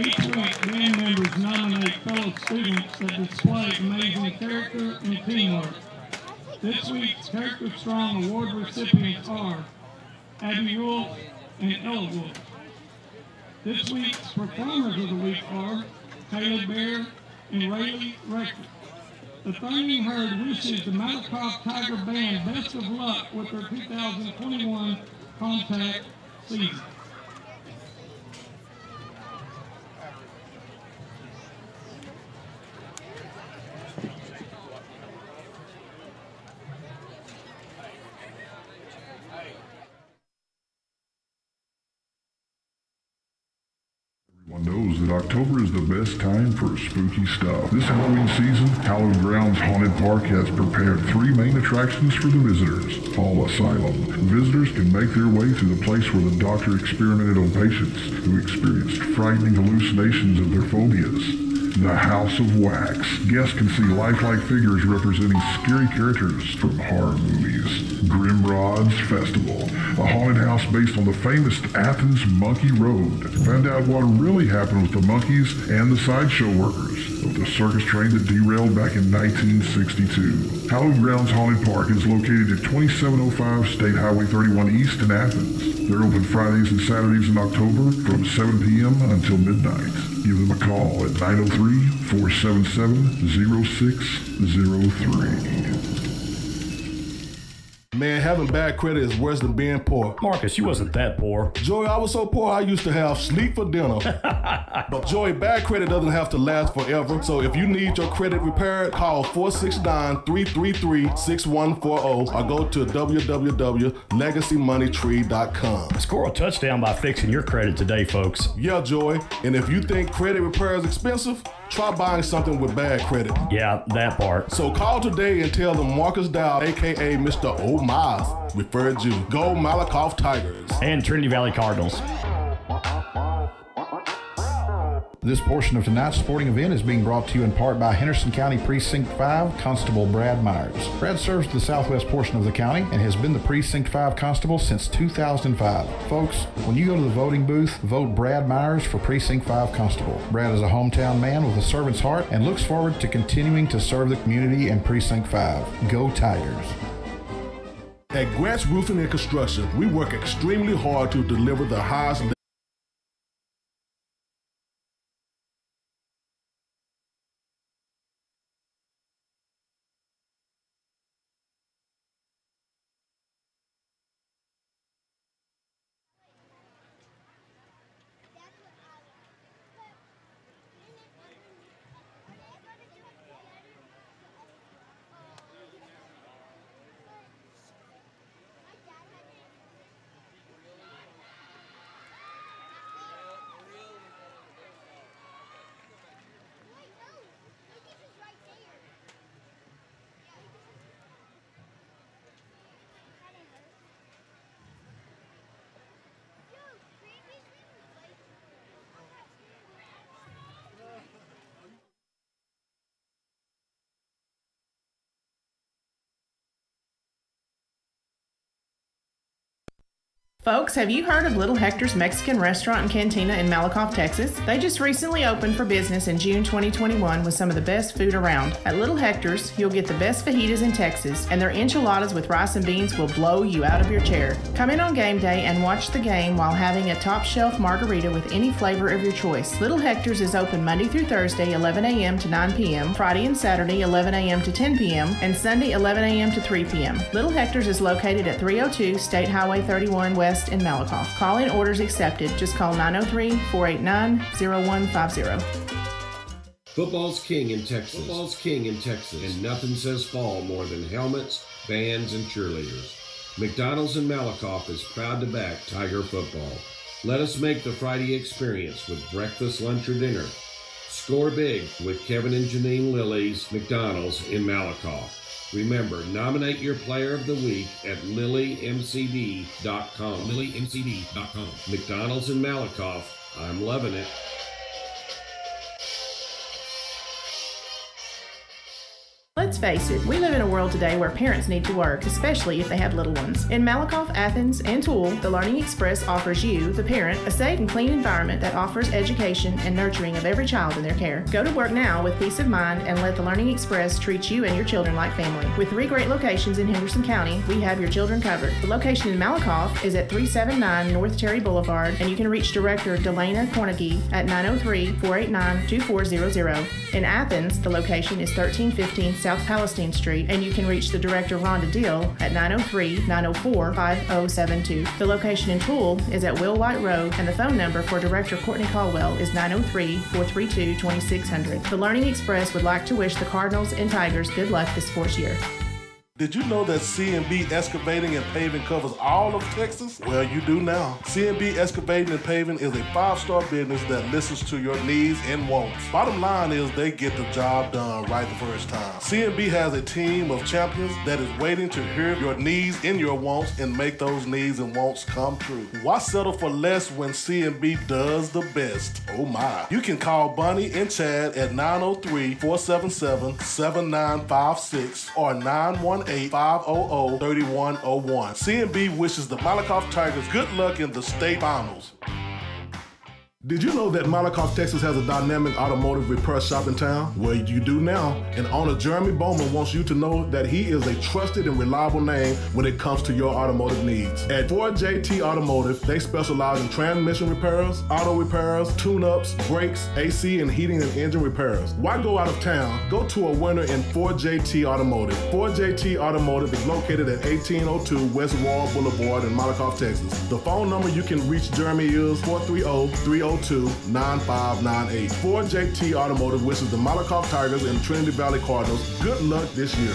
Each week, band members nominate fellow students that display amazing character and teamwork. This week's Character Strong Award recipients are Abby Wolf and Ella Wolf. This week's Performers of the Week are Caleb Bear and Rayleigh Rector. The Thundering Herd wishes the Malakoff Tiger Band best of luck with their 2021 contact season. Everyone knows that October is the best time for spooky stuff. This Halloween season, Hallowed Grounds Haunted Park has prepared 3 main attractions for the visitors. Hall Asylum. Visitors can make their way to the place where the doctor experimented on patients who experienced frightening hallucinations of their phobias. The House of Wax. Guests can see lifelike figures representing scary characters from horror movies. Grimrod's Festival. A haunted house based on the famous Athens Monkey Road. Find out what really happened with the monkeys and the sideshow workers of the circus train that derailed back in 1962. Hallowed Grounds Haunted Park is located at 2705 State Highway 31 East in Athens. They're open Fridays and Saturdays in October from 7 p.m. until midnight. Give them a call at 903-477-0603. Man, having bad credit is worse than being poor. Marcus, you wasn't that poor. Joey, I was so poor I used to have sleep for dinner. But Joey, bad credit doesn't have to last forever. So if you need your credit repaired, call 469-333-6140 or go to www.legacymoneytree.com. Score a touchdown by fixing your credit today, folks. Yeah, Joey. And if you think credit repair is expensive, try buying something with bad credit. Yeah, that part. So call today and tell them Marcus Dow, aka Mr. O'Miles, referred you. Go Malakoff Tigers. And Trinity Valley Cardinals. This portion of tonight's sporting event is being brought to you in part by Henderson County Precinct 5 Constable Brad Myers. Brad serves the southwest portion of the county and has been the Precinct 5 Constable since 2005. Folks, when you go to the voting booth, vote Brad Myers for Precinct 5 Constable. Brad is a hometown man with a servant's heart and looks forward to continuing to serve the community in Precinct 5. Go Tigers. At Grant's Roofing and Construction, we work extremely hard to deliver the highest Folks, have you heard of Little Hector's Mexican Restaurant and Cantina in Malakoff, Texas? They just recently opened for business in June 2021 with some of the best food around. At Little Hector's, you'll get the best fajitas in Texas, and their enchiladas with rice and beans will blow you out of your chair. Come in on game day and watch the game while having a top shelf margarita with any flavor of your choice. Little Hector's is open Monday through Thursday, 11 a.m. to 9 p.m., Friday and Saturday, 11 a.m. to 10 p.m., and Sunday, 11 a.m. to 3 p.m. Little Hector's is located at 302 State Highway 31 West in Malakoff. Call-in orders accepted. Just call 903-489-0150. Football's king in Texas. Football's king in Texas. And nothing says fall more than helmets, bands, and cheerleaders. McDonald's in Malakoff is proud to back Tiger football. Let us make the Friday experience with breakfast, lunch, or dinner. Score big with Kevin and Janine Lilly's McDonald's in Malakoff. Remember, nominate your player of the week at lilymcd.com. lilymcd.com. McDonald's in Malakoff. I'm loving it. Let's face it, we live in a world today where parents need to work, especially if they have little ones. In Malakoff, Athens, and Toole, the Learning Express offers you, the parent, a safe and clean environment that offers education and nurturing of every child in their care. Go to work now with peace of mind and let the Learning Express treat you and your children like family. With 3 great locations in Henderson County, we have your children covered. The location in Malakoff is at 379 North Terry Boulevard, and you can reach Director Delana Cornegie at 903-489-2400. In Athens, the location is 1315 South Palestine Street, and you can reach the Director Rhonda Deal at 903-904-5072. The location in Toole is at Will White Road, and the phone number for Director Courtney Caldwell is 903-432-2600. The Learning Express would like to wish the Cardinals and Tigers good luck this sports year. Did you know that C&B Excavating and Paving covers all of Texas? Well, you do now. C&B Excavating and Paving is a 5-star business that listens to your needs and wants. Bottom line is they get the job done right the first time. C&B has a team of champions that is waiting to hear your needs and your wants and make those needs and wants come true. Why settle for less when C&B does the best? Oh my. You can call Bunny and Chad at 903-477-7956 or 918-500-3101. C&B wishes the Malakoff Tigers good luck in the state finals. Did you know that Malakoff, Texas has a dynamic automotive repair shop in town? Well, you do now. And owner Jeremy Bowman wants you to know that he is a trusted and reliable name when it comes to your automotive needs. At 4JT Automotive, they specialize in transmission repairs, auto repairs, tune-ups, brakes, AC, and heating and engine repairs. Why go out of town? Go to a winner in 4JT Automotive. 4JT Automotive is located at 1802 West Royal Boulevard in Malakoff, Texas. The phone number you can reach Jeremy is 430-302-9598. 4JT Automotive wishes the Malakoff Tigers and Trinity Valley Cardinals good luck this year.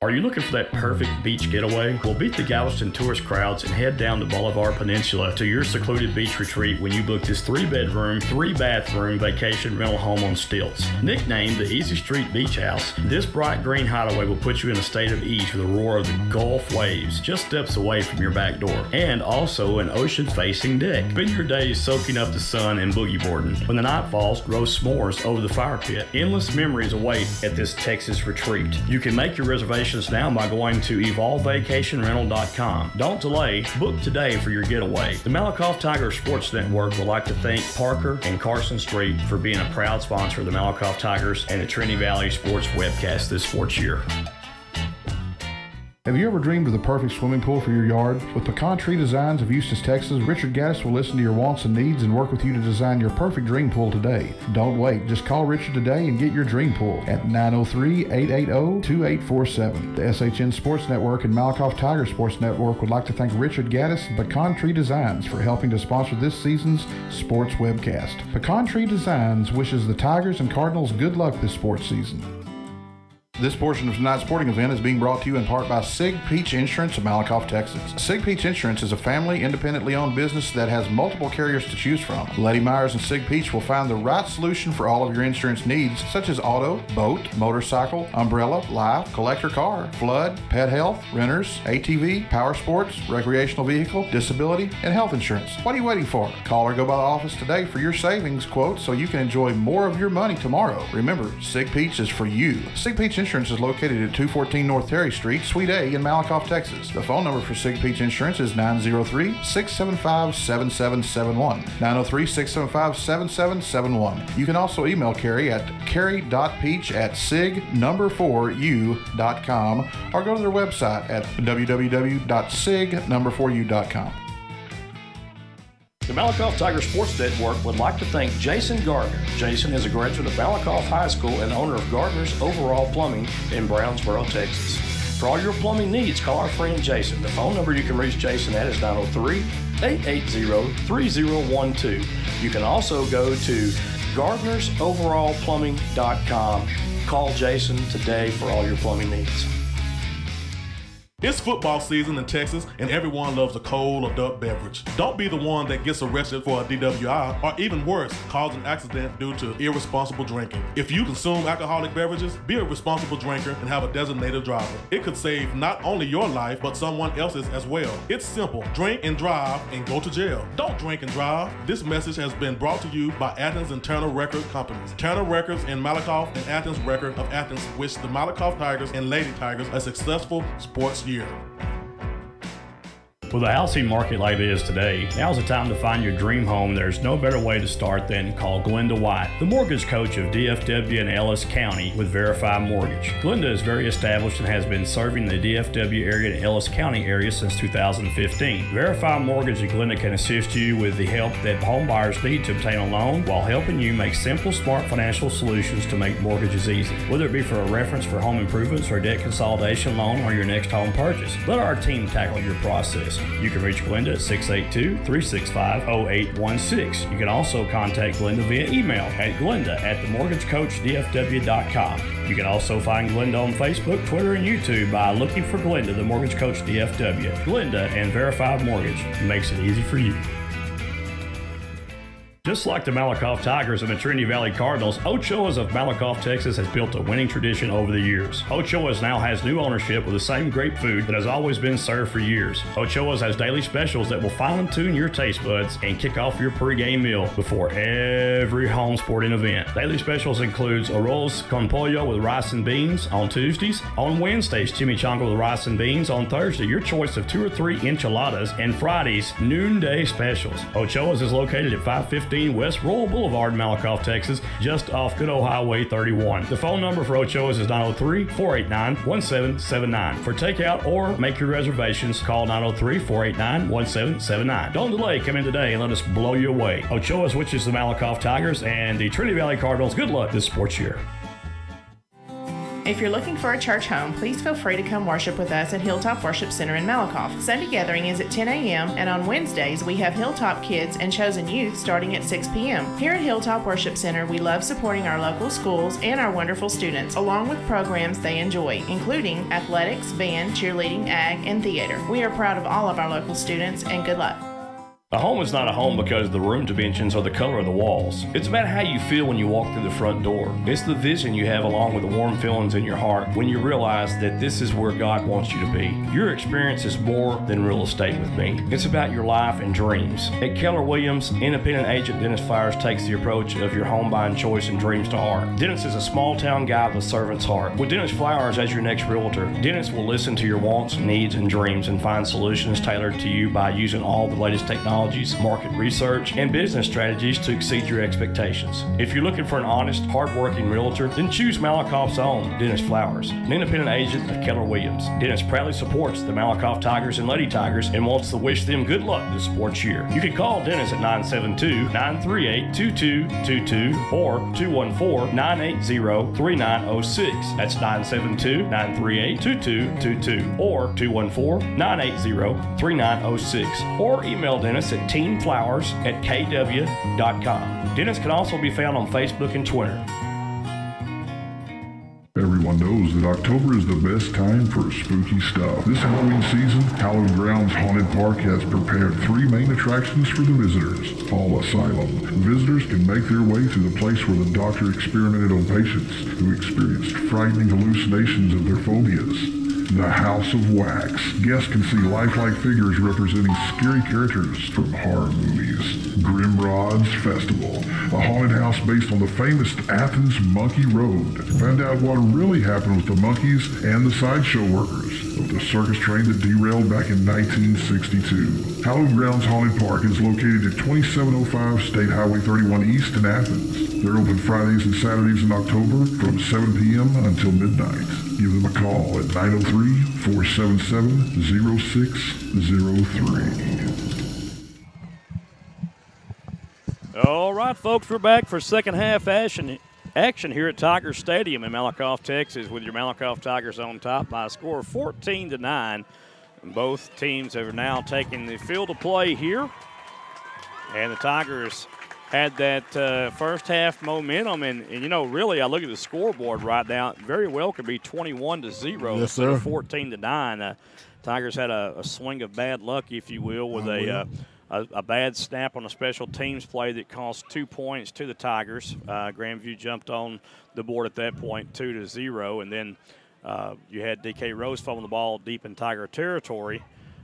Are you looking for that perfect beach getaway? Well, beat the Galveston tourist crowds and head down the Bolivar Peninsula to your secluded beach retreat when you book this 3-bedroom, 3-bathroom vacation rental home on stilts. Nicknamed the Easy Street Beach House, this bright green hideaway will put you in a state of ease with the roar of the Gulf waves just steps away from your back door, and also an ocean-facing deck. Spend your days soaking up the sun and boogie boarding. When the night falls, roast s'mores over the fire pit. Endless memories await at this Texas retreat. You can make your reservations now by going to evolvevacationrental.com. Don't delay, book today for your getaway. The Malakoff Tiger Sports Network would like to thank Parker and Carson Street for being a proud sponsor of the Malakoff Tigers and the Trinity Valley Sports webcast this sports year. Have you ever dreamed of the perfect swimming pool for your yard? With Pecan Tree Designs of Eustis, Texas, Richard Gaddis will listen to your wants and needs and work with you to design your perfect dream pool today. Don't wait. Just call Richard today and get your dream pool at 903-880-2847. The SHN Sports Network and Malakoff Tiger Sports Network would like to thank Richard Gaddis and Pecan Tree Designs for helping to sponsor this season's sports webcast. Pecan Tree Designs wishes the Tigers and Cardinals good luck this sports season. This portion of tonight's sporting event is being brought to you in part by Sig Peach Insurance of Malakoff, Texas. Sig Peach Insurance is a family, independently owned business that has multiple carriers to choose from. Lady Myers and Sig Peach will find the right solution for all of your insurance needs, such as auto, boat, motorcycle, umbrella, life, collector car, flood, pet health, renters, ATV, power sports, recreational vehicle, disability, and health insurance. What are you waiting for? Call or go by the office today for your savings quote so you can enjoy more of your money tomorrow. Remember, Sig Peach is for you. Sig Peach Insurance is located at 214 North Terry Street, Suite A in Malakoff, Texas. The phone number for Sig Peach Insurance is 903-675-7771. 903-675-7771. You can also email Carrie at carrie.peach@sig4u.com or go to their website at www.sig4u.com. The Malakoff Tiger Sports Network would like to thank Jason Gardner. Jason is a graduate of Malakoff High School and owner of Gardner's Overall Plumbing in Brownsboro, Texas. For all your plumbing needs, call our friend Jason. The phone number you can reach Jason at is 903-880-3012. You can also go to gardnersoverallplumbing.com. Call Jason today for all your plumbing needs. It's football season in Texas, and everyone loves a cold adult beverage. Don't be the one that gets arrested for a DWI, or even worse, cause an accident due to irresponsible drinking. If you consume alcoholic beverages, be a responsible drinker and have a designated driver. It could save not only your life, but someone else's as well. It's simple. Drink and drive and go to jail. Don't drink and drive. This message has been brought to you by Athens and Turner Record Companies. Turner Records in Malakoff and Athens Record of Athens wish the Malakoff Tigers and Lady Tigers a successful sports year. With a housing market like it is today, now's the time to find your dream home. There's no better way to start than call Glenda White, the mortgage coach of DFW and Ellis County with Verify Mortgage. Glenda is very established and has been serving the DFW area and Ellis County area since 2015. Verify Mortgage and Glenda can assist you with the help that home buyers need to obtain a loan while helping you make simple, smart financial solutions to make mortgages easy. Whether it be for a reference for home improvements or debt consolidation loan or your next home purchase, let our team tackle your process. You can reach Glenda at 682-365-0816. You can also contact Glenda via email at glenda@themortgagecoachdfw.com. You can also find Glenda on Facebook, Twitter, and YouTube by looking for Glenda, the Mortgage Coach DFW. Glenda and Verified Mortgage makes it easy for you. Just like the Malakoff Tigers and the Trinity Valley Cardinals, Ochoa's of Malakoff, Texas has built a winning tradition over the years. Ochoa's now has new ownership with the same great food that has always been served for years. Ochoa's has daily specials that will fine-tune your taste buds and kick off your pregame meal before every home sporting event. Daily specials includes arroz con pollo with rice and beans on Tuesdays. On Wednesdays, chimichanga with rice and beans. On Thursday, your choice of 2 or 3 enchiladas. And Fridays, noonday specials. Ochoa's is located at 515 West Royal Boulevard, Malakoff, Texas, just off Good Old Highway 31. The phone number for Ochoa's is 903-489-1779. For takeout or make your reservations, call 903-489-1779. Don't delay. Come in today and let us blow you away. Ochoa's, which is the Malakoff Tigers and the Trinity Valley Cardinals. Good luck this sports year. If you're looking for a church home, please feel free to come worship with us at Hilltop Worship Center in Malakoff. Sunday gathering is at 10 a.m. and on Wednesdays we have Hilltop Kids and Chosen Youth starting at 6 p.m. Here at Hilltop Worship Center, we love supporting our local schools and our wonderful students, along with programs they enjoy, including athletics, band, cheerleading, ag, and theater. We are proud of all of our local students, and good luck. A home is not a home because of the room dimensions or the color of the walls. It's about how you feel when you walk through the front door. It's the vision you have along with the warm feelings in your heart when you realize that this is where God wants you to be. Your experience is more than real estate with me. It's about your life and dreams. At Keller Williams, independent agent Dennis Flowers takes the approach of your home buying choice and dreams to heart. Dennis is a small town guy with a servant's heart. With Dennis Flowers as your next realtor, Dennis will listen to your wants, needs, and dreams and find solutions tailored to you by using all the latest technology, market research, and business strategies to exceed your expectations. If you're looking for an honest, hard-working realtor, then choose Malakoff's own Dennis Flowers, an independent agent of Keller Williams. Dennis proudly supports the Malakoff Tigers and Lady Tigers and wants to wish them good luck this sports year. You can call Dennis at 972-938-2222 or 214-980-3906. That's 972-938-2222 or 214-980-3906. Or email Dennis at teamflowers@kw.com. Dennis can also be found on Facebook and Twitter. Everyone knows that October is the best time for spooky stuff. This Halloween season, Hallowed Grounds Haunted Park has prepared 3 main attractions for the visitors. Fall Asylum. Visitors can make their way to the place where the doctor experimented on patients who experienced frightening hallucinations of their phobias. The House of Wax. Guests can see lifelike figures representing scary characters from horror movies. Grimrod's Festival. A haunted house based on the famous Athens Monkey Road. Find out what really happened with the monkeys and the sideshow workers of the circus train that derailed back in 1962. Hallowed Grounds Haunted Park is located at 2705 State Highway 31 East in Athens. They're open Fridays and Saturdays in October from 7 p.m. until midnight. Give them a call at 903-477-0603. All right, folks, we're back for second half action here at Tiger Stadium in Malakoff, Texas, with your Malakoff Tigers on top by a score of 14-9. Both teams are now taking the field of play here, and the Tigers had that first half momentum, and you know, really, I look at the scoreboard right now. Very well could be 21-0 instead of 14-9. Tigers had a swing of bad luck, if you will, with a bad snap on a special teams play that cost 2 points to the Tigers. Grandview jumped on the board at that point, 2-0, and then you had D.K. Rose fumbling the ball deep in Tiger territory.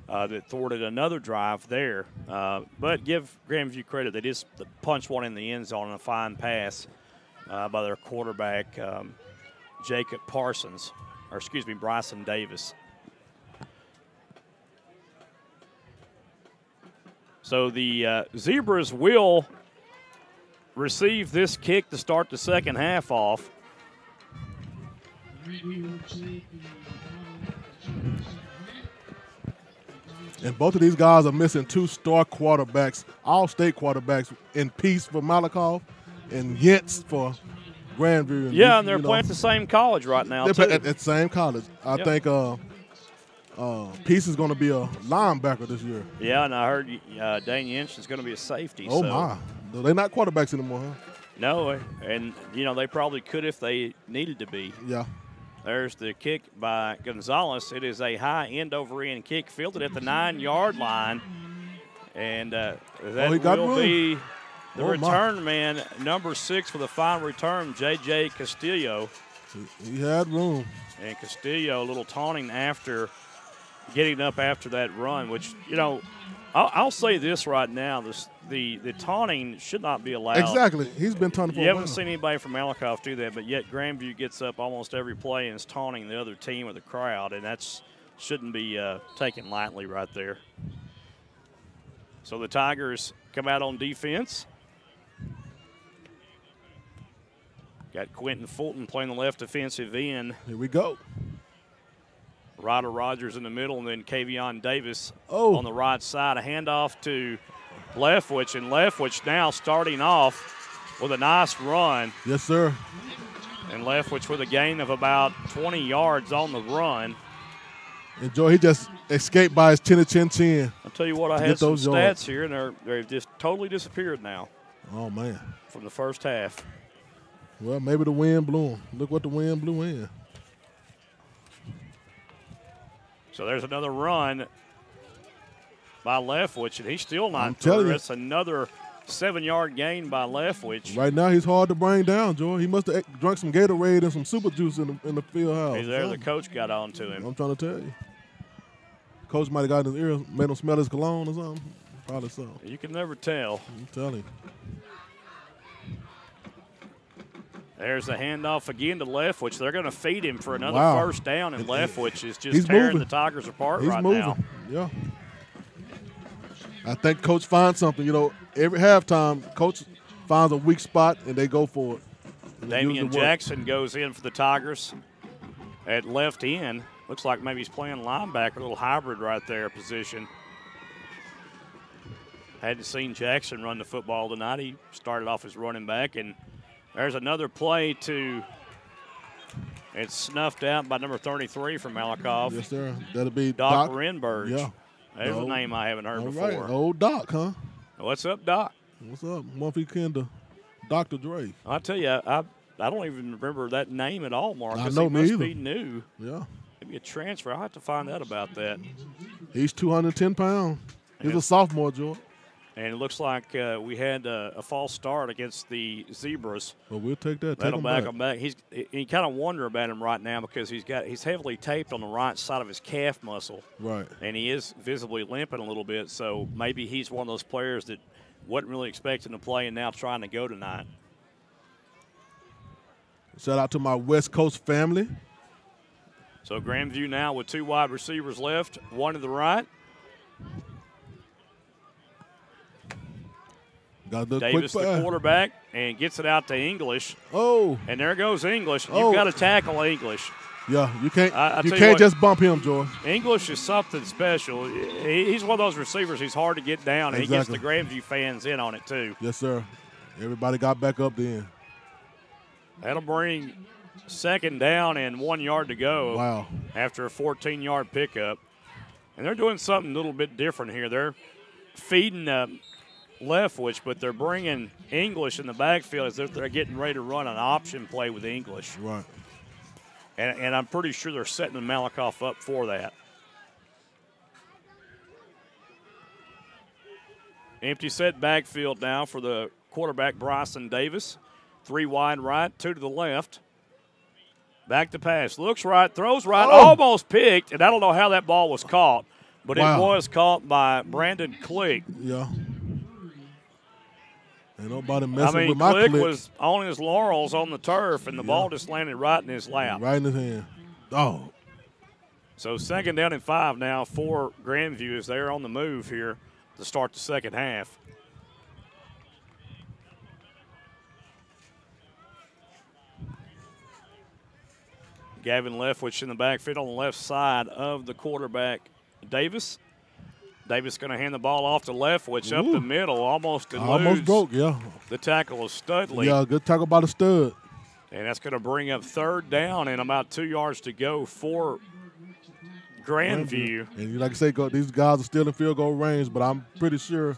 That thwarted another drive there. But give Grandview credit. They just punched one in the end zone on a fine pass by their quarterback, Jacob Parsons, or excuse me, Bryson Davis. So the Zebras will receive this kick to start the second half off. And both of these guys are missing 2 star quarterbacks, all-state quarterbacks, in Peace for Malakoff and Yentz for Grandview. Yeah, and they're playing at the same college right now, they're too. at the same college. I think Peace is going to be a linebacker this year. Yeah, and I heard Dane Yentz is going to be a safety. Oh, my. They're not quarterbacks anymore, huh? No, and, you know, they probably could if they needed to be. Yeah. There's the kick by Gonzalez. It is a high end-over-end kick fielded at the 9-yard line. And that will be the return man, number 6 for the final return, J.J. Castillo. He had room. And Castillo, a little taunting after getting up after that run, which, you know, I'll say this right now. The taunting should not be allowed. Exactly. He's been taunting for a while. You haven't seen anybody from Malakoff do that, but yet Grandview gets up almost every play and is taunting the other team or the crowd, and that shouldn't be taken lightly right there. So the Tigers come out on defense. Got Quentin Fulton playing the left defensive end. Here we go. Ryder Rogers in the middle, and then Kavion Davis on the right side. A handoff to Leftwich, and Leftwich now starting off with a nice run. Yes, sir. And Leftwich with a gain of about 20 yards on the run. And Joe, he just escaped by his chin-to-chin-chin. I'll tell you what, I had some stats here, and they've just totally disappeared now. Oh, man. From the first half. Well, maybe the wind blew him. Look what the wind blew in. So there's another run by Leftwich, and he's still not through. That's another 7-yard gain by Leftwich. Right now, he's hard to bring down, Joy. He must have drunk some Gatorade and some super juice in the field house. He's there. The coach got on to him. I'm trying to tell you. Coach might have got in his ear, made him smell his cologne or something. Probably so. You can never tell. I'm telling you. There's the handoff again to Leftwich. They're going to feed him for another first down, and Leftwich is just tearing the Tigers apart right now. Yeah. I think Coach finds something. You know, every halftime, Coach finds a weak spot, and they go for it. Damian Jackson goes in for the Tigers at left end. Looks like maybe he's playing linebacker, a little hybrid right there position. Hadn't seen Jackson run the football tonight. He started off as running back, and there's another play to – it's snuffed out by number 33 from Malakoff. Yes, sir. That'll be Doc Renberg. Yeah. There's a name I haven't heard before. Right. Old Doc, huh? What's up, Doc? What's up? Muffy Kinder, Dr. Dre. I'll tell you, I don't even remember that name at all, Mark. I know, he must be new. Yeah. Maybe a transfer. I'll have to find out about that. He's 210 pounds. He's a sophomore, George. And it looks like we had a false start against the Zebras. Well, we'll take that. That'll back him back. You kind of wonder about him right now because he's heavily taped on the right side of his calf muscle. Right. And he is visibly limping a little bit. So maybe he's one of those players that wasn't really expecting to play and now trying to go tonight. Shout out to my West Coast family. So Grandview now with 2 wide receivers left, 1 to the right. Davis, the quarterback, and gets it out to English. Oh. And there goes English. You've got to tackle English. Yeah, you can't just bump him, George. English is something special. He's one of those receivers he's hard to get down, and he gets the Grandview fans in on it too. Yes, sir. Everybody got back up then. That'll bring 2nd down and 1 yard to go. Wow. After a 14-yard pickup. And they're doing something a little bit different here. They're feeding Leftwich, but they're bringing English in the backfield as if they're getting ready to run an option play with English. Right. And I'm pretty sure they're setting Malakoff up for that. Empty set backfield now for the quarterback, Bryson Davis. 3 wide right, 2 to the left. Back to pass. Looks right, throws right, almost picked. And I don't know how that ball was caught, but it was caught by Brandon Click. Yeah. Ain't nobody messing with my Click. Click Was on his laurels on the turf, and the ball just landed right in his lap. Right in his hand. Oh. So 2nd down and 5 now for Grandview as they're on the move here to start the second half. Gavin Leftwich in the backfield on the left side of the quarterback, Davis. Davis going to hand the ball off to Leftwich up the middle, almost eludes. Almost broke, yeah. The tackle is Studley. Yeah, good tackle by the stud. And that's going to bring up 3rd down and about 2 yards to go for Grandview. And like I say, these guys are still in field goal range, but I'm pretty sure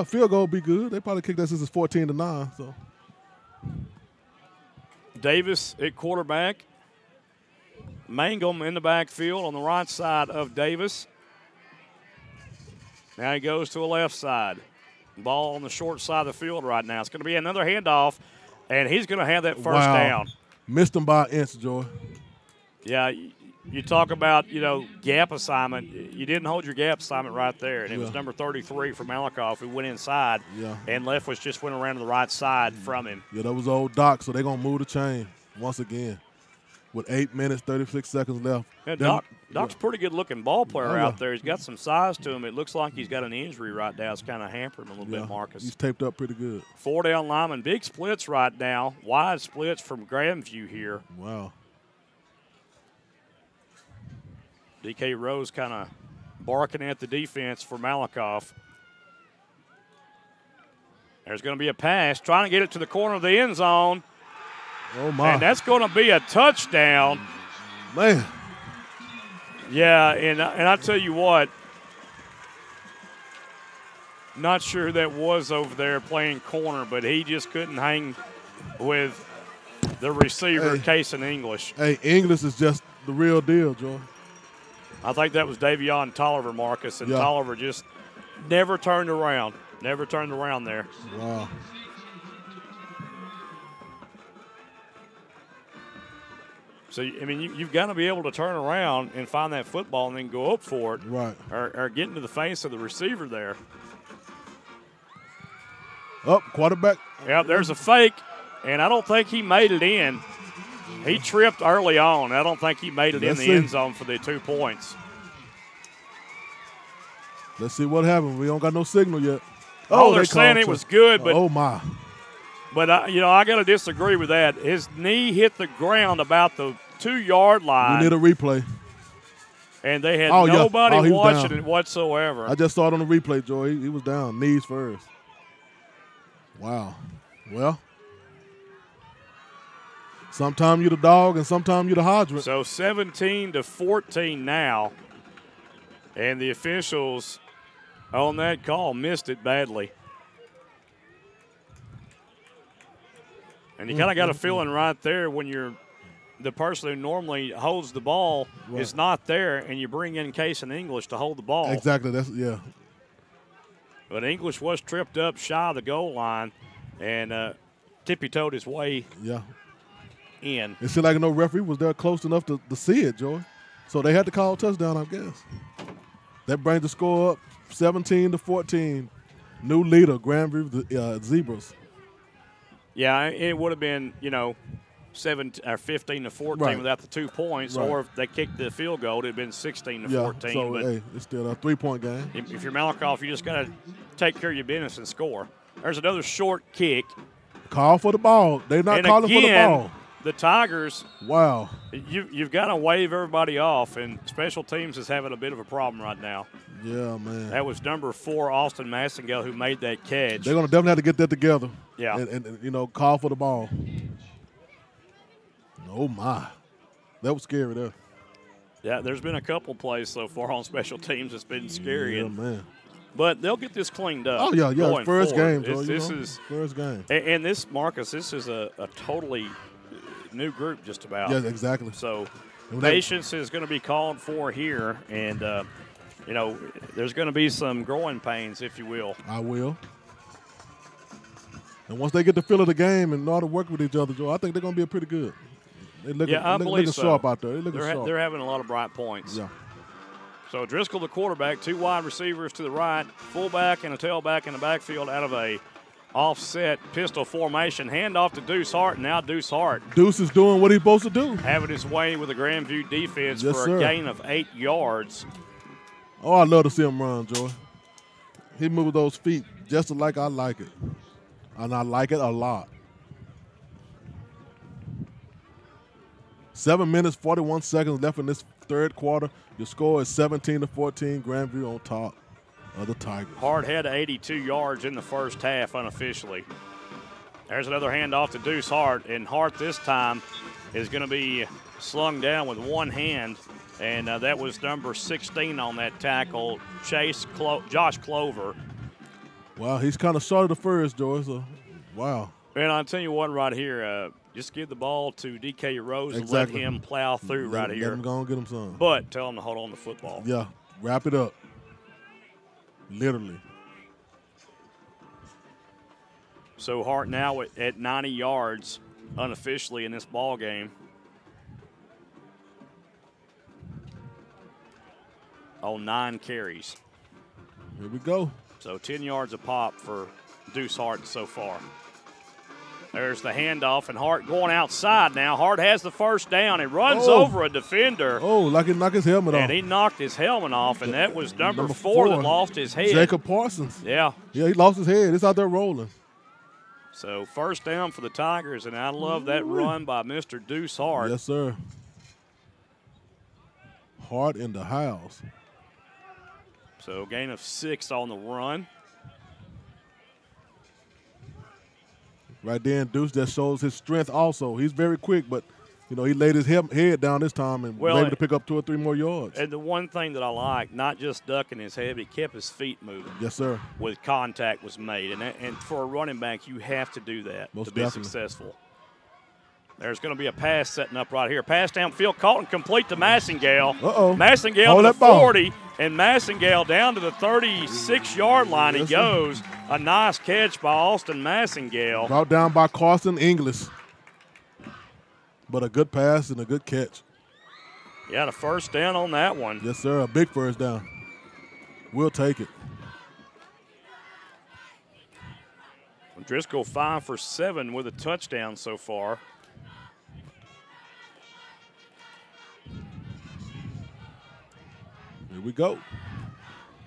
field goal will be good. They probably kicked that since it's 14-9. So Davis at quarterback. Mangum in the backfield on the right side of Davis. Now he goes to the left side. Ball on the short side of the field right now. It's going to be another handoff, and he's going to have that first down. Missed him by an inch, Joy. Yeah, you talk about, gap assignment. You didn't hold your gap assignment right there, and it was number 33 for Malakoff who went inside, and Leftwich just went around to the right side from him. Yeah, that was old Doc, so they're going to move the chain once again with 8 minutes, 36 seconds left. Yeah, Doc's a pretty good-looking ball player out there. He's got some size to him. It looks like he's got an injury right now. It's kind of hampering him a little bit, Marcus. He's taped up pretty good. 4 down lineman. Big splits right now. Wide splits from Grandview here. Wow. DK Rose kind of barking at the defense for Malakoff. There's going to be a pass, trying to get it to the corner of the end zone. Oh, my. And that's going to be a touchdown. Man. Yeah, and I tell you what, not sure who that was over there playing corner, but he just couldn't hang with the receiver, Casey English. Hey, English is just the real deal, Joe. I think that was Davion Tolliver, Marcus, and Tolliver just never turned around. Never turned around there. Wow. So, I mean, you've got to be able to turn around and find that football and then go up for it. Right. Or get into the face of the receiver there. Quarterback. Yeah, there's a fake, and I don't think he made it in. He tripped early on. I don't think he made it in the end zone for the 2 points. Let's see what happened. We don't got no signal yet. They're saying it was good, but oh my! But I got to disagree with that. His knee hit the ground about the 2-yard line. We need a replay. And they had nobody watching it whatsoever. I just saw it on the replay, Joey. He was down, knees first. Wow. Well, sometime you're the dog and sometime you're the hydrant. So 17-14 now. And the officials on that call missed it badly. And you kind of got a feeling right there when you're the person who normally holds the ball is not there, and you bring in Casey English to hold the ball. Exactly. But English was tripped up shy of the goal line and tippy-toed his way in. It seemed like no referee was there close enough to see it, Joey. So they had to call a touchdown, I guess. That brings the score up 17-14. New leader, Grandview, the Zebras. Yeah, it would have been, 15-14 without the 2 points, or if they kicked the field goal, it would have been 16-14. Yeah, so, but it's still a 3-point game. If you're Malakoff, you just got to take care of your business and score. There's another short kick. Call for the ball. They're not calling for the ball. The Tigers. Wow. You've got to wave everybody off, and special teams is having a bit of a problem right now. Yeah, man. That was number 4, Austin Massengale, who made that catch. They're going to definitely have to get that together. Yeah. And call for the ball. Oh, my. That was scary there. Yeah, there's been a couple plays so far on special teams that's been scary. Yeah, man. But they'll get this cleaned up. Oh, yeah. First forward. game, Joe. This is first game. And this, Marcus, this is a totally new group just about. Yeah, exactly. So patience is going to be called for here. And, there's going to be some growing pains, if you will. I will. And once they get the feel of the game and know how to work with each other, Joe, I think they're going to be pretty good. They're looking sharp out there. They're having a lot of bright points. Yeah. So Driscoll, the quarterback, 2 wide receivers to the right, fullback and a tailback in the backfield out of a offset pistol formation. Handoff to Deuce Hart. Now Deuce Hart. Deuce is doing what he's supposed to do. Having his way with the Grandview defense Yes, for sir. a gain of 8 yards. Oh, I love to see him run, Joy. He moves those feet just like I like it. And I like it a lot. 7 minutes, 41 seconds left in this third quarter. Your score is 17-14. Grandview on top of the Tigers. Hart had 82 yards in the first half unofficially. There's another handoff to Deuce Hart, and Hart this time is going to be slung down with one hand, and that was number 16 on that tackle, Josh Clover. Wow, he's kind of short of the first, Joy. So, wow. And I'll tell you what right here, just give the ball to DK Rose and let him plow through right here. Let him go and get him some. But tell him to hold on to the football. Yeah, wrap it up. Literally. So Hart now at 90 yards unofficially in this ball game. On 9 carries. Here we go. So 10 yards a pop for Deuce Hart so far. There's the handoff, and Hart going outside now. Hart has the first down. He runs over a defender. Oh, like he knocked his helmet off. And he knocked his helmet off, and that was number 4 that lost his head. Jacob Parsons. Yeah. Yeah, he lost his head. It's out there rolling. So first down for the Tigers, and I love that run by Mr. Deuce Hart. Yes, sir. Hart in the house. So gain of 6 on the run. Right there, and Deuce just shows his strength also. He's very quick, but, he laid his head down this time and was able to pick up 2 or 3 more yards. And the one thing that I like, not just ducking his head, but he kept his feet moving. Yes, sir. With contact was made. And for a running back, you have to do that to be successful. There's going to be a pass setting up right here. Pass downfield, caught and complete to Massengale. Uh-oh. Massengale to the 40, and Massengale down to the 36-yard line. He goes. A nice catch by Austin Massengale. Brought down by Carson Inglis. But a good pass and a good catch. Yeah, the first down on that one. Yes, sir. A big first down. We'll take it. Driscoll 5 for 7 with a touchdown so far. Here we go.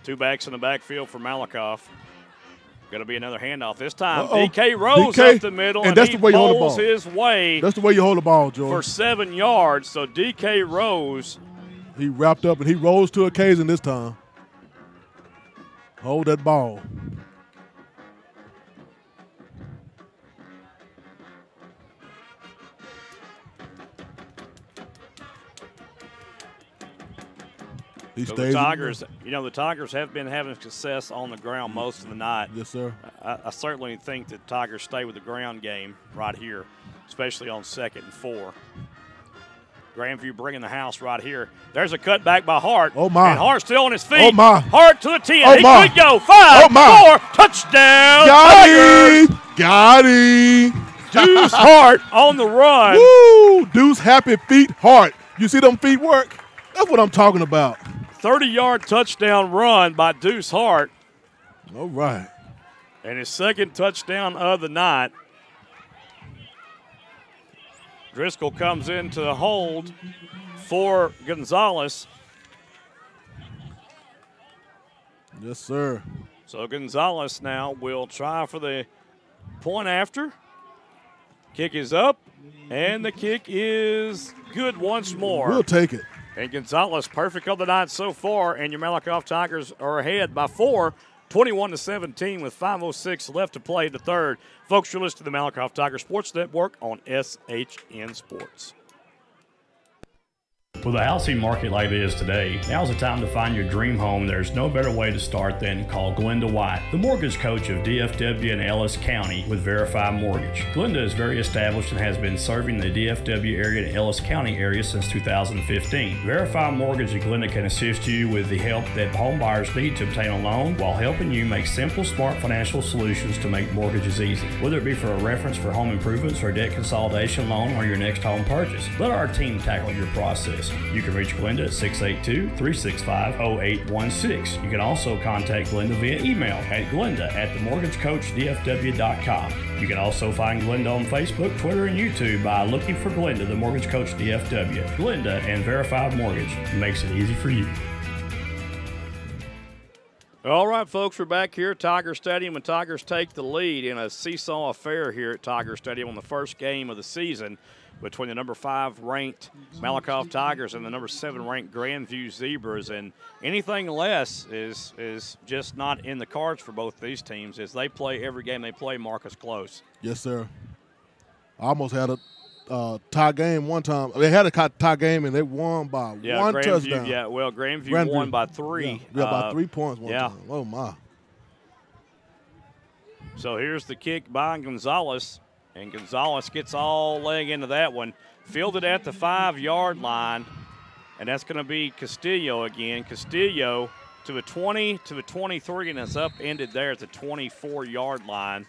2 backs in the backfield for Malakoff. Going to be another handoff this time. DK Rose up the middle, and that's he the way you hold the ball. his way. That's the way you hold the ball, George. For 7 yards. So DK Rose. He wrapped up and he rose to occasion this time. Hold that ball. So the Tigers, the Tigers have been having success on the ground most of the night. Yes, sir. I certainly think that Tigers stay with the ground game right here, especially on 2nd and 4. Grandview bringing the house right here. There's a cutback by Hart. Oh, my. And Hart still on his feet. Oh, my. Hart to the 10. Oh, he my. could go. 5, 4, touchdown. Got Tigers. him. Got him. Deuce Hart on the run. Woo! Deuce happy feet Hart. You see them feet work? That's what I'm talking about. 30-yard touchdown run by Deuce Hart. All right. And his 2nd touchdown of the night. Driscoll comes into the hold for Gonzalez. Yes, sir. So Gonzalez now will try for the point after. Kick is up, and the kick is good once more. We'll take it. And Gonzalez, perfect of the night so far, and your Malakoff Tigers are ahead by 4, 21-17 with 5:06 left to play the third. Folks, you're listening to the Malakoff Tiger Sports Network on SHN Sports. With a housing market like it is today, now's the time to find your dream home. There's no better way to start than call Glenda White, the mortgage coach of DFW and Ellis County with Verify Mortgage. Glenda is very established and has been serving the DFW area and Ellis County area since 2015. Verify Mortgage and Glenda can assist you with the help that home buyers need to obtain a loan while helping you make simple, smart financial solutions to make mortgages easy. Whether it be for a reference for home improvements or debt consolidation loan or your next home purchase, let our team tackle your process. You can reach Glenda at 682-365-0816. You can also contact Glenda via email at glenda@themortgagecoachdfw.com. You can also find Glenda on Facebook, Twitter, and YouTube by looking for Glenda, the Mortgage Coach DFW. Glenda and Verified Mortgage makes it easy for you. All right, folks, we're back here at Tiger Stadium, and Tigers take the lead in a seesaw affair here at Tiger Stadium on the first game of the season between the number 5 ranked Malakoff Tigers and the number 7 ranked Grandview Zebras. And anything less is just not in the cards for both these teams as they play every game they play, Marcus, close. Yes, sir. I almost had a tie game one time. They had a tie game and they won by one touchdown. Yeah, well, Grandview won by 3. Yeah, by 3 points one time. Oh, my. So here's the kick by Gonzalez. And Gonzalez gets all leg into that one. Fielded at the 5-yard line. And that's going to be Castillo again. Castillo to the 20, to the 23, and it's upended there at the 24-yard line.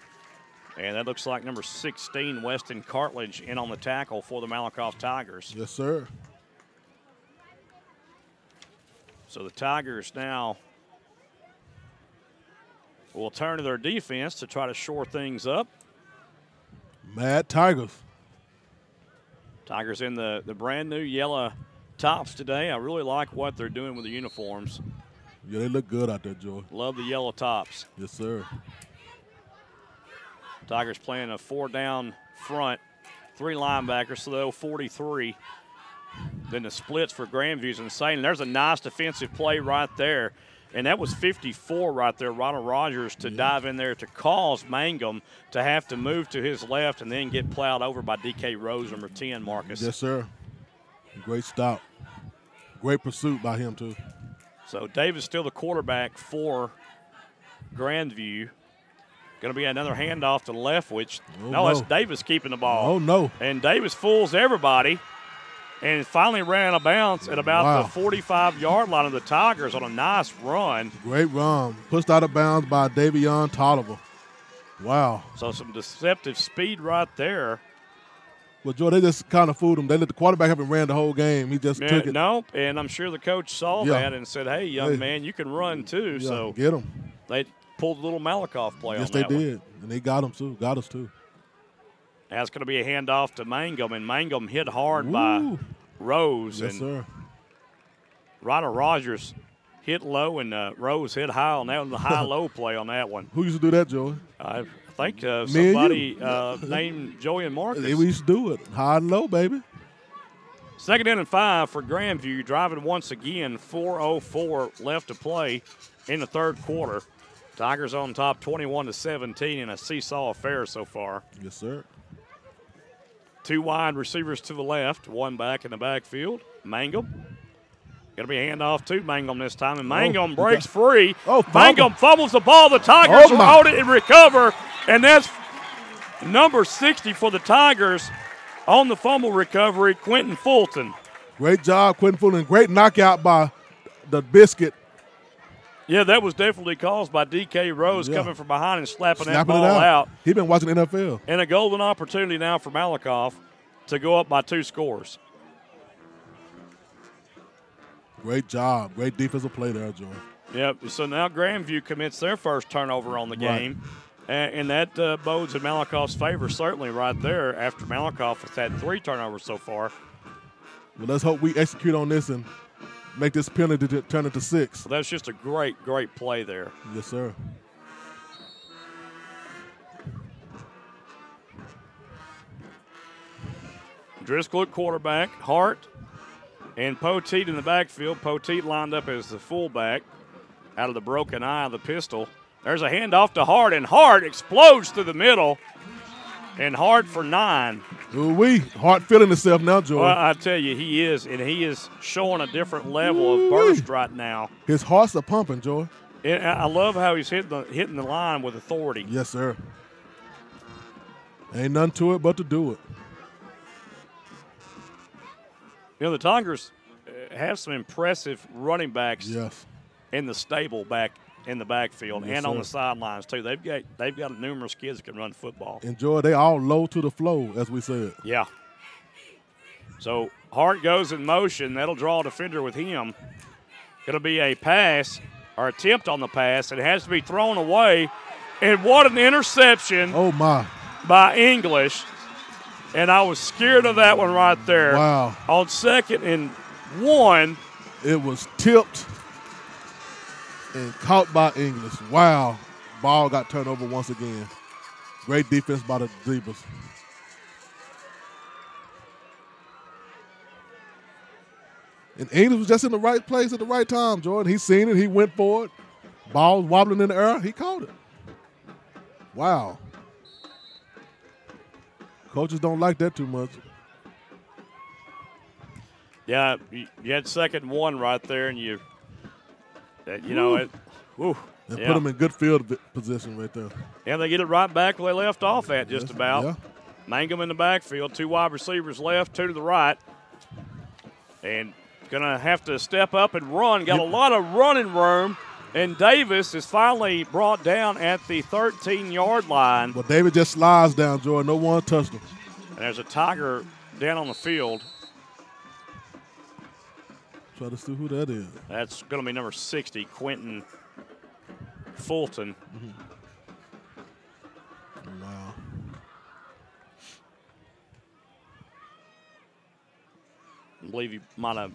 And that looks like number 16, Weston Cartledge, in on the tackle for the Malakoff Tigers. Yes, sir. So the Tigers now will turn to their defense to try to shore things up. Mad Tigers. Tigers in the brand new yellow tops today. I really like what they're doing with the uniforms. Yeah, they look good out there, Joey. Love the yellow tops. Yes, sir. Tigers playing a 4-down front, 3 linebackers, so they'll 43. Then the splits for Grandview is insane. And there's a nice defensive play right there. And that was 54 right there, Ronald Rogers to dive in there to cause Mangum to have to move to his left and then get plowed over by D.K. Rose, number 10, Marcus. Yes, sir. Great stop. Great pursuit by him, too. So Davis still the quarterback for Grandview. Going to be another handoff to Leftwich. No, that's Davis keeping the ball. Oh, no. And Davis fools everybody. And finally ran out of bounds at about the 45-yard line of the Tigers on a nice run. Great run. Pushed out of bounds by Davion Tolliver. Wow. So some deceptive speed right there. Well, Joe, they just kind of fooled him. They let the quarterback haven't ran the whole game. He just took it. No, and I'm sure the coach saw that and said, hey, young man, you can run too. Yeah, so get him. They pulled a little Malakoff play on that one. Yes, they did. And they got him too. Got us too. That's going to be a handoff to Mangum, and Mangum hit hard by Rose. Yes, sir. Ronald Rogers hit low, and Rose hit high on that one, the high-low play on that one. Who used to do that, Joey? I think somebody named Joey and Marcus. We used to do it. High and low, baby. 2nd and 5 for Grandview, driving once again, 4:04 left to play in the third quarter. Tigers on top 21-17 in a seesaw affair so far. Yes, sir. 2 wide receivers to the left, 1 back in the backfield. Mangum. Going to be a handoff to Mangum this time, and Mangum breaks free. Mangum fumbles the ball. The Tigers hold it and recover, and that's number 60 for the Tigers on the fumble recovery, Quentin Fulton. Great job, Quentin Fulton. Great knockout by the Biscuit. Yeah, that was definitely caused by D.K. Rose coming from behind and slapping that ball out. He's been watching the NFL. And a golden opportunity now for Malakoff to go up by 2 scores. Great job. Great defensive play there, Joey. Yep, so now Grandview commits their first turnover on the game. And that bodes in Malakoff's favor certainly right there after Malakoff has had 3 turnovers so far. Well, let's hope we execute on this and make this penalty to turn it to 6. Well, that's just a great, great play there. Yes, sir. Driscoll at quarterback, Hart and Poteet in the backfield. Poteet lined up as the fullback out of the broken eye of the pistol. There's a handoff to Hart, and Hart explodes through the middle. And Hart for 9. Ooh-wee. Hart feeling himself now, Joy. Well, I tell you, he is, and he is showing a different level of burst right now. His hearts are pumping, Joy. And I love how he's hitting the line with authority. Yes, sir. Ain't nothing to it but to do it. You know, the Tigers have some impressive running backs in the stable back in the backfield and on the sidelines, too. They've got numerous kids that can run football. And, Joy, they all low to the flow, as we said. Yeah. So Hart goes in motion. That'll draw a defender with him. Going to be a pass or attempt on the pass. It has to be thrown away. And what an interception. Oh, my. By English. And I was scared of that one right there. Wow. On 2nd and 1. It was tipped and caught by English. Wow. Ball got turned over once again. Great defense by the Zebras. And English was just in the right place at the right time, Jordan. He seen it. He went for it. Ball was wobbling in the air. He caught it. Wow. Coaches don't like that too much. Yeah, you had 2nd and 1 right there, and you know it. Whew, and put them in good field position right there. And they get it right back where they left off at just about. Yeah. Mangum in the backfield, 2 wide receivers left, 2 to the right. And going to have to step up and run. Got a lot of running room. And Davis is finally brought down at the 13-yard line. But Davis just slides down, Jordan. No one touched him. And there's a Tiger down on the field. Try to see who that is. That's going to be number 60, Quentin Fulton. Mm-hmm. Wow. I believe he might have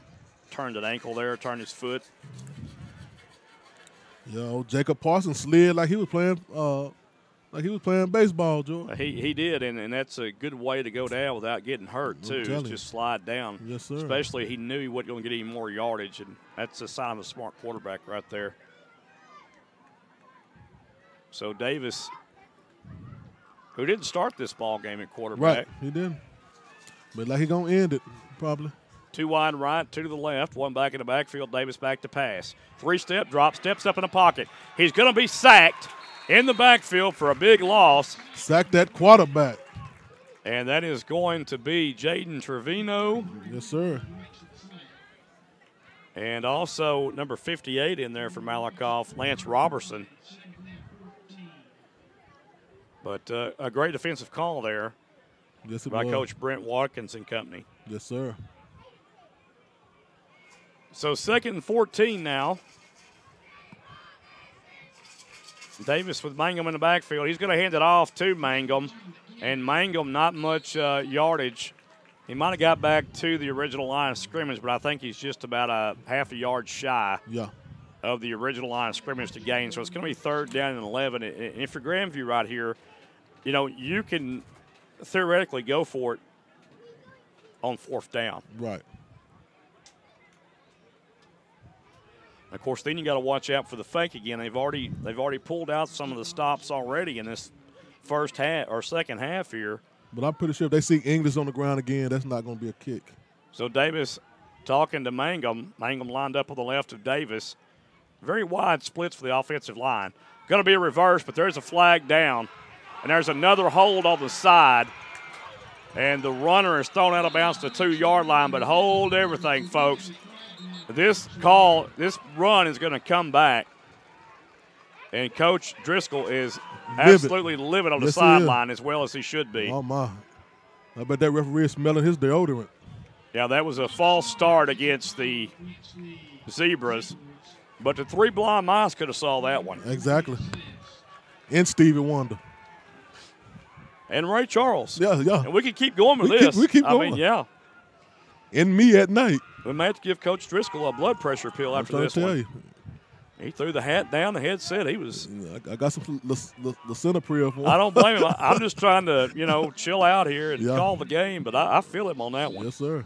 turned an ankle there, turned his foot. Yo, Jacob Parsons slid like he was playing baseball, Joe. He did, and that's a good way to go down without getting hurt, too, is just slide down. Yes, sir. Especially he knew he wasn't going to get any more yardage, and that's a sign of a smart quarterback right there. So Davis, who didn't start this ball game at quarterback. Right, he did. But like he going to end it, probably. 2 wide right, 2 to the left, 1 back in the backfield. Davis back to pass. 3-step drop, steps up in the pocket. He's going to be sacked in the backfield for a big loss. Sack that quarterback. And that is going to be Jaden Trevino. Yes, sir. And also number 58 in there for Malakoff, Lance Robertson. But a great defensive call there by Coach Brent Watkins and company. Yes, sir. So 2nd and 14 now. Davis with Mangum in the backfield. He's going to hand it off to Mangum. And Mangum, not much yardage. He might have got back to the original line of scrimmage, but I think he's just about a half a yard shy of the original line of scrimmage to gain. So it's going to be 3rd down and 11. And if you're Grandview right here, you know, you can theoretically go for it on 4th down. Right. Of course, then you got to watch out for the fake again. They've already pulled out some of the stops already in this first half or second half here. But I'm pretty sure if they see English on the ground again, that's not going to be a kick. So Davis talking to Mangum. Mangum lined up on the left of Davis. Very wide splits for the offensive line. Going to be a reverse, but there's a flag down. And there's another hold on the side. And the runner is thrown out of bounds to the 2-yard line, but hold everything, folks. This run is going to come back. And Coach Driscoll is absolutely livid on the sideline as well as he should be. Oh, my. I bet that referee is smelling his deodorant. Yeah, that was a false start against the Zebras. But the 3 blind mice could have saw that one. Exactly. And Stevie Wonder. And Ray Charles. Yeah. And we can keep going with this. We keep going. I mean, yeah. And me at night. We may have to give Coach Driscoll a blood pressure pill after this one. You. He threw the hat down, the headset. He was. I got some Lisinopril for him. I don't blame him. I'm just trying to, chill out here and call the game, but I feel him on that one. Yes, sir.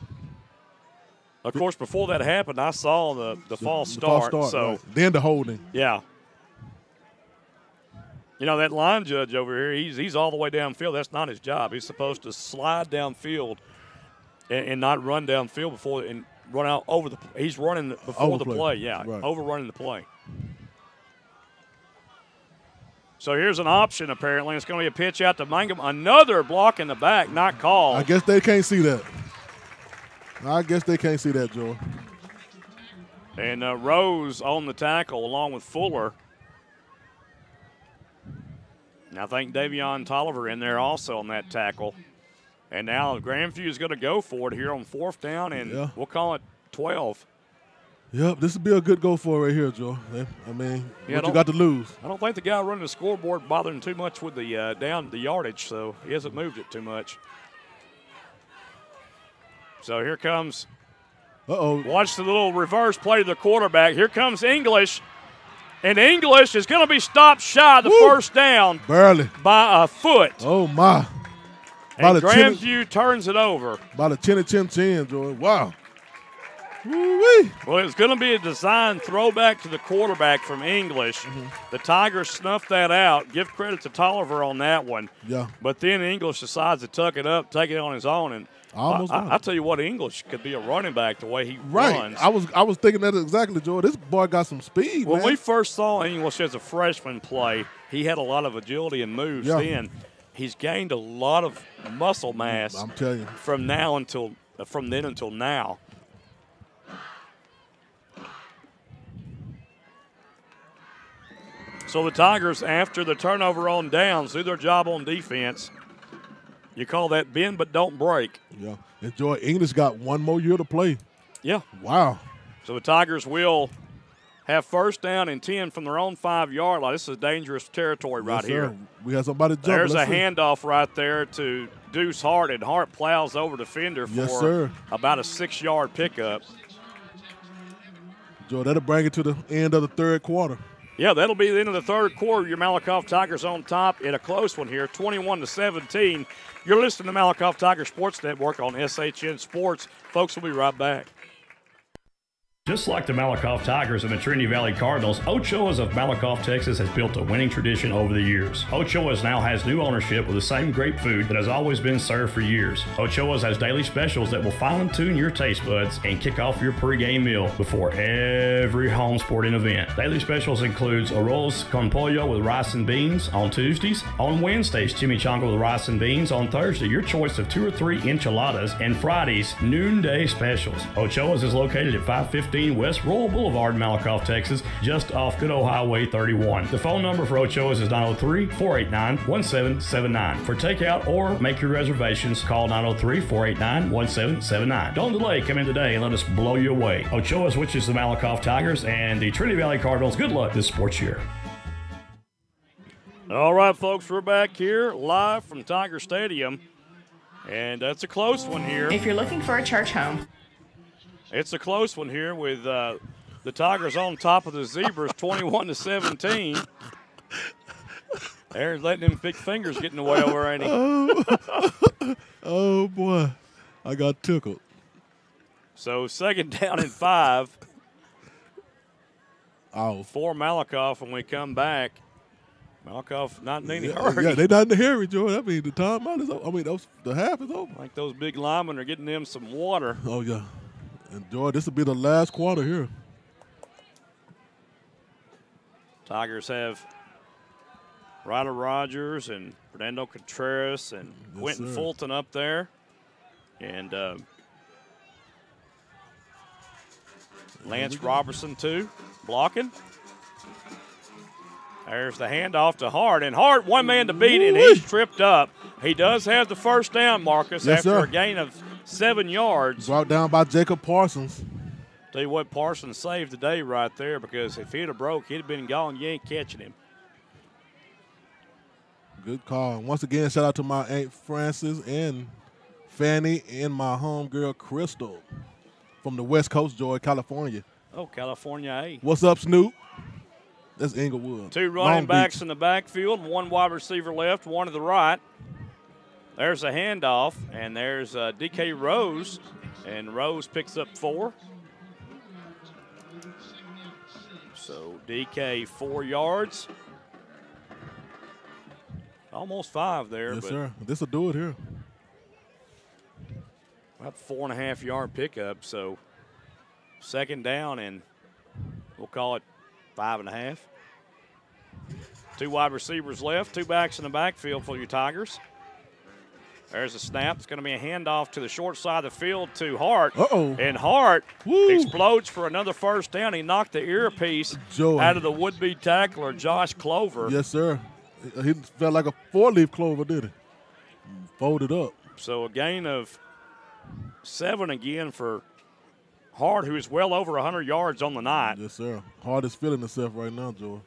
Of course, before that happened, I saw the false start. So right. Then the holding. Yeah. You know, that line judge over here, he's all the way downfield. That's not his job. He's supposed to slide downfield and not run downfield before and run out over the – he's running before the play. Yeah, right. Overrunning the play. So here's an option, apparently. It's going to be a pitch out to Mangum. Another block in the back, not called. I guess they can't see that. Joe. And Rose on the tackle along with Fuller. And I think Davion Tolliver in there also on that tackle. And now Grandview is going to go for it here on 4th down, and we'll call it 12. Yep, this would be a good go for it right here, Joe. I mean, what you got to lose? I don't think the guy running the scoreboard bothered him too much with the the yardage, so he hasn't moved it too much. So here comes. Watch the little reverse play to the quarterback. Here comes English. And English is going to be stopped shy of the first down. Barely. By a foot. Oh, my. And Grandview turns it over. By the chin, Joy. Wow. Woo-wee. Well, it's going to be a design throwback to the quarterback from English. Mm-hmm. The Tigers snuffed that out. Give credit to Tolliver on that one. Yeah. But then English decides to tuck it up, take it on his own, and I'll tell you what, English could be a running back the way he runs. I was thinking that exactly, Joe. This boy got some speed, When we first saw English as a freshman play, he had a lot of agility and moves then. He's gained a lot of muscle mass. I'm telling you. From then until now. So the Tigers, after the turnover on downs, do their job on defense. You call that bend but don't break. Yeah. And Joy, English got one more year to play. Yeah. Wow. So the Tigers will have 1st down and 10 from their own 5-yard line. This is dangerous territory right here. We have somebody jumping. There's a handoff right there to Deuce Hart, and Hart plows over defender for about a 6-yard pickup. Joy, that'll bring it to the end of the 3rd quarter. Yeah, that'll be the end of the 3rd quarter. Your Malakoff Tigers on top in a close one here, 21-17. You're listening to Malakoff Tiger Sports Network on SHN Sports. Folks, we'll be right back. Just like the Malakoff Tigers and the Trinity Valley Cardinals, Ochoa's of Malakoff, Texas has built a winning tradition over the years. Ochoa's now has new ownership with the same great food that has always been served for years. Ochoa's has daily specials that will fine-tune your taste buds and kick off your pregame meal before every home sporting event. Daily specials includes arroz con pollo with rice and beans on Tuesdays. On Wednesdays, chimichanga with rice and beans. On Thursday, your choice of 2 or 3 enchiladas. And Fridays, noonday specials. Ochoa's is located at 515 West Royal Boulevard in Malakoff, Texas, just off good old Highway 31. The phone number for Ochoa's is 903-489-1779. For takeout or make your reservations, call 903-489-1779. Don't delay. Come in today and let us blow you away. Ochoa's, which is the Malakoff Tigers, and the Trinity Valley Cardinals. Good luck this sports year. All right, folks, we're back here live from Tiger Stadium, and that's a close one here. If you're looking for a church home. It's a close one here with the Tigers on top of the Zebras, 21-17. Aaron's letting them big fingers get in the way over, ain't he? Oh, boy. I got tickled. So 2nd down and 5. For Malakoff when we come back. Malakoff not in any hurry. Yeah, they're not in a hurry, Joe. I mean, the timeout is over. I mean, the half is over. Like those big linemen are getting them some water. Oh, yeah. And, Joy, this will be the last quarter here. Tigers have Ryder Rogers and Fernando Contreras and Quentin Fulton up there. And Lance Robertson, too, blocking. There's the handoff to Hart. And Hart, one man to beat, and he's tripped up. He does have the 1st down, Marcus, after a gain of 7 yards. Brought down by Jacob Parsons. Tell you what, Parsons saved the day right there, because if he'd have broke, he'd have been gone. You ain't catching him. Good call. Once again, shout out to my Aunt Frances and Fanny and my homegirl Crystal from the West Coast, Joy, California. Oh, California A. What's up, Snoop? That's Inglewood. 2 running backs in the backfield, and 1 wide receiver left, 1 to the right. There's a handoff, and there's DK Rose, and Rose picks up 4. So DK 4 yards. Almost 5 there. Yes, but sir. This will do it here. About 4.5-yard pickup. So 2nd down, and we'll call it 5.5. 2 wide receivers left, 2 backs in the backfield for your Tigers. There's a snap. It's going to be a handoff to the short side of the field to Hart. Uh-oh. And Hart Woo. explodes for another 1st down. He knocked the earpiece out of the would-be tackler, Josh Clover. Yes, sir. He felt like a 4-leaf clover, did he? Folded up. So a gain of 7 again for Hart, who is well over 100 yards on the night. Yes, sir. Hart is feeling himself right now, Joy.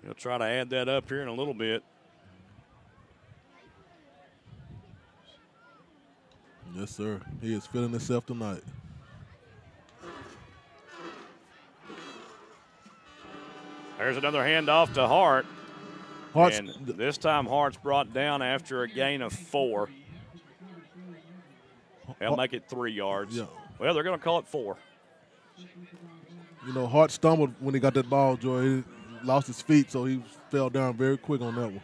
He'll try to add that up here in a little bit. Yes, sir. He is feeling himself tonight. There's another handoff to Hart. Hart's, and this time Hart's brought down after a gain of 4. They'll make it 3 yards. Yeah. Well, they're going to call it 4. You know, Hart stumbled when he got that ball, Joy. He lost his feet, so he fell down very quick on that one.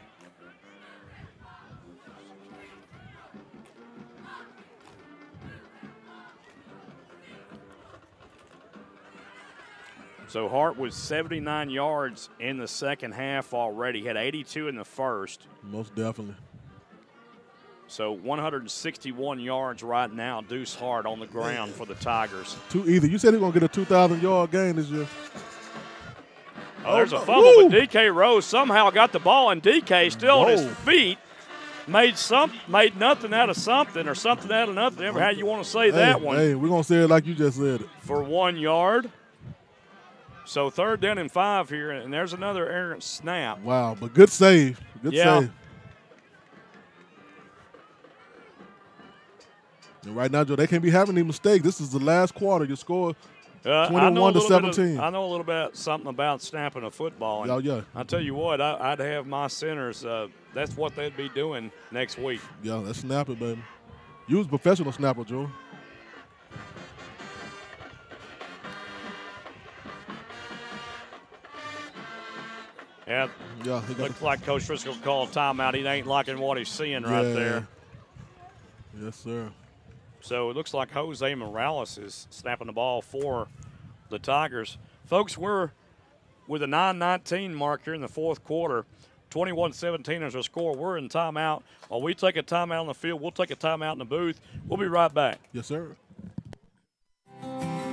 So Hart was 79 yards in the 2nd half already. Had 82 in the 1st. Most definitely. So 161 yards right now. Deuce Hart on the ground for the Tigers. Too easy. You said he was going to get a 2,000-yard gain this year. Oh, there's a fumble, but DK Rose somehow got the ball, and DK still on his feet. Made nothing out of something, or something out of nothing. Ever how you want to say that one. Hey, we're going to say it like you just said it. For 1 yard. So 3rd down and 5 here, and there's another errant snap. Wow, but good save. Good save. And right now, Joe, they can't be having any mistakes. This is the last quarter. You score 21-17. I know a little bit something about snapping a football. And yeah. I'll tell you what, I'd have my centers. That's what they'd be doing next week. Yeah, that's snapping, baby. You was a professional snapper, Joe. Yeah, looks like Coach Frisco called a timeout. He ain't liking what he's seeing right there. Yes, sir. So it looks like Jose Morales is snapping the ball for the Tigers. Folks, we're with a 9:19 mark here in the 4th quarter. 21-17 is our score. We're in timeout. While we take a timeout on the field, we'll take a timeout in the booth. We'll be right back. Yes, sir.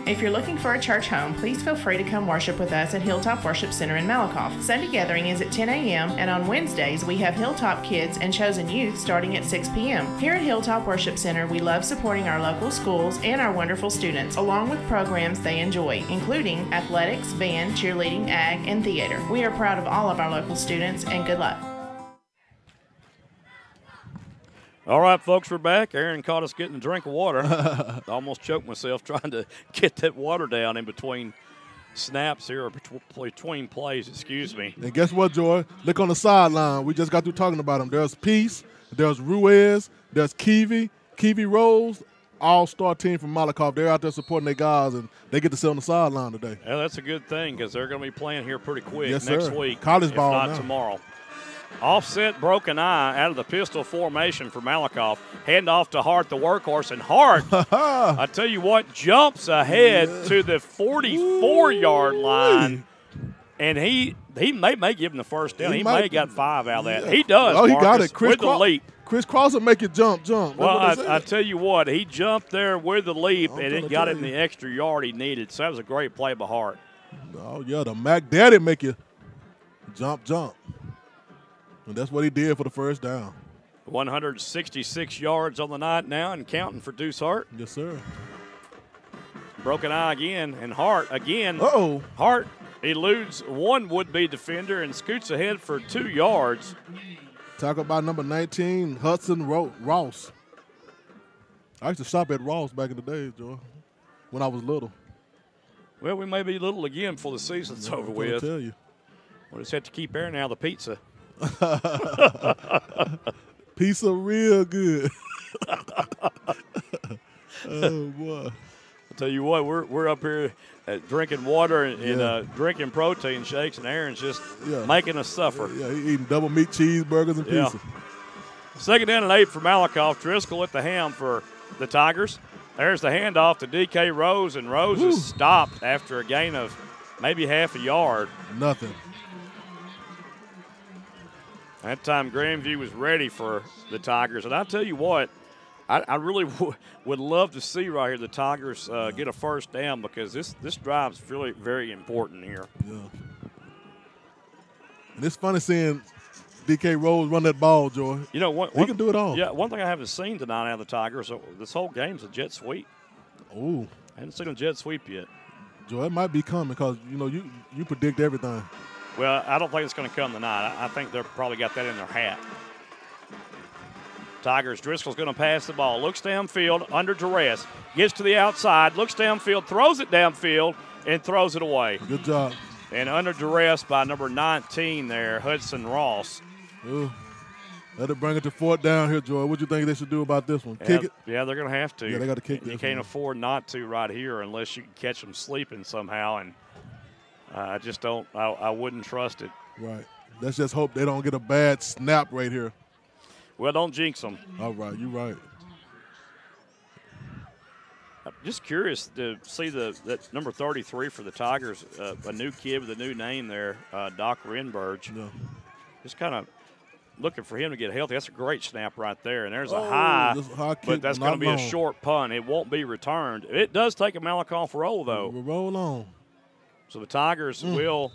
If you're looking for a church home, please feel free to come worship with us at Hilltop Worship Center in Malakoff. Sunday gathering is at 10 a.m. and on Wednesdays we have Hilltop Kids and Chosen Youth starting at 6 p.m. Here at Hilltop Worship Center, we love supporting our local schools and our wonderful students, along with programs they enjoy, including athletics, band, cheerleading, ag, and theater. We are proud of all of our local students, and good luck. All right, folks, we're back. Aaron caught us getting a drink of water. I almost choked myself trying to get that water down in between snaps here, or between plays, excuse me. And guess what, Joy? Look on the sideline. We just got through talking about them. There's Peace, there's Ruiz, there's Kiwi Rose, all-star team from Malakoff. They're out there supporting their guys, and they get to sit on the sideline today. Yeah, that's a good thing because they're going to be playing here pretty quick next week. College ball if not now. Tomorrow. Offset broken eye out of the pistol formation for Malakoff. Hand off to Hart, the workhorse. And Hart, I tell you what, jumps ahead to the 44-yard line. And he may give him the 1st down. He may have got 5 out of that. He does, Oh, he Marcus, got it. with the leap. Chris Cross will make you jump. Well, I tell you what, he jumped there with the leap, and it got him the extra yard he needed. So that was a great play by Hart. Oh, yeah, the Mac Daddy make you jump. And that's what he did for the 1st down. 166 yards on the night now and counting for Deuce Hart. Yes, sir. Broken eye again, and Hart again. Uh-oh. Hart eludes one would-be defender and scoots ahead for 2 yards. Talk about number 19, Hudson Ross. I used to shop at Ross back in the day, Joe, when I was little. Well, we may be little again before the season's over with. I tell you. We'll just have to keep airing out the pizza. Pizza real good. Oh, boy. Tell you what, we're up here drinking water and drinking protein shakes, and Aaron's just making us suffer. Yeah, he eating double meat cheeseburgers and pizza. Second down and 8 for Malakoff. Driscoll at the ham for the Tigers. There's the handoff to DK Rose, and Rose is stopped after a gain of maybe half a yard. Nothing. That time Grandview was ready for the Tigers. And I'll tell you what, I really would love to see right here the Tigers get a first down, because this drive's really very important here. Yeah. And it's funny seeing DK Rose run that ball, Joy. You know, he can do it all. Yeah, one thing I haven't seen tonight out of the Tigers, this whole game's a jet sweep. Oh. I haven't seen a jet sweep yet. Joy, it might be coming, because, you know, you predict everything. Well, I don't think it's going to come tonight. I think they've probably got that in their hat. Tigers, Driscoll's going to pass the ball. Looks downfield, under duress. Gets to the outside, looks downfield, throws it downfield, and throws it away. Good job. And under duress by number 19 there, Hudson Ross. Ooh. Let it bring it to fourth down here, Joy. What do you think they should do about this one? Kick it? Yeah, they're going to have to. Yeah, they got to kick this. You can't afford not to right here unless you can catch them sleeping somehow, and I just don't – I wouldn't trust it. Right. Let's just hope they don't get a bad snap right here. Well, don't jinx them. All right, you're right. I'm just curious to see that number 33 for the Tigers, a new kid with a new name there, Doc Renberg. Yeah. Just kind of looking for him to get healthy. That's a great snap right there. And there's a high but that's going to be a short punt. It won't be returned. It does take a Malakoff roll, though. We'll roll on. So the Tigers will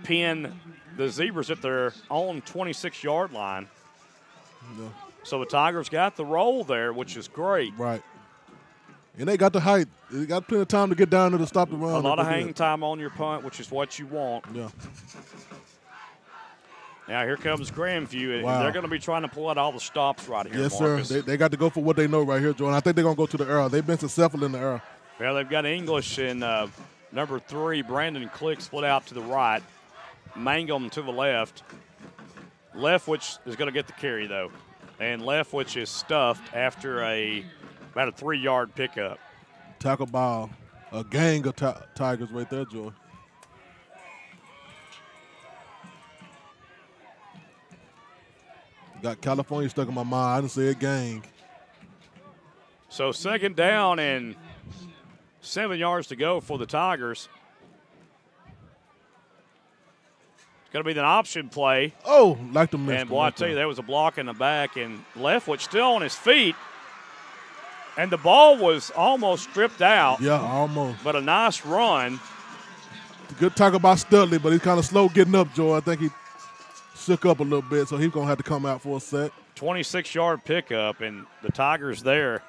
pin the Zebras at their own 26-yard line. Yeah. So the Tigers got the roll there, which is great. Right. And they got the height. They got plenty of time to get down there to stop the run. A lot of hang time on your punt, which is what you want. Yeah. Now here comes Grandview. Wow. And they're going to be trying to pull out all the stops right here, Yes, Marcus. sir. They got to go for what they know right here, Joe. And I think they're going to go to the error. They've been successful in the error. Well, they've got English and number 3, Brandon Click, split out to the right. Mangum to the left. Leftwich is going to get the carry, though. And Leftwich is stuffed after about a 3-yard pickup. Tackle by a gang of Tigers right there, Joy. Got California stuck in my mind. I didn't say a gang. So second down and 7 yards to go for the Tigers. It's going to be an option play. Oh, like the miss. And, boy, I tell you, there was a block in the back. And Leftwich still on his feet. And the ball was almost stripped out. Yeah, almost. But a nice run. Good tackle by Studley, but he's kind of slow getting up, Joe. I think he shook up a little bit, so he's going to have to come out for a set. 26-yard pickup, and the Tigers there.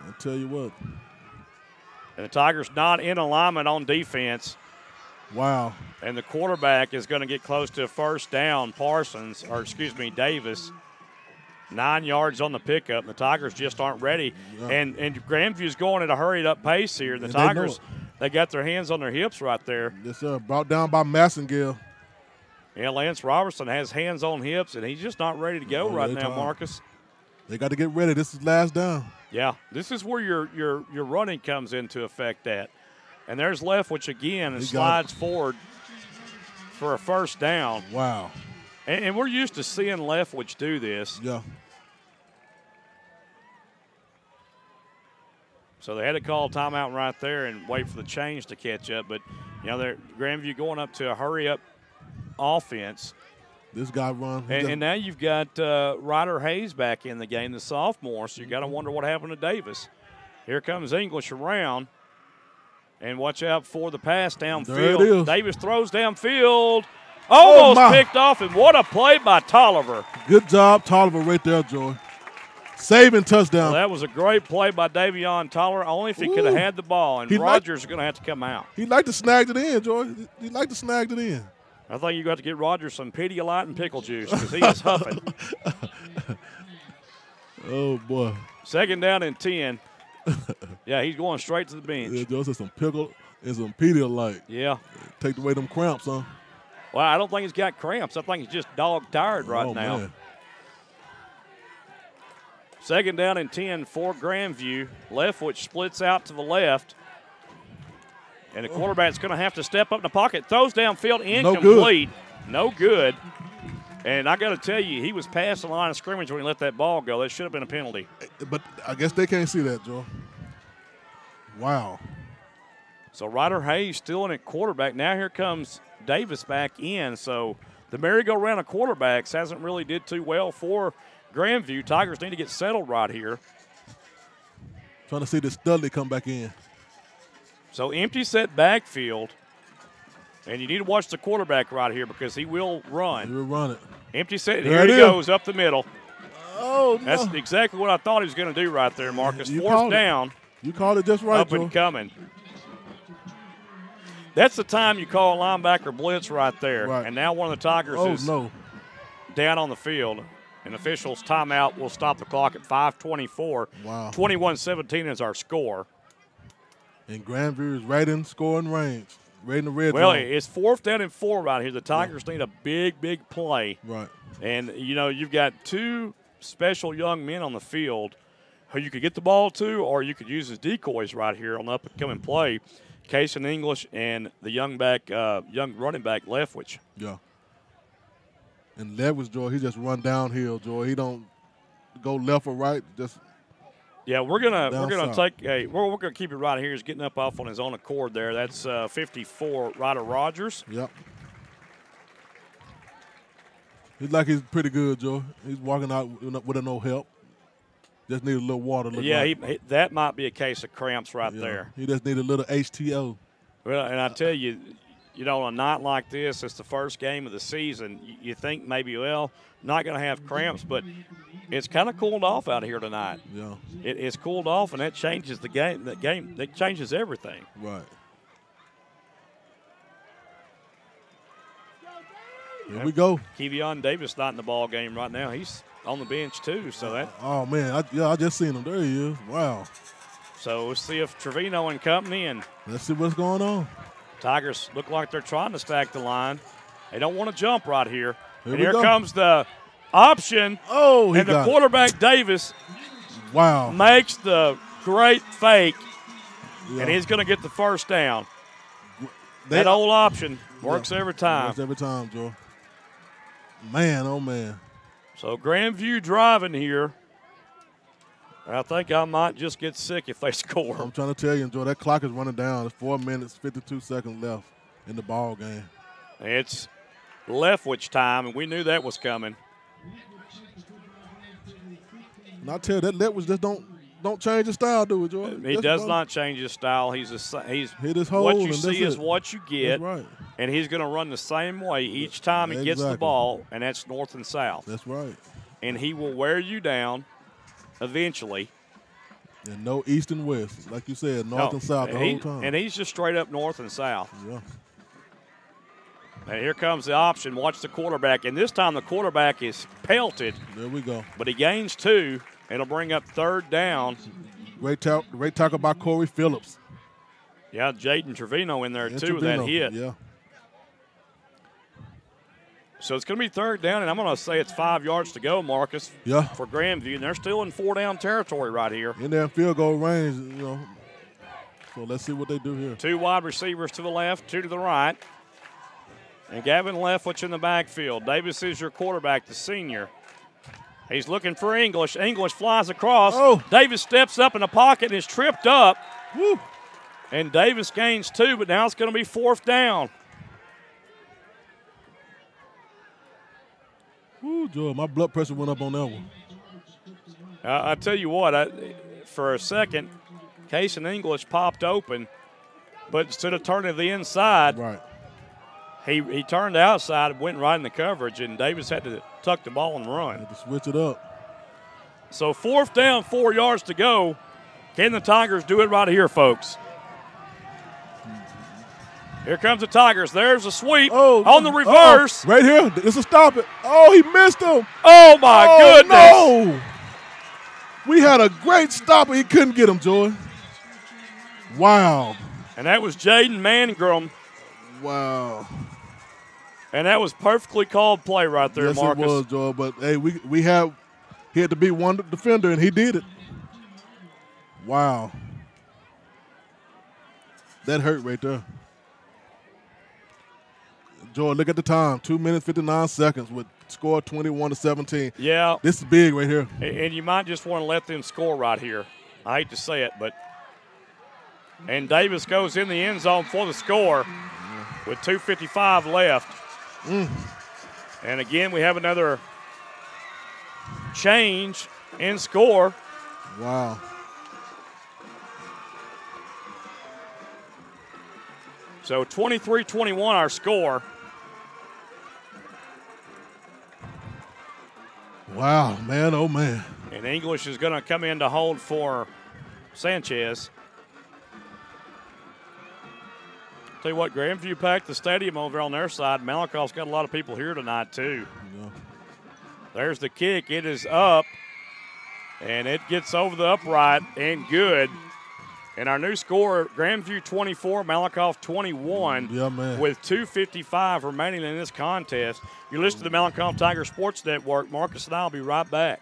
I'll tell you what. And the Tigers not in alignment on defense. Wow. And the quarterback is going to get close to a first down. Davis. 9 yards on the pickup. And the Tigers just aren't ready. Yeah. And Grandview's going at a hurried-up pace here. The Tigers, they got their hands on their hips right there. Yes, sir. Brought down by Massengill. Yeah, Lance Robertson has hands on hips, and he's just not ready to go right now, Marcus. They got to get ready. This is last down. Yeah, this is where your running comes into effect at. And there's Leftwich again and slides forward for a first down. Wow. And we're used to seeing Leftwich do this. Yeah. So they had to call timeout right there and wait for the change to catch up. But, you know, Grandview going up to a hurry-up offense. This guy run. And now you've got Ryder Hayes back in the game, the sophomore, so you got to wonder what happened to Davis. Here comes English around. And watch out for the pass downfield. There it is. Davis throws downfield. Almost picked off, and what a play by Tolliver. Good job, Tolliver, right there, Joy. Saving touchdown. Well, that was a great play by Davion Tolliver, only if he could have had the ball, and Rogers is going to have to come out. He liked to snag it in, Joy. He liked to snag it in. I think you got to get Rogers some Pedialyte and pickle juice because he is huffing. Oh, boy. Second down and 10. Yeah, he's going straight to the bench. Yeah, Joe said some pickle and some Pedialyte. Yeah. Take away them cramps, huh? Well, I don't think he's got cramps. I think he's just dog tired right now. Man. Second down and 10 for Grandview. Leftwich splits out to the left. And the quarterback's going to have to step up in the pocket. Throws downfield, incomplete. No good. And I got to tell you, he was past the line of scrimmage when he let that ball go. That should have been a penalty. But I guess they can't see that, Joe. Wow. So Ryder Hayes still in at quarterback. Now here comes Davis back in. So the merry-go-round of quarterbacks hasn't really did too well for Grandview. Tigers need to get settled right here. Trying to see this Studley come back in. So empty set backfield. And you need to watch the quarterback right here because he will run. He will run it. Empty set. Here he goes up the middle. Oh, no. That's exactly what I thought he was going to do right there, Marcus. Fourth down. You called it just right, Up and coming. That's the time you call a linebacker blitz right there. Right. And now one of the Tigers is down on the field. And officials' timeout will stop the clock at 5:24. Wow. 21-17 is our score. And Grandview is right in scoring range. Right in the red Well, zone. it's 4th down and 4 right here. The Tigers need a big, big play. Right. And, you know, you've got two special young men on the field who you could get the ball to or you could use as decoys right here on the up-and-coming play. Case in English and the young running back Leftwich. Yeah. And Leftwich, Joy, he just run downhill, Joy. He don't go left or right. Just we're gonna keep it right here. He's getting up off on his own accord there. That's 54, Ryder Rogers. Yep. He's like he's pretty good, Joe. He's walking out with no help. Just need a little water. That might be a case of cramps right there. He just need a little HTO. Well, and I tell you, on a night like this, it's the first game of the season. You think maybe, not going to have cramps, but it's kind of cooled off out here tonight. Yeah. It's cooled off, and that changes the game. That changes everything. Right. Here we go. Kevion Davis not in the ball game right now. He's on the bench too. So that. Oh man, I just seen him. There he is. Wow. So we'll see if Trevino and company and. Let's see what's going on. Tigers look like they're trying to stack the line. They don't want to jump right here. Here go. Comes the option. Oh, and the quarterback Davis. Wow. Makes the great fake, and he's going to get the first down. That old option works every time. Works every time, Joe. Man, oh man. So Grandview driving here. I think I might just get sick if they score. I'm trying to tell you, Joe, that clock is running down. There's 4 minutes, 52 seconds left in the ball game. It's Leftwich time, and we knew that was coming. And I tell you, that Leftwich just don't change his style, do it, Joe? He does not change his style. He's hit his hole. What you see is what you get. That's right. And he's going to run the same way each time he gets the ball, and that's north and south. That's right. And he will wear you down eventually. And no east and west. Like you said, north and south the whole time. And he's just straight up north and south. Yeah. And here comes the option. Watch the quarterback. And this time the quarterback is pelted. There we go. But he gains 2. It'll bring up 3rd down. Great tackle by Corey Phillips. Yeah, Jaden Trevino in there too with that hit. Yeah. So it's going to be 3rd down, and I'm going to say it's 5 yards to go, Marcus. Yeah. For Grandview, and they're still in 4-down territory right here. In their field goal range, So let's see what they do here. 2 wide receivers to the left, 2 to the right. And Gavin Leftwich in the backfield. Davis is your quarterback, the senior. He's looking for English. English flies across. Oh. Davis steps up in the pocket and is tripped up. Woo. And Davis gains 2, but now it's going to be 4th down. Woo, Joe, my blood pressure went up on that one. I tell you what, for a second, Case and English popped open, but instead of turning to the inside, right, he turned outside and went right in the coverage, and Davis had to tuck the ball and run. Had to switch it up. So 4th down, 4 yards to go. Can the Tigers do it right here, folks? Here comes the Tigers. There's a sweep on the reverse. Right here. This will stop it. Oh, he missed him. Oh, my goodness. No. We had a great stop, and he couldn't get him, Joy. Wow. And that was Jaden Mangrum. Wow. And that was perfectly called play right there, yes, Marcus. Yes, it was, Joy. But, hey, we have He had to be one defender, and he did it. Wow. That hurt right there. Jordan, look at the time. 2 minutes, 59 seconds with score 21-17. Yeah. This is big right here. And you might just want to let them score right here. I hate to say it, but. And Davis goes in the end zone for the score with 2:55 left. And again, we have another change in score. Wow. So 23-21 our score. Wow, man, oh man. And English is going to come in to hold for Sanchez. Tell you what, Grandview packed the stadium over on their side. Malakoff's got a lot of people here tonight too. Yeah. There's the kick. It is up, and it gets over the upright and good. And our new score, Grandview 24, Malakoff 21, with 2:55 remaining in this contest. You're listening to the Malakoff Tiger Sports Network. Marcus and I will be right back.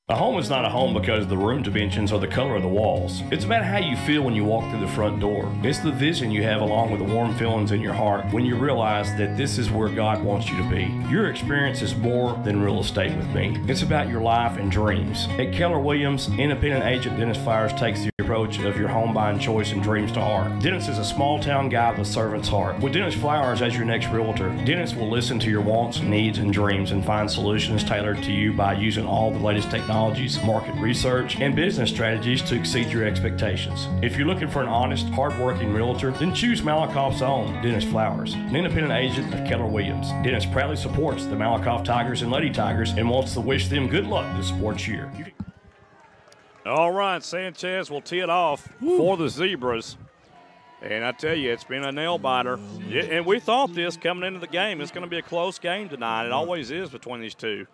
A home is not a home because of the room dimensions or the color of the walls. It's about how you feel when you walk through the front door. It's the vision you have along with the warm feelings in your heart when you realize that this is where God wants you to be. Your experience is more than real estate with me. It's about your life and dreams. At Keller Williams, independent agent Dennis Flowers takes the approach of your home buying choice and dreams to heart. Dennis is a small town guy with a servant's heart. With Dennis Flowers as your next realtor, Dennis will listen to your wants, needs, and dreams and find solutions tailored to you by using all the latest technologies, market research, and business strategies to exceed your expectations. If you're looking for an honest, hard-working realtor, then choose Malakoff's own Dennis Flowers, an independent agent of Keller Williams. Dennis proudly supports the Malakoff Tigers and Lady Tigers and wants to wish them good luck this sports year. All right, Sanchez will tee it off for the Zebras. And I tell you, it's been a nail-biter. And we thought this coming into the game. It's going to be a close game tonight. It always is between these two.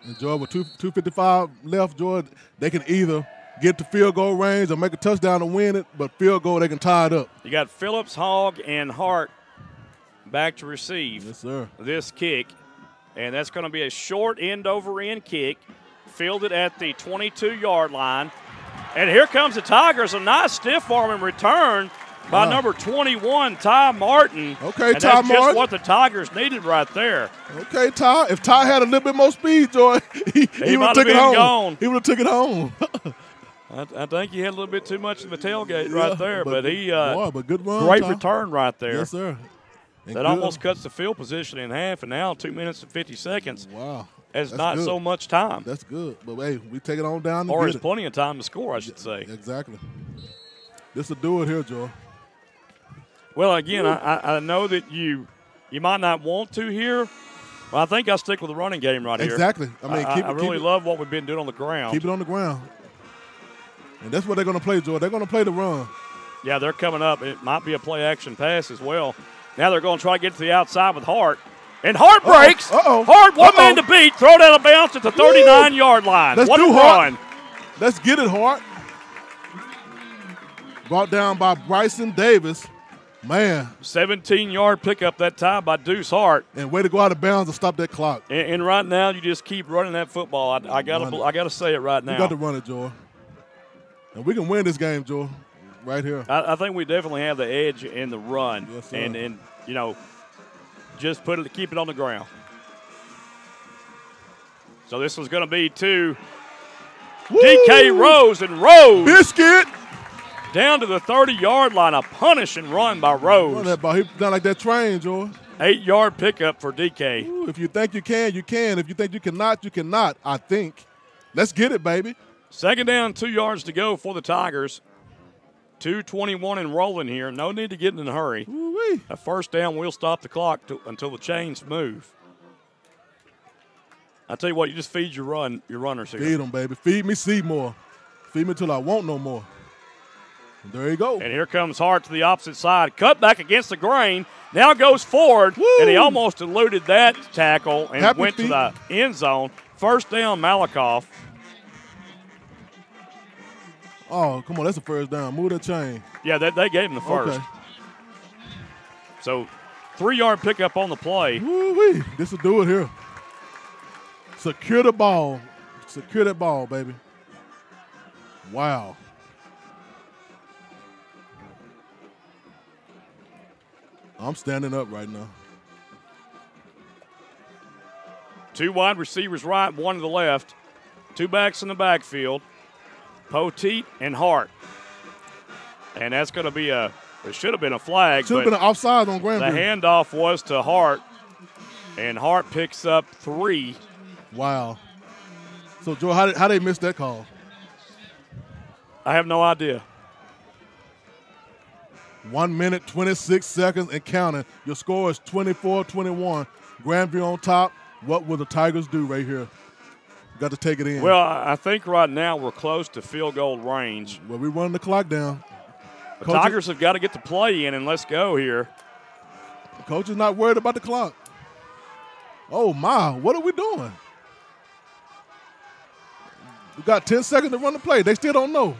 And George, with 2:55 left, George, they can either get to field goal range or make a touchdown to win it, but field goal, they can tie it up. You got Phillips, Hogg, and Hart back to receive this kick. And that's going to be a short end-over-end kick, fielded at the 22-yard line. And here comes the Tigers, a nice stiff-arm return by number 21, Ty Martin. Okay, and Ty that's Martin. just what the Tigers needed right there. Okay, Ty. If Ty had a little bit more speed, Joy, he would have took it home. Gone. He would have took it home. I think he had a little bit too much of the tailgate right there, but he but good run, great Ty. return right there. Yes, sir. And that almost cuts the field position in half, and now 2 minutes and 50 seconds. Wow. That's not so much time. That's good. But, hey, we take it on down. Or it's plenty of time to score, I should say. Exactly. This will do it here, Joe. Well, again, I know that you might not want to here, but I think I'll stick with the running game right here. Exactly. I mean, I really love what we've been doing on the ground. Keep it on the ground. And that's what they're going to play, Joe. They're going to play the run. Yeah, they're coming up. It might be a play-action pass as well. Now they're going to try to get to the outside with Hart. And Hart breaks. Hart, one man to beat. Throw it out of bounds at the 39-yard line. Let's what do a Hart. run. Let's get it, Hart. Brought down by Bryson Davis. Man. 17-yard pickup that time by Deuce Hart. And way to go out of bounds and stop that clock. And right now, you just keep running that football. I gotta say it right now. We got to run it, Joe. And we can win this game, Joe, right here. I think we definitely have the edge in the run. Yes, sir. And you know, just keep it on the ground. So this was going to be to DK Rose, and Rose Biscuit down to the 30-yard line. A punish and run by Rose. Run that ball. He done like that train, Joe. 8-yard pickup for DK. Ooh, if you think you can, you can. If you think you cannot, you cannot, I think. Let's get it, baby. Second down, 2 yards to go for the Tigers. 2:21 and rolling here. No need to get in a hurry. Ooh-wee. A first down will stop the clock until the chains move. I tell you what, you just feed your runners here. Feed them, baby. Feed me Seymour. Feed me till I want no more. And there you go. And here comes Hart to the opposite side. Cut back against the grain. Now goes forward, and he almost eluded that tackle and went to the end zone. First down, Malakoff. Oh, come on, that's a first down. Move that chain. Yeah, they gave him the first. Okay. So 3-yard pickup on the play. Woo-wee. This will do it here. Secure the ball. Secure that ball, baby. Wow. I'm standing up right now. 2 wide receivers right, 1 to the left. 2 backs in the backfield, Poteet and Hart. And that's going to be it should have been a flag. Should have been an offside on Grandview. The handoff was to Hart, and Hart picks up 3. Wow. So, Joe, how they miss that call? I have no idea. 1 minute, 26 seconds and counting. Your score is 24-21. Grandview on top. What will the Tigers do right here? Got to take it in. Well, I think right now we're close to field goal range. Well, we're running the clock down. The Tigers have got to get the play in, and let's go here. The coach is not worried about the clock. Oh, my. What are we doing? We got 10 seconds to run the play. They still don't know.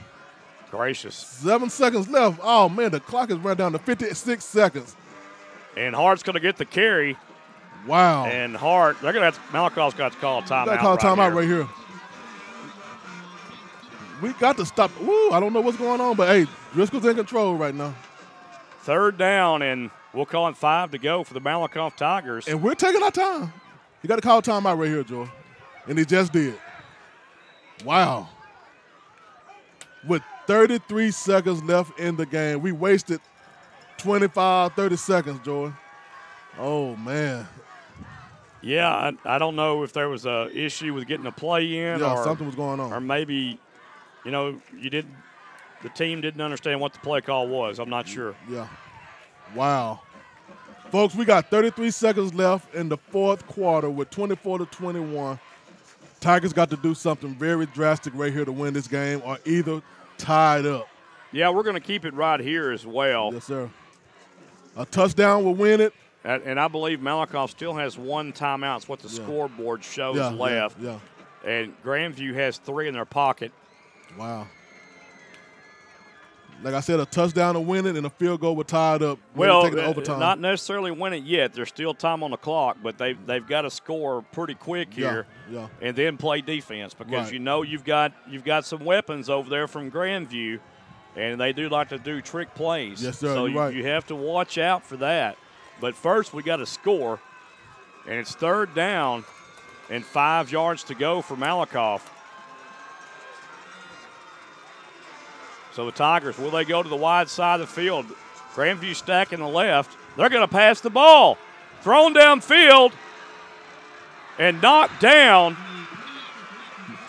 Gracious. 7 seconds left. Oh, man, the clock is run down to 56 seconds. And Hart's going to get the carry. Wow. And Hart, Malakoff's got to call a timeout. Got to call a timeout right here. We got to stop. Woo, I don't know what's going on, but, hey, Driscoll's in control right now. 3rd down, and we'll call it 5 to go for the Malakoff Tigers. And we're taking our time. You got to call a timeout right here, Joy. And he just did. Wow. With 33 seconds left in the game, we wasted 25, 30 seconds, Joy. Oh, man. Yeah, I don't know if there was a issue with getting a play in, yeah, or something was going on, or maybe, the team didn't understand what the play call was. I'm not sure. Yeah. Wow. Folks, we got 33 seconds left in the 4th quarter with 24-21. Tigers got to do something very drastic right here to win this game, or either tied up. Yeah, we're going to keep it right here as well. Yes, sir. A touchdown will win it. And I believe Malakoff still has 1 timeout. It's what the scoreboard shows left. Yeah. And Grandview has 3 in their pocket. Wow. Like I said, a touchdown to win it and a field goal with tied up. Well, overtime. Not necessarily win it yet. There's still time on the clock, but they've got to score pretty quick here, and then play defense because you've got some weapons over there from Grandview, and they do like to do trick plays. Yes, sir. So you have to watch out for that. But first, we got to score, and it's 3rd down and 5 yards to go for Malakoff. So the Tigers, will they go to the wide side of the field? Grandview stacking the left. They're going to pass the ball. Thrown downfield and knocked down.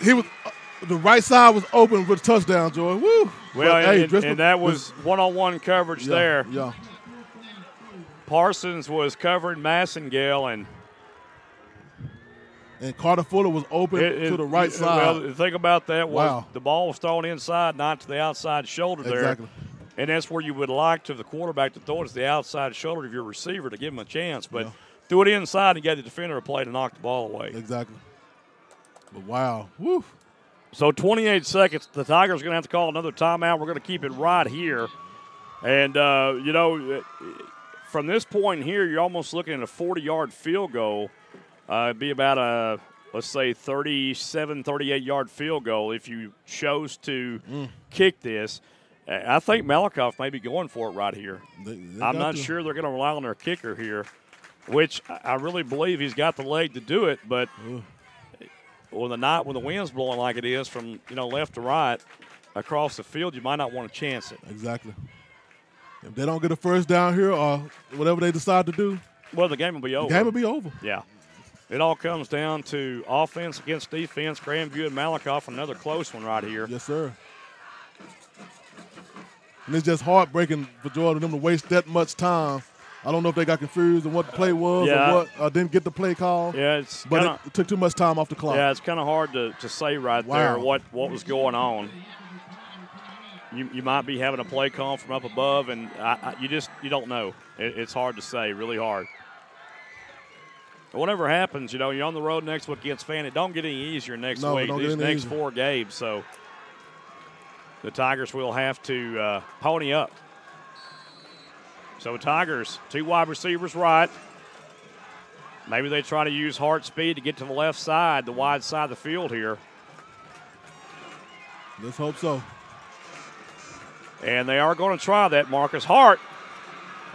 He was the right side was open with a touchdown, Joy. Woo! Well, and that was one-on-one coverage there. Yeah. Parsons was covering Massengale, and Carter Fuller was open to the right side. Well, the thing about that was the ball was thrown inside, not to the outside shoulder there. Exactly. And that's where you would like to the quarterback to throw it to the outside shoulder of your receiver to give him a chance. But threw it inside and gave the defender a play to knock the ball away. Exactly. But wow. Woo. So 28 seconds. The Tigers are going to have to call another timeout. We're going to keep it right here. And, from this point here, you're almost looking at a 40-yard field goal. It'd be about a, let's say, 37, 38-yard field goal if you chose to kick this. I think Malakoff may be going for it right here. I'm not sure they're going to rely on their kicker here, which I really believe he's got the leg to do it. But when the wind's blowing like it is from left to right across the field, you might not want to chance it. Exactly. If they don't get a first down here or whatever they decide to do, well, the game will be over. The game will be over. Yeah. It all comes down to offense against defense. Grandview and Malakoff, another close one right here. Yes, sir. And it's just heartbreaking for Jordan them to waste that much time. I don't know if they got confused on what the play was or didn't get the play call. Yeah, it took too much time off the clock. Yeah, it's kind of hard to say right there what was going on. You might be having a play call from up above, and you don't know. It's hard to say, really hard. But whatever happens, you're on the road next week against Fannin. It don't get any easier next week. These next 4 games, so the Tigers will have to pony up. So Tigers, 2 wide receivers right. Maybe they try to use Hart speed to get to the left side, the wide side of the field here. Let's hope so. And they are going to try that, Marcus. Hart.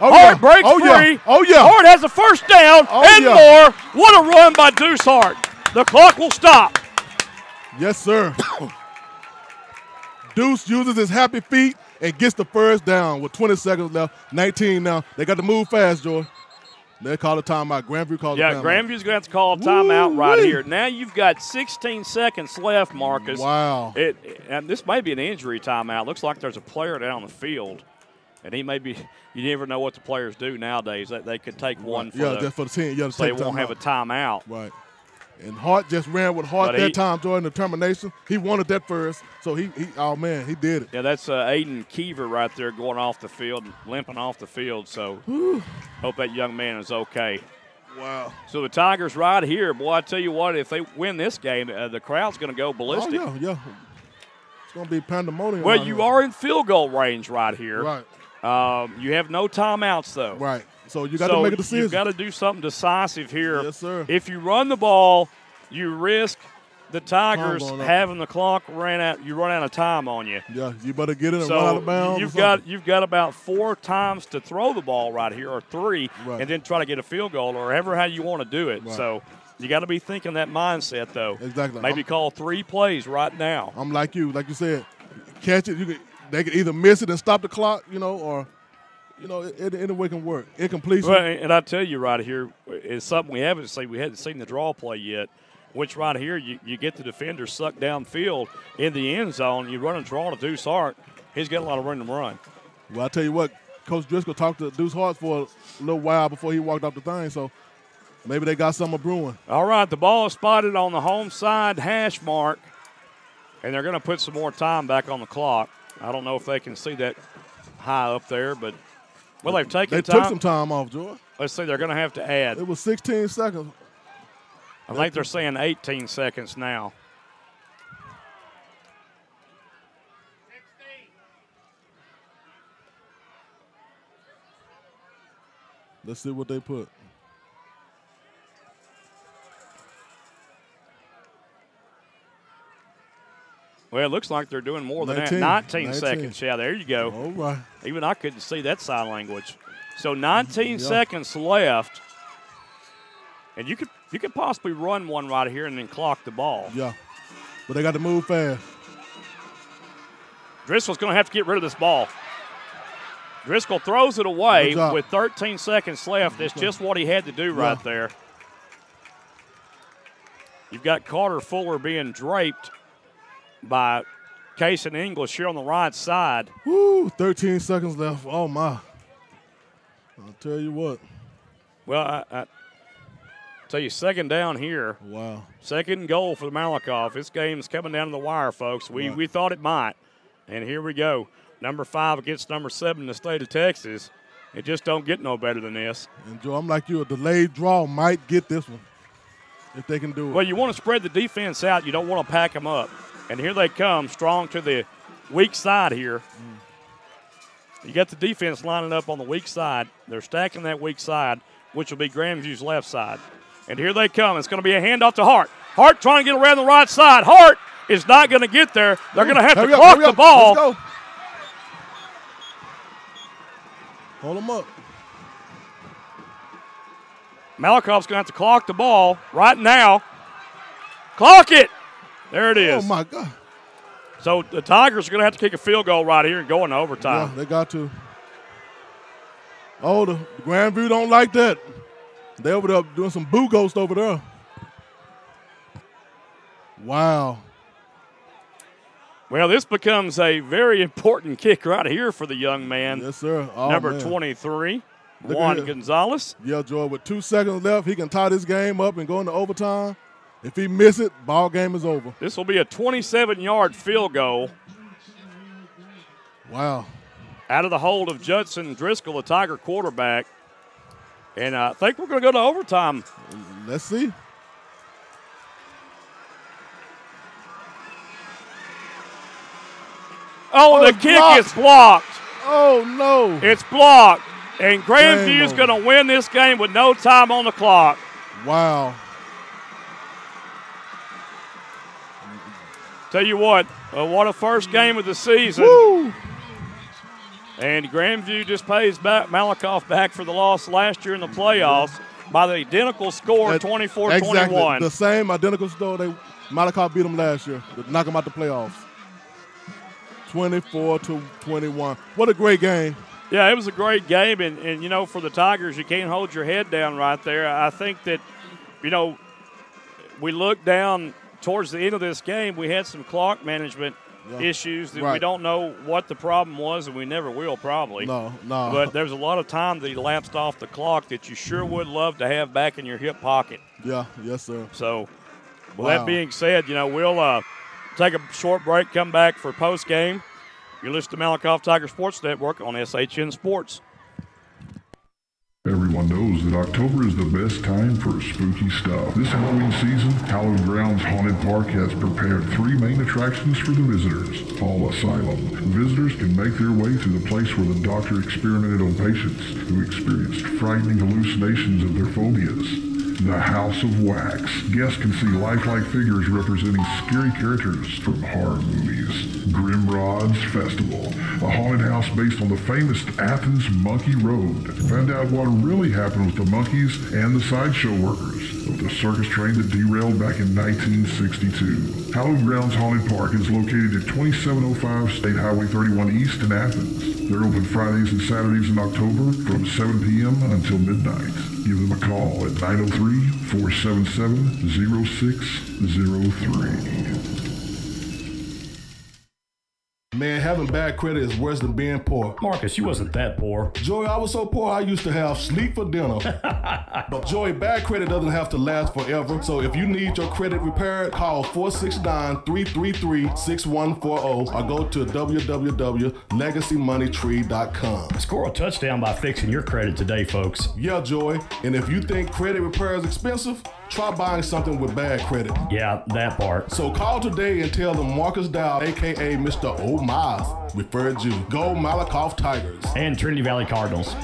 Oh, Hart yeah. breaks Oh, free. Yeah. Oh, yeah. Hart has a first down and more. What a run by Deuce Hart. The clock will stop. Yes, sir. Deuce uses his happy feet and gets the first down with 20 seconds left. 19 now. They got to move fast, Joy. They call a timeout. Grandview calls a timeout. Yeah, Grandview's going to have to call a timeout right here. Now you've got 16 seconds left, Marcus. Wow. And this may be an injury timeout. Looks like there's a player down on the field. And he may be – you never know what the players do nowadays. They could take one for just for the team. You so they won't have a timeout. Right. And Hart just ran with Hart that time, Jordan, determination. He wanted that first, so he oh, man, he did it. Yeah, that's Aiden Keever right there going off the field, limping off the field. So hope that young man is okay. Wow. So the Tigers right here. Boy, I tell you what, if they win this game, the crowd's going to go ballistic. Oh, yeah. It's going to be pandemonium. Well, you are in field goal range right here. Right. You have no timeouts, though. Right. So you got to make a decision. You've got to do something decisive here. Yes, sir. If you run the ball, you risk the Tigers having the clock ran out. You run out of time on you. Yeah, you better get it and run out of bounds. You've got about 4 times to throw the ball right here, or 3, and then try to get a field goal, or however how you want to do it. Right. So you got to be thinking that mindset, though. Exactly. Maybe call 3 plays right now. I'm like you said, catch it. They could either miss it and stop the clock, or. Any way can work. Incompletion. Well, and I tell you right here, it's something we haven't seen. We hadn't seen the draw play yet, which right here you get the defender sucked downfield in the end zone. You run a draw to Deuce Hart. He's got a lot of room to run. Well, I tell you what, Coach Driscoll talked to Deuce Hart for a little while before he walked off the thing, so maybe they got something brewing. All right, the ball is spotted on the home side hash mark, and they're going to put some more time back on the clock. I don't know if they can see that high up there, but – well, they've taken time. They took some time off, George. Let's see, they're going to have to add. It was 16 seconds. I think they're saying 18 seconds now. 16. Let's see what they put. Well, it looks like they're doing more than that. 19 seconds. Yeah, there you go. All right. Even I couldn't see that sign language. So 19 seconds left. And you could possibly run one right here and then clock the ball. Yeah. But they got to move fast. Driscoll's going to have to get rid of this ball. Driscoll throws it away with 13 seconds left. That's just what he had to do right there. You've got Carter Fuller being draped by Case and English here on the right side. Woo, 13 seconds left. Oh, my. I'll tell you what. Well, I tell you, second down here. Wow. Second goal for the Malakoff. This game's coming down to the wire, folks. We thought it might. And here we go. Number 5 against number 7 in the state of Texas. It just don't get no better than this. And, Joe, I'm like you. A delayed draw might get this one if they can do it. Well, you want to spread the defense out. You don't want to pack them up. And here they come, strong to the weak side here. You got the defense lining up on the weak side. They're stacking that weak side, which will be Grandview's left side. And here they come. It's going to be a handoff to Hart. Hart trying to get around the right side. Hart is not going to get there. They're going to have to clock the ball. Let's go. Hold them up. Malakoff's going to have to clock the ball right now. Clock it. There it is. Oh, my God. So the Tigers are going to have to kick a field goal right here and go into overtime. Yeah, they got to. Oh, the Grandview don't like that. They over there doing some boo ghost over there. Wow. Well, this becomes a very important kick right here for the young man. Yes, sir. Oh, number 23, Juan Gonzalez. Yeah, Joy, with 2 seconds left, he can tie this game up and go into overtime. If he miss it, ball game is over. This will be a 27-yard field goal. Wow. Out of the hold of Judson Driscoll, the Tiger quarterback. And I think we're going to go to overtime. Let's see. Oh, the kick is blocked. Oh, no. It's blocked. And Grandview is going to win this game with no time on the clock. Wow. Tell you what a first game of the season. Woo! And Grandview just pays Malakoff back for the loss last year in the playoffs by the identical score, 24-21. Exactly. The same identical score. Malakoff beat them last year to knock them out the playoffs. 24-21. What a great game. Yeah, it was a great game. And, you know, for the Tigers, you can't hold your head down right there. I think that, you know, we looked down towards the end of this game. We had some clock management issues that we don't know what the problem was, and we never will probably. No. But there's a lot of time that elapsed off the clock that you sure would love to have back in your hip pocket. Yeah, yes, sir. So, with that being said, you know, we'll take a short break, come back for post-game. You're listening to Malakoff Tiger Sports Network on SHN Sports. Everyone knows that October is the best time for spooky stuff. This Halloween season, Hallowed Grounds Haunted Park has prepared 3 main attractions for the visitors. Hall Asylum. Visitors can make their way to the place where the doctor experimented on patients who experienced frightening hallucinations of their phobias. The House of Wax. Guests can see lifelike figures representing scary characters from horror movies. Grimrod's Festival. A haunted house based on the famous Athens Monkey Road. Find out what really happened with the monkeys and the sideshow workers of the circus train that derailed back in 1962. Hallowed Grounds Haunted Park is located at 2705 State Highway 31 East in Athens. They're open Fridays and Saturdays in October from 7 p.m. until midnight. Give them a call at 903-477-0603. Man, having bad credit is worse than being poor. Marcus, you wasn't that poor. Joey, I was so poor I used to have sleep for dinner. But Joey, bad credit doesn't have to last forever. So if you need your credit repaired, call 469-333-6140 or go to www.legacymoneytree.com. Score a touchdown by fixing your credit today, folks. Yeah, Joey. And if you think credit repair is expensive, try buying something with bad credit. Yeah, that part. So call today and tell them Marcus Dow, a.k.a. Mr. O'Miles, referred you. Go Malakoff Tigers. And Trinity Valley Cardinals.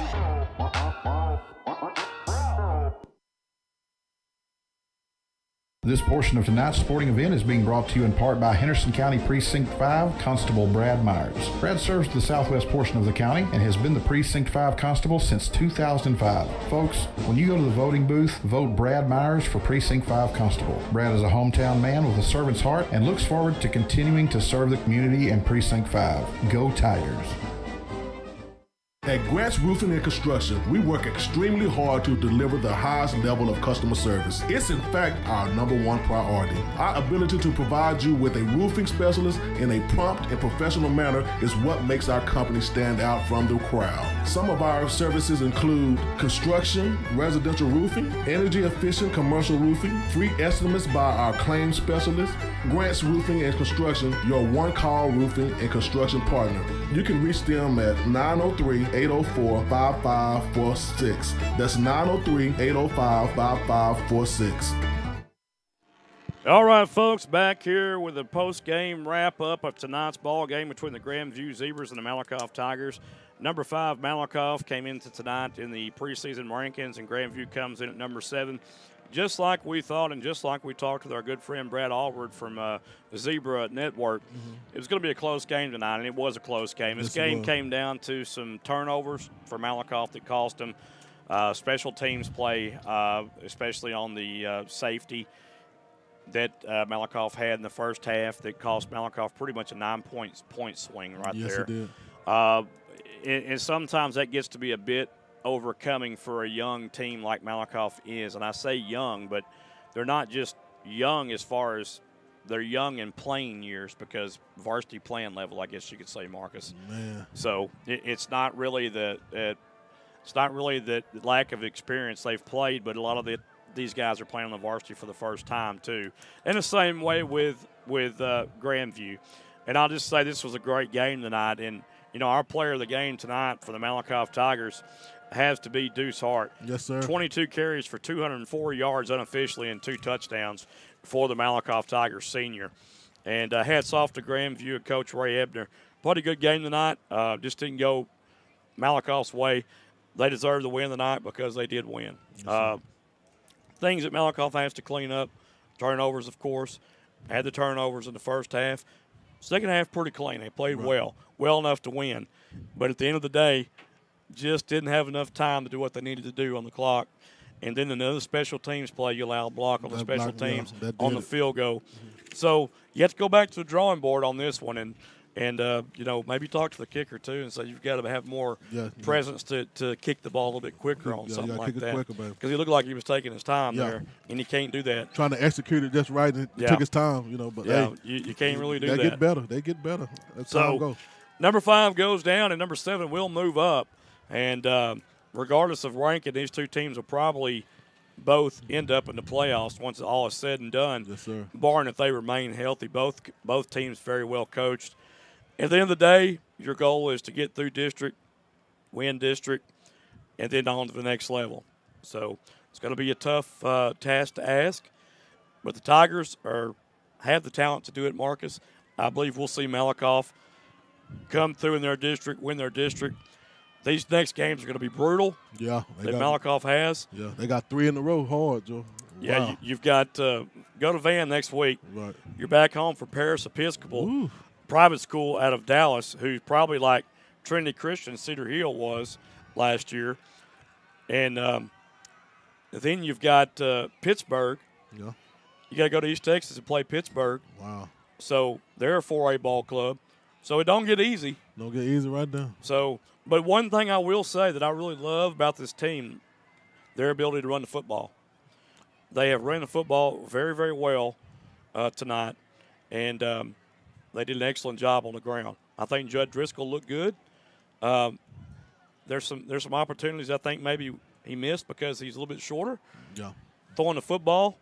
This portion of tonight's sporting event is being brought to you in part by Henderson County Precinct 5 Constable Brad Myers. Brad serves the southwest portion of the county and has been the Precinct 5 Constable since 2005. Folks, when you go to the voting booth, vote Brad Myers for Precinct 5 Constable. Brad is a hometown man with a servant's heart and looks forward to continuing to serve the community in Precinct 5. Go Tigers. At Grant's Roofing and Construction, we work extremely hard to deliver the highest level of customer service. It's in fact our #1 priority. Our ability to provide you with a roofing specialist in a prompt and professional manner is what makes our company stand out from the crowd. Some of our services include construction, residential roofing, energy efficient commercial roofing, free estimates by our claims specialist. Grant's Roofing and Construction, your one-call roofing and construction partner. You can reach them at 903-804-5546. That's 903-805-5546. All right, folks, back here with a post-game wrap-up of tonight's ball game between the Grandview Zebras and the Malakoff Tigers. Number 5, Malakoff, came into tonight in the preseason rankings, and Grandview comes in at number 7. Just like we thought and just like we talked with our good friend Brad Allward from the Zebra Network, it was going to be a close game tonight, and it was a close game. This game came down to some turnovers for Malakoff that cost them special teams play, especially on the safety that Malakoff had in the first half that cost Malakoff pretty much a 9-point swing right there. Yes, it did. And sometimes that gets to be a bit overcoming for a young team like Malakoff is. And I say young, but they're not just young as far as they're young in playing years, because varsity playing level, I guess you could say, Marcus. Man. So it's not really the lack of experience they've played, but a lot of these guys are playing on the varsity for the first time too. And the same way with Grandview. And I'll just say this was a great game tonight. And you know, our player of the game tonight for the Malakoff Tigers has to be Deuce Hart. Yes, sir. 22 carries for 204 yards unofficially and 2 touchdowns for the Malakoff Tigers senior. And hats off to Grandview and Coach Ray Ebner. Played a good game tonight. Just didn't go Malakoff's way. They deserved the win tonight because they did win. Yes, things that Malakoff has to clean up. Turnovers, of course. Had the turnovers in the first half. Second half, pretty clean. They played well enough to win. But at the end of the day, just didn't have enough time to do what they needed to do on the clock. And then another special teams play, you allow a block on the special teams on the field goal. So you have to go back to the drawing board on this one and maybe talk to the kicker too and say you've got to have more presence to kick the ball a little bit quicker on something like that. Because he looked like he was taking his time there, and he can't do that. Trying to execute it just right, and it took his time, But you can't really do that. They get better. That's so how it goes. Number 5 goes down, and number 7 will move up. And regardless of ranking, these two teams will probably both end up in the playoffs once all is said and done. Yes, sir. Barring if they remain healthy. Both teams very well coached. At the end of the day, your goal is to get through district, win district, and then on to the next level. So it's going to be a tough task to ask. But the Tigers have the talent to do it, Marcus. I believe we'll see Malakoff come through in their district, win their district. These next games are going to be brutal. Yeah. Malakoff has. Yeah, they got 3 in a row hard, Joe. Yeah, wow. You've got go to Van next week. Right. You're back home for Paris Episcopal. Ooh. Private school out of Dallas, who's probably like Trinity Christian Cedar Hill was last year. And then you've got Pittsburgh. Yeah. You got to go to East Texas and play Pittsburgh. Wow. So they're a 4A ball club. So it don't get easy. Don't get easy right now. So, but one thing I will say that I really love about this team, their ability to run the football. They have run the football very, very well tonight. And they did an excellent job on the ground. I think Judd Driscoll looked good. There's some opportunities I think maybe he missed because he's a little bit shorter. Yeah. Throwing the football,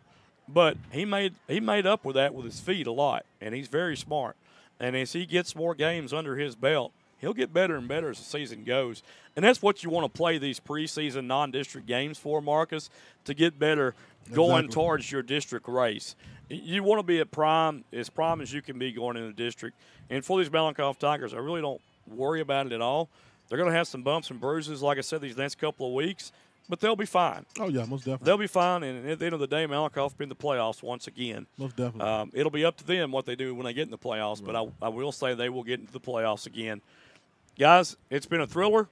but he made up with that with his feet a lot, and he's very smart. And as he gets more games under his belt, he'll get better and better as the season goes. And that's what you want to play these preseason non-district games for, Marcus, to get better going towards your district race. You want to be as prime as you can be going into the district. And for these Malakoff Tigers, I really don't worry about it at all. They're going to have some bumps and bruises, like I said, these next couple of weeks, but they'll be fine. Oh, yeah, most definitely. They'll be fine, and at the end of the day, Malakoff will be in the playoffs once again. Most definitely. It'll be up to them what they do when they get in the playoffs, but I will say they will get into the playoffs again. Guys, it's been a thriller.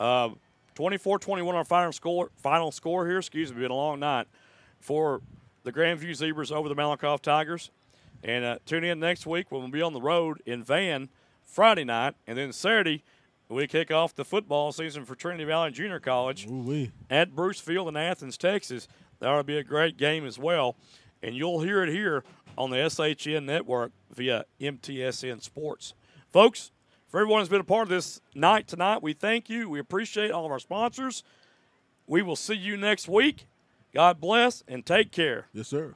24-21 our final score here. Excuse me, been a long night for the Grandview Zebras over the Malakoff Tigers. And tune in next week when we'll be on the road in Van Friday night. And then Saturday, we kick off the football season for Trinity Valley Junior College at Bruce Field in Athens, Texas. That ought to be a great game as well. And you'll hear it here on the SHN Network via MTSN Sports. Folks, for everyone who's been a part of this night tonight, we thank you. We appreciate all of our sponsors. We will see you next week. God bless and take care. Yes, sir.